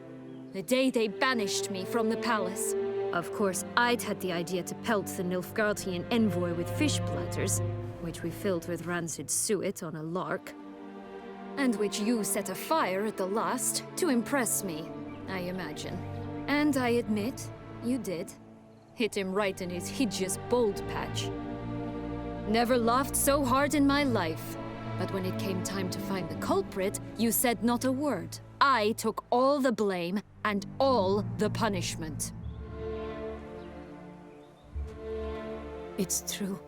the day they banished me from the palace. Of course, I'd had the idea to pelt the Nilfgaardian envoy with fish platters, which we filled with rancid suet on a lark. And which you set afire at the last, to impress me, I imagine. And I admit, you did. Hit him right in his hideous bald patch. Never laughed so hard in my life. But when it came time to find the culprit, you said not a word. I took all the blame and all the punishment. It's true.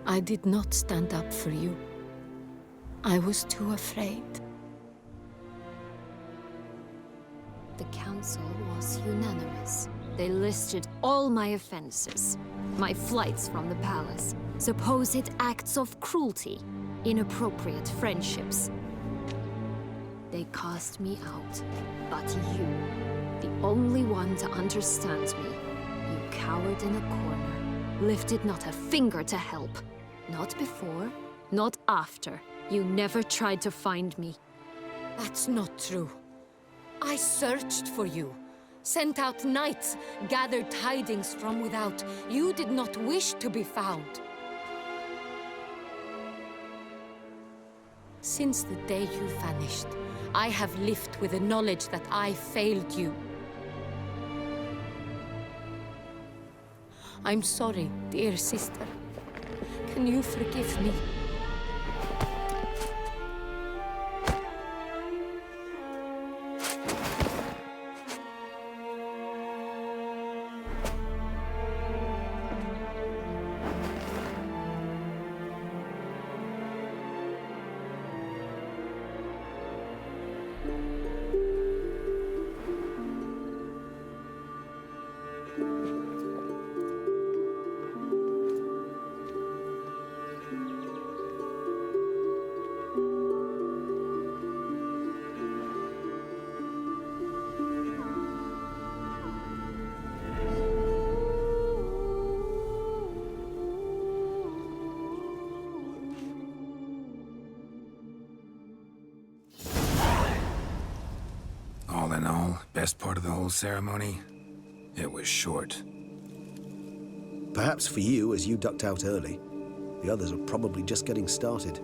I did not stand up for you. I was too afraid. The council was unanimous. They listed all my offenses. My flights from the palace, supposed acts of cruelty, inappropriate friendships. They cast me out. But you, the only one to understand me, you cowered in a corner, lifted not a finger to help. Not before, not after. You never tried to find me. That's not true. I searched for you. Sent out knights, gathered tidings from without. You did not wish to be found. Since the day you vanished, I have lived with the knowledge that I failed you. I'm sorry, dear sister. Can you forgive me? All in all, best part of the whole ceremony? It was short. Perhaps for you, as you ducked out early. The others are probably just getting started.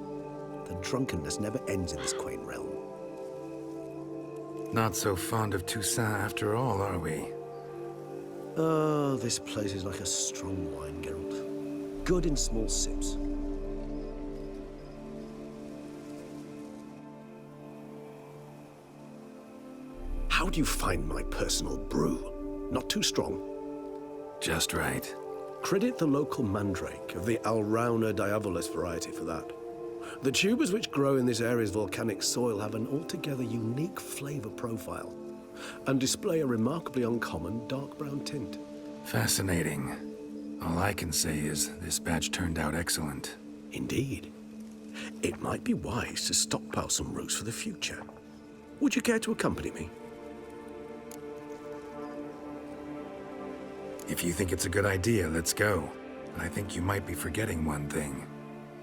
The drunkenness never ends in this quaint realm. Not so fond of Toussaint after all, are we? Oh, this place is like a strong wine, Geralt. Good in small sips. How do you find my personal brew? Not too strong? Just right. Credit the local mandrake of the Alrauna diavolis variety for that. The tubers which grow in this area's volcanic soil have an altogether unique flavor profile and display a remarkably uncommon dark brown tint. Fascinating. All I can say is this batch turned out excellent. Indeed. It might be wise to stockpile some roots for the future. Would you care to accompany me? If you think it's a good idea, let's go. But I think you might be forgetting one thing.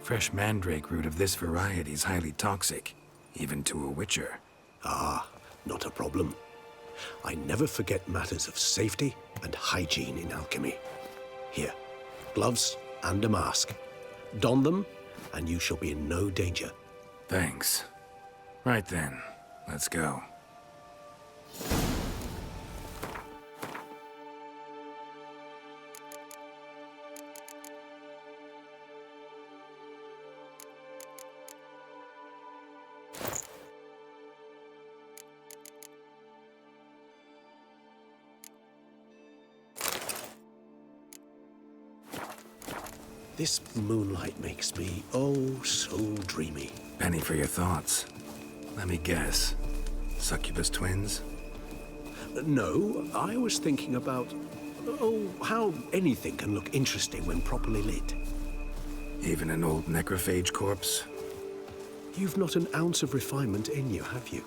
Fresh mandrake root of this variety is highly toxic, even to a witcher. Ah, not a problem. I never forget matters of safety and hygiene in alchemy. Here, gloves and a mask. Don them, and you shall be in no danger. Thanks. Right then, let's go. This moonlight makes me, oh, so dreamy. Penny for your thoughts. Let me guess. Succubus twins? No, I was thinking about, how anything can look interesting when properly lit. Even an old necrophage corpse? You've not an ounce of refinement in you, have you?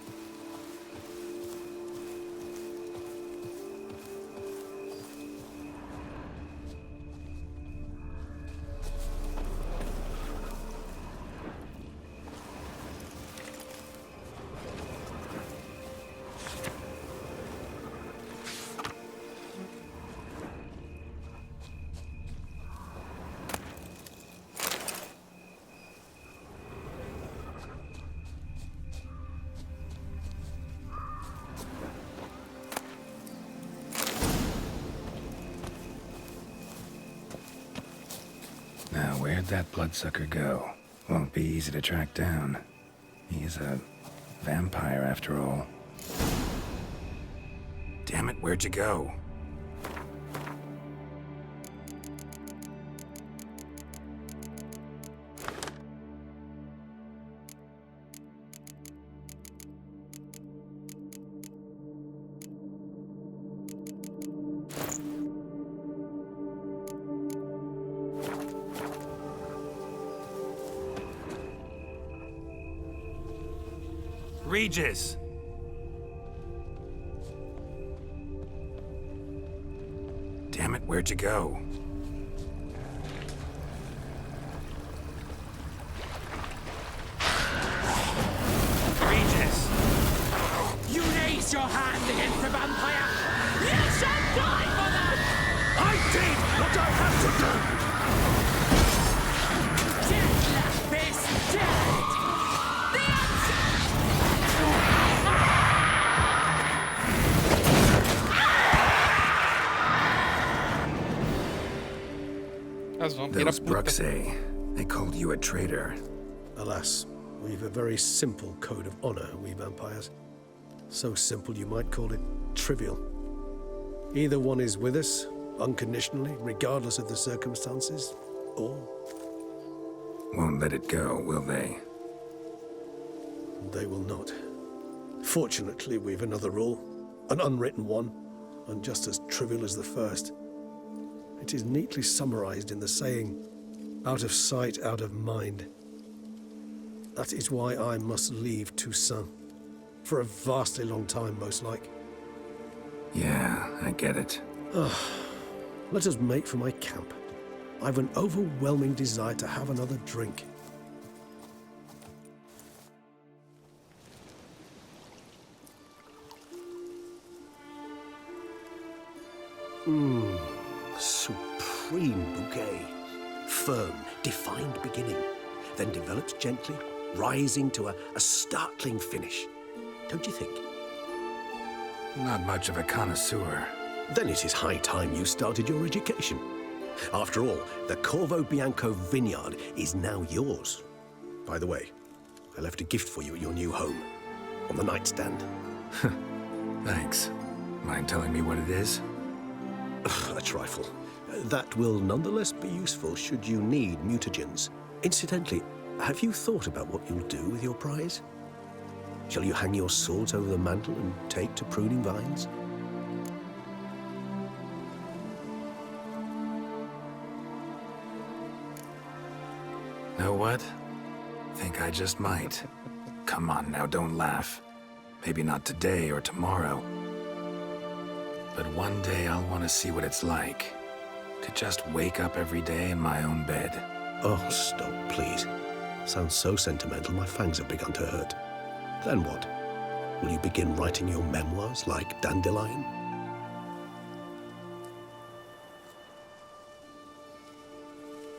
Now, where'd that bloodsucker go? Won't be easy to track down. He's a vampire, after all. Damn it, where'd you go? Regis! Damn it, where'd you go? Regis! You raise your hand against the vampire! You shall die for that! I did what I had to do! Death, Lapis! Death! Those Brooks say they called you a traitor. Alas, we've a very simple code of honor, we vampires. So simple you might call it trivial. Either one is with us, unconditionally, regardless of the circumstances, or... Won't let it go, will they? They will not. Fortunately, we've another rule, an unwritten one, and just as trivial as the first. It is neatly summarized in the saying, out of sight, out of mind. That is why I must leave Toussaint. For a vastly long time, most like. Yeah, I get it. Let us make for my camp. I've an overwhelming desire to have another drink. Supreme bouquet. Firm, defined beginning, then develops gently, rising to a startling finish. Don't you think? Not much of a connoisseur. Then it is high time you started your education. After all, the Corvo Bianco vineyard is now yours. By the way, I left a gift for you at your new home, on the nightstand. Thanks. Mind telling me what it is? A trifle. That will nonetheless be useful should you need mutagens. Incidentally, have you thought about what you'll do with your prize? Shall you hang your swords over the mantle and take to pruning vines? Know what? Think I just might. Come on now, don't laugh. Maybe not today or tomorrow. But one day I'll want to see what it's like to just wake up every day in my own bed. Oh, stop, please. Sounds so sentimental, my fangs have begun to hurt. Then what? Will you begin writing your memoirs like Dandelion?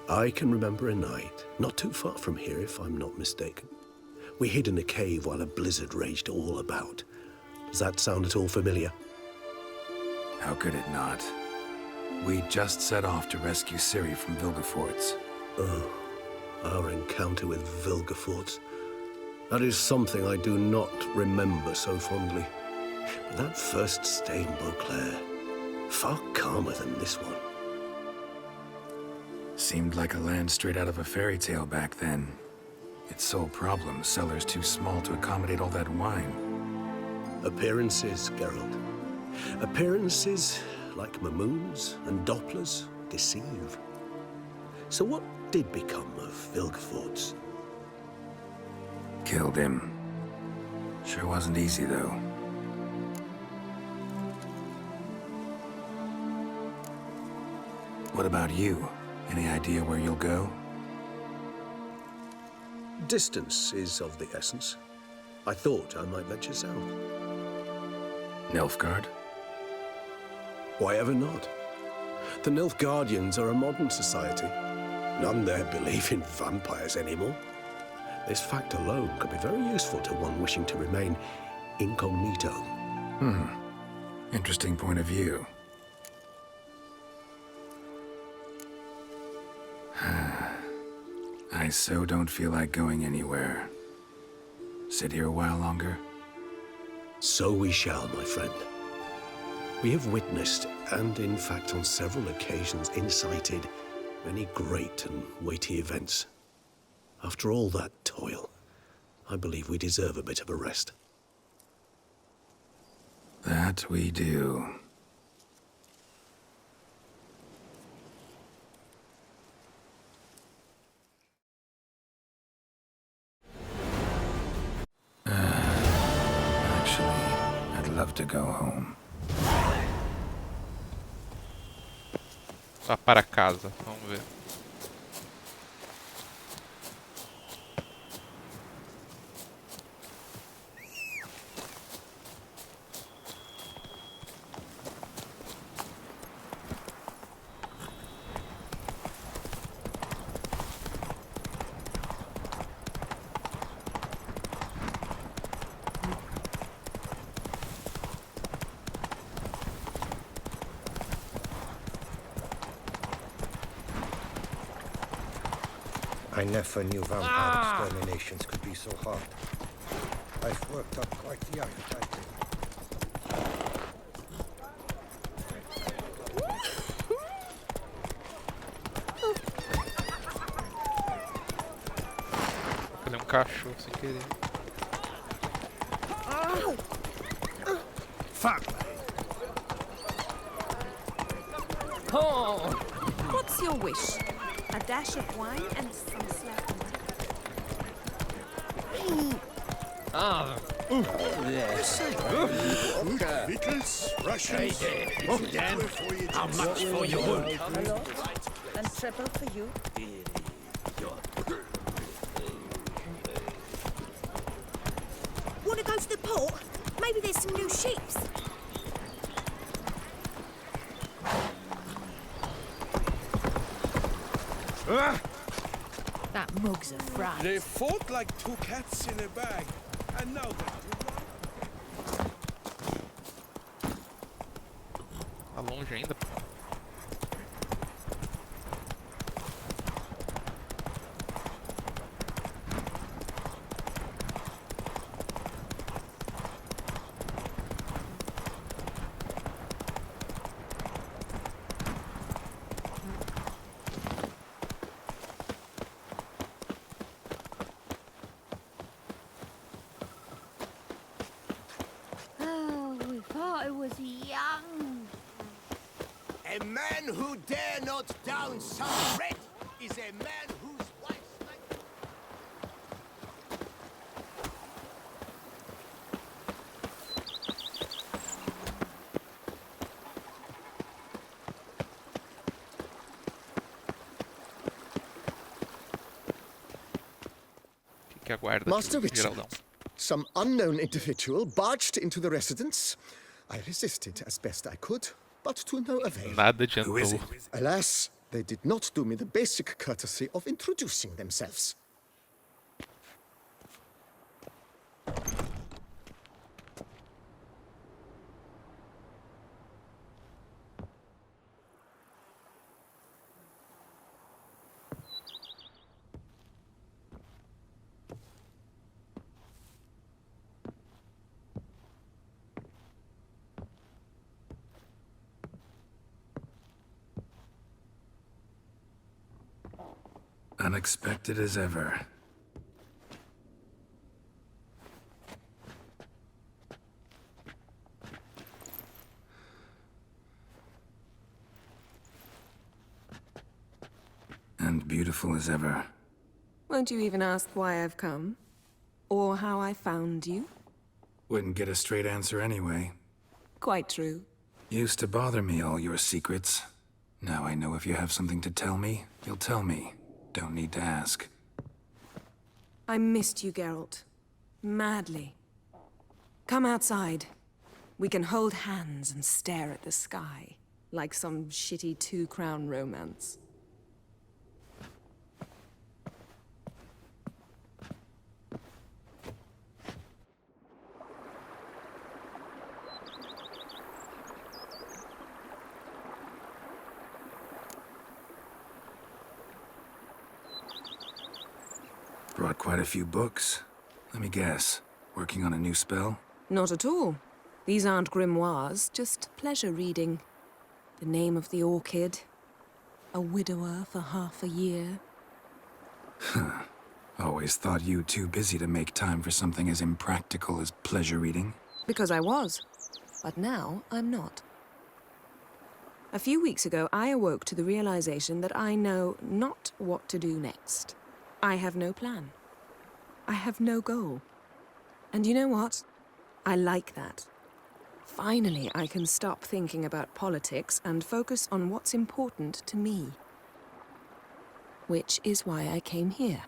I can remember a night, not too far from here if I'm not mistaken. We hid in a cave while a blizzard raged all about. Does that sound at all familiar? How could it not? We just set off to rescue Ciri from Vilgefortz. Oh, our encounter with Vilgefortz. That is something I do not remember so fondly. But that first stay in Beauclair, far calmer than this one. Seemed like a land straight out of a fairy tale back then. Its sole problem, cellars too small to accommodate all that wine. Appearances, Geralt. Appearances, like Mamoons and Dopplers, deceive. So what did become of Vilgefortz? Killed him. Sure wasn't easy, though. What about you? Any idea where you'll go? Distance is of the essence. I thought I might venture south. Nilfgaard? Why ever not? The Nilfgaardians are a modern society. None there believe in vampires anymore. This fact alone could be very useful to one wishing to remain incognito. Interesting point of view. I so don't feel like going anywhere. Sit here a while longer? So we shall, my friend. We have witnessed, and in fact on several occasions incited, many great and weighty events. After all that toil, I believe we deserve a bit of a rest. That we do. Actually, I'd love to go home. Vá para casa, vamos ver. I never knew vampire exterminations could be so hard. I've worked up quite the appetite. Ele é um cachorro sem querer. Fuck! Oh! What's your wish? A dash of wine and some slack. Ah. Yes. Vittles, Russians. Dan, how much for your wound? Hello? And triple for you. Want to go to the port? Maybe there's some new ships. That mug's a fright. They fought like two cats in a bag, and now they're Tá longe ainda. A man who dare not down some red is a man whose wife's like... Que aguarda Master aqui o Richard, Geraldão. some unknown individual barged into the residence. I resisted as best I could, but to no avail. Nada adiantou. Who is it? Alas, they did not do me the basic courtesy of introducing themselves. Unexpected as ever. And beautiful as ever. Won't you even ask why I've come? Or how I found you? Wouldn't get a straight answer anyway. Quite true. Used to bother me, all your secrets. Now I know if you have something to tell me, you'll tell me. Don't need to ask. I missed you, Geralt. Madly. Come outside. We can hold hands and stare at the sky, like some shitty two-crown romance. Brought quite a few books. Let me guess. Working on a new spell? Not at all. These aren't grimoires, just pleasure reading. The Name of the Orchid. A widower for half a year. Always thought you too busy to make time for something as impractical as pleasure reading. Because I was. But now, I'm not. A few weeks ago, I awoke to the realization that I know not what to do next. I have no plan. I have no goal. And you know what? I like that. Finally, I can stop thinking about politics and focus on what's important to me. Which is why I came here.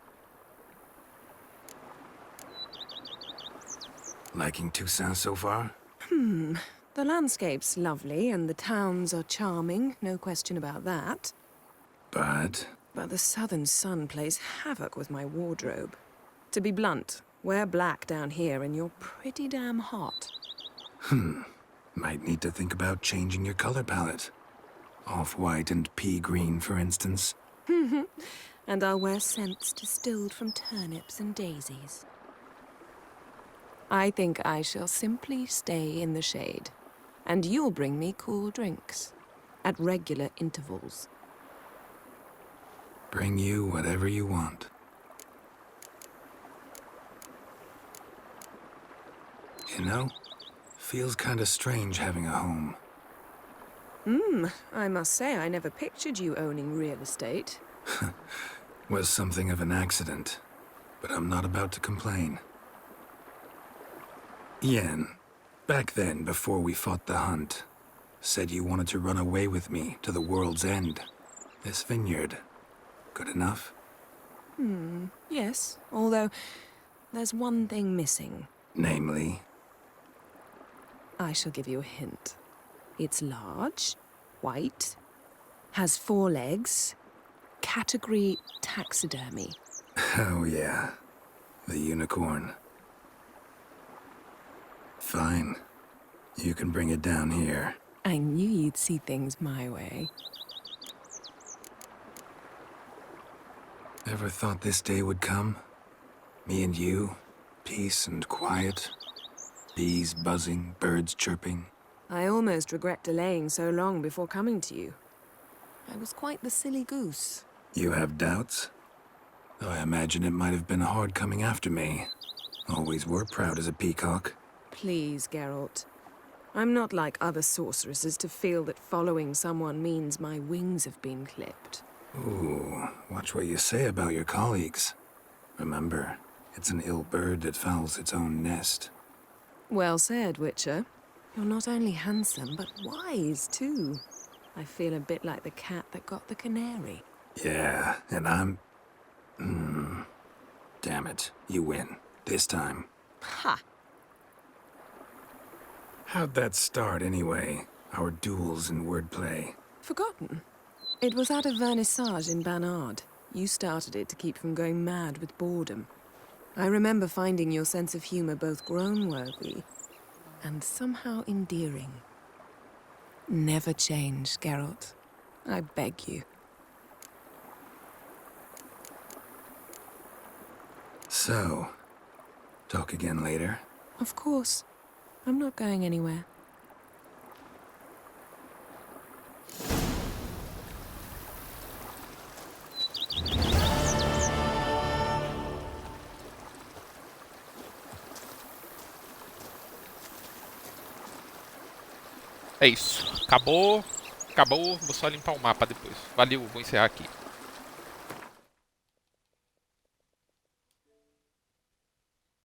Liking Toussaint so far? The landscape's lovely and the towns are charming, no question about that. But the southern sun plays havoc with my wardrobe. To be blunt, wear black down here and you're pretty damn hot. Might need to think about changing your color palette. Off-white and pea green, for instance. And I'll wear scents distilled from turnips and daisies. I think I shall simply stay in the shade. And you'll bring me cool drinks. At regular intervals. Bring you whatever you want. You know, feels kinda strange having a home. I must say I never pictured you owning real estate. Was something of an accident, but I'm not about to complain. Yen, back then, before we fought the hunt, said you wanted to run away with me to the world's end. This vineyard, good enough? Yes, although there's one thing missing. Namely? I shall give you a hint. It's large, white, has 4 legs, category taxidermy. Oh yeah, the unicorn. Fine. You can bring it down here. I knew you'd see things my way. Ever thought this day would come? Me and you, peace and quiet. Bees buzzing, birds chirping. I almost regret delaying so long before coming to you. I was quite the silly goose. You have doubts? Though I imagine it might have been hard coming after me. Always were proud as a peacock. Please, Geralt. I'm not like other sorceresses to feel that following someone means my wings have been clipped. Ooh, watch what you say about your colleagues. Remember, it's an ill bird that fouls its own nest. Well said, Witcher. You're not only handsome, but wise, too. I feel a bit like the cat that got the canary. Yeah, and I'm... Damn it, you win. This time. Ha! How'd that start, anyway? Our duels and wordplay. Forgotten. It was at a vernissage in Banard. You started it to keep from going mad with boredom. I remember finding your sense of humor both groan-worthy and somehow endearing. Never change, Geralt. I beg you. So, talk again later? Of course. I'm not going anywhere. É isso. Acabou. Acabou. Vou só limpar o mapa depois. Valeu, vou encerrar aqui.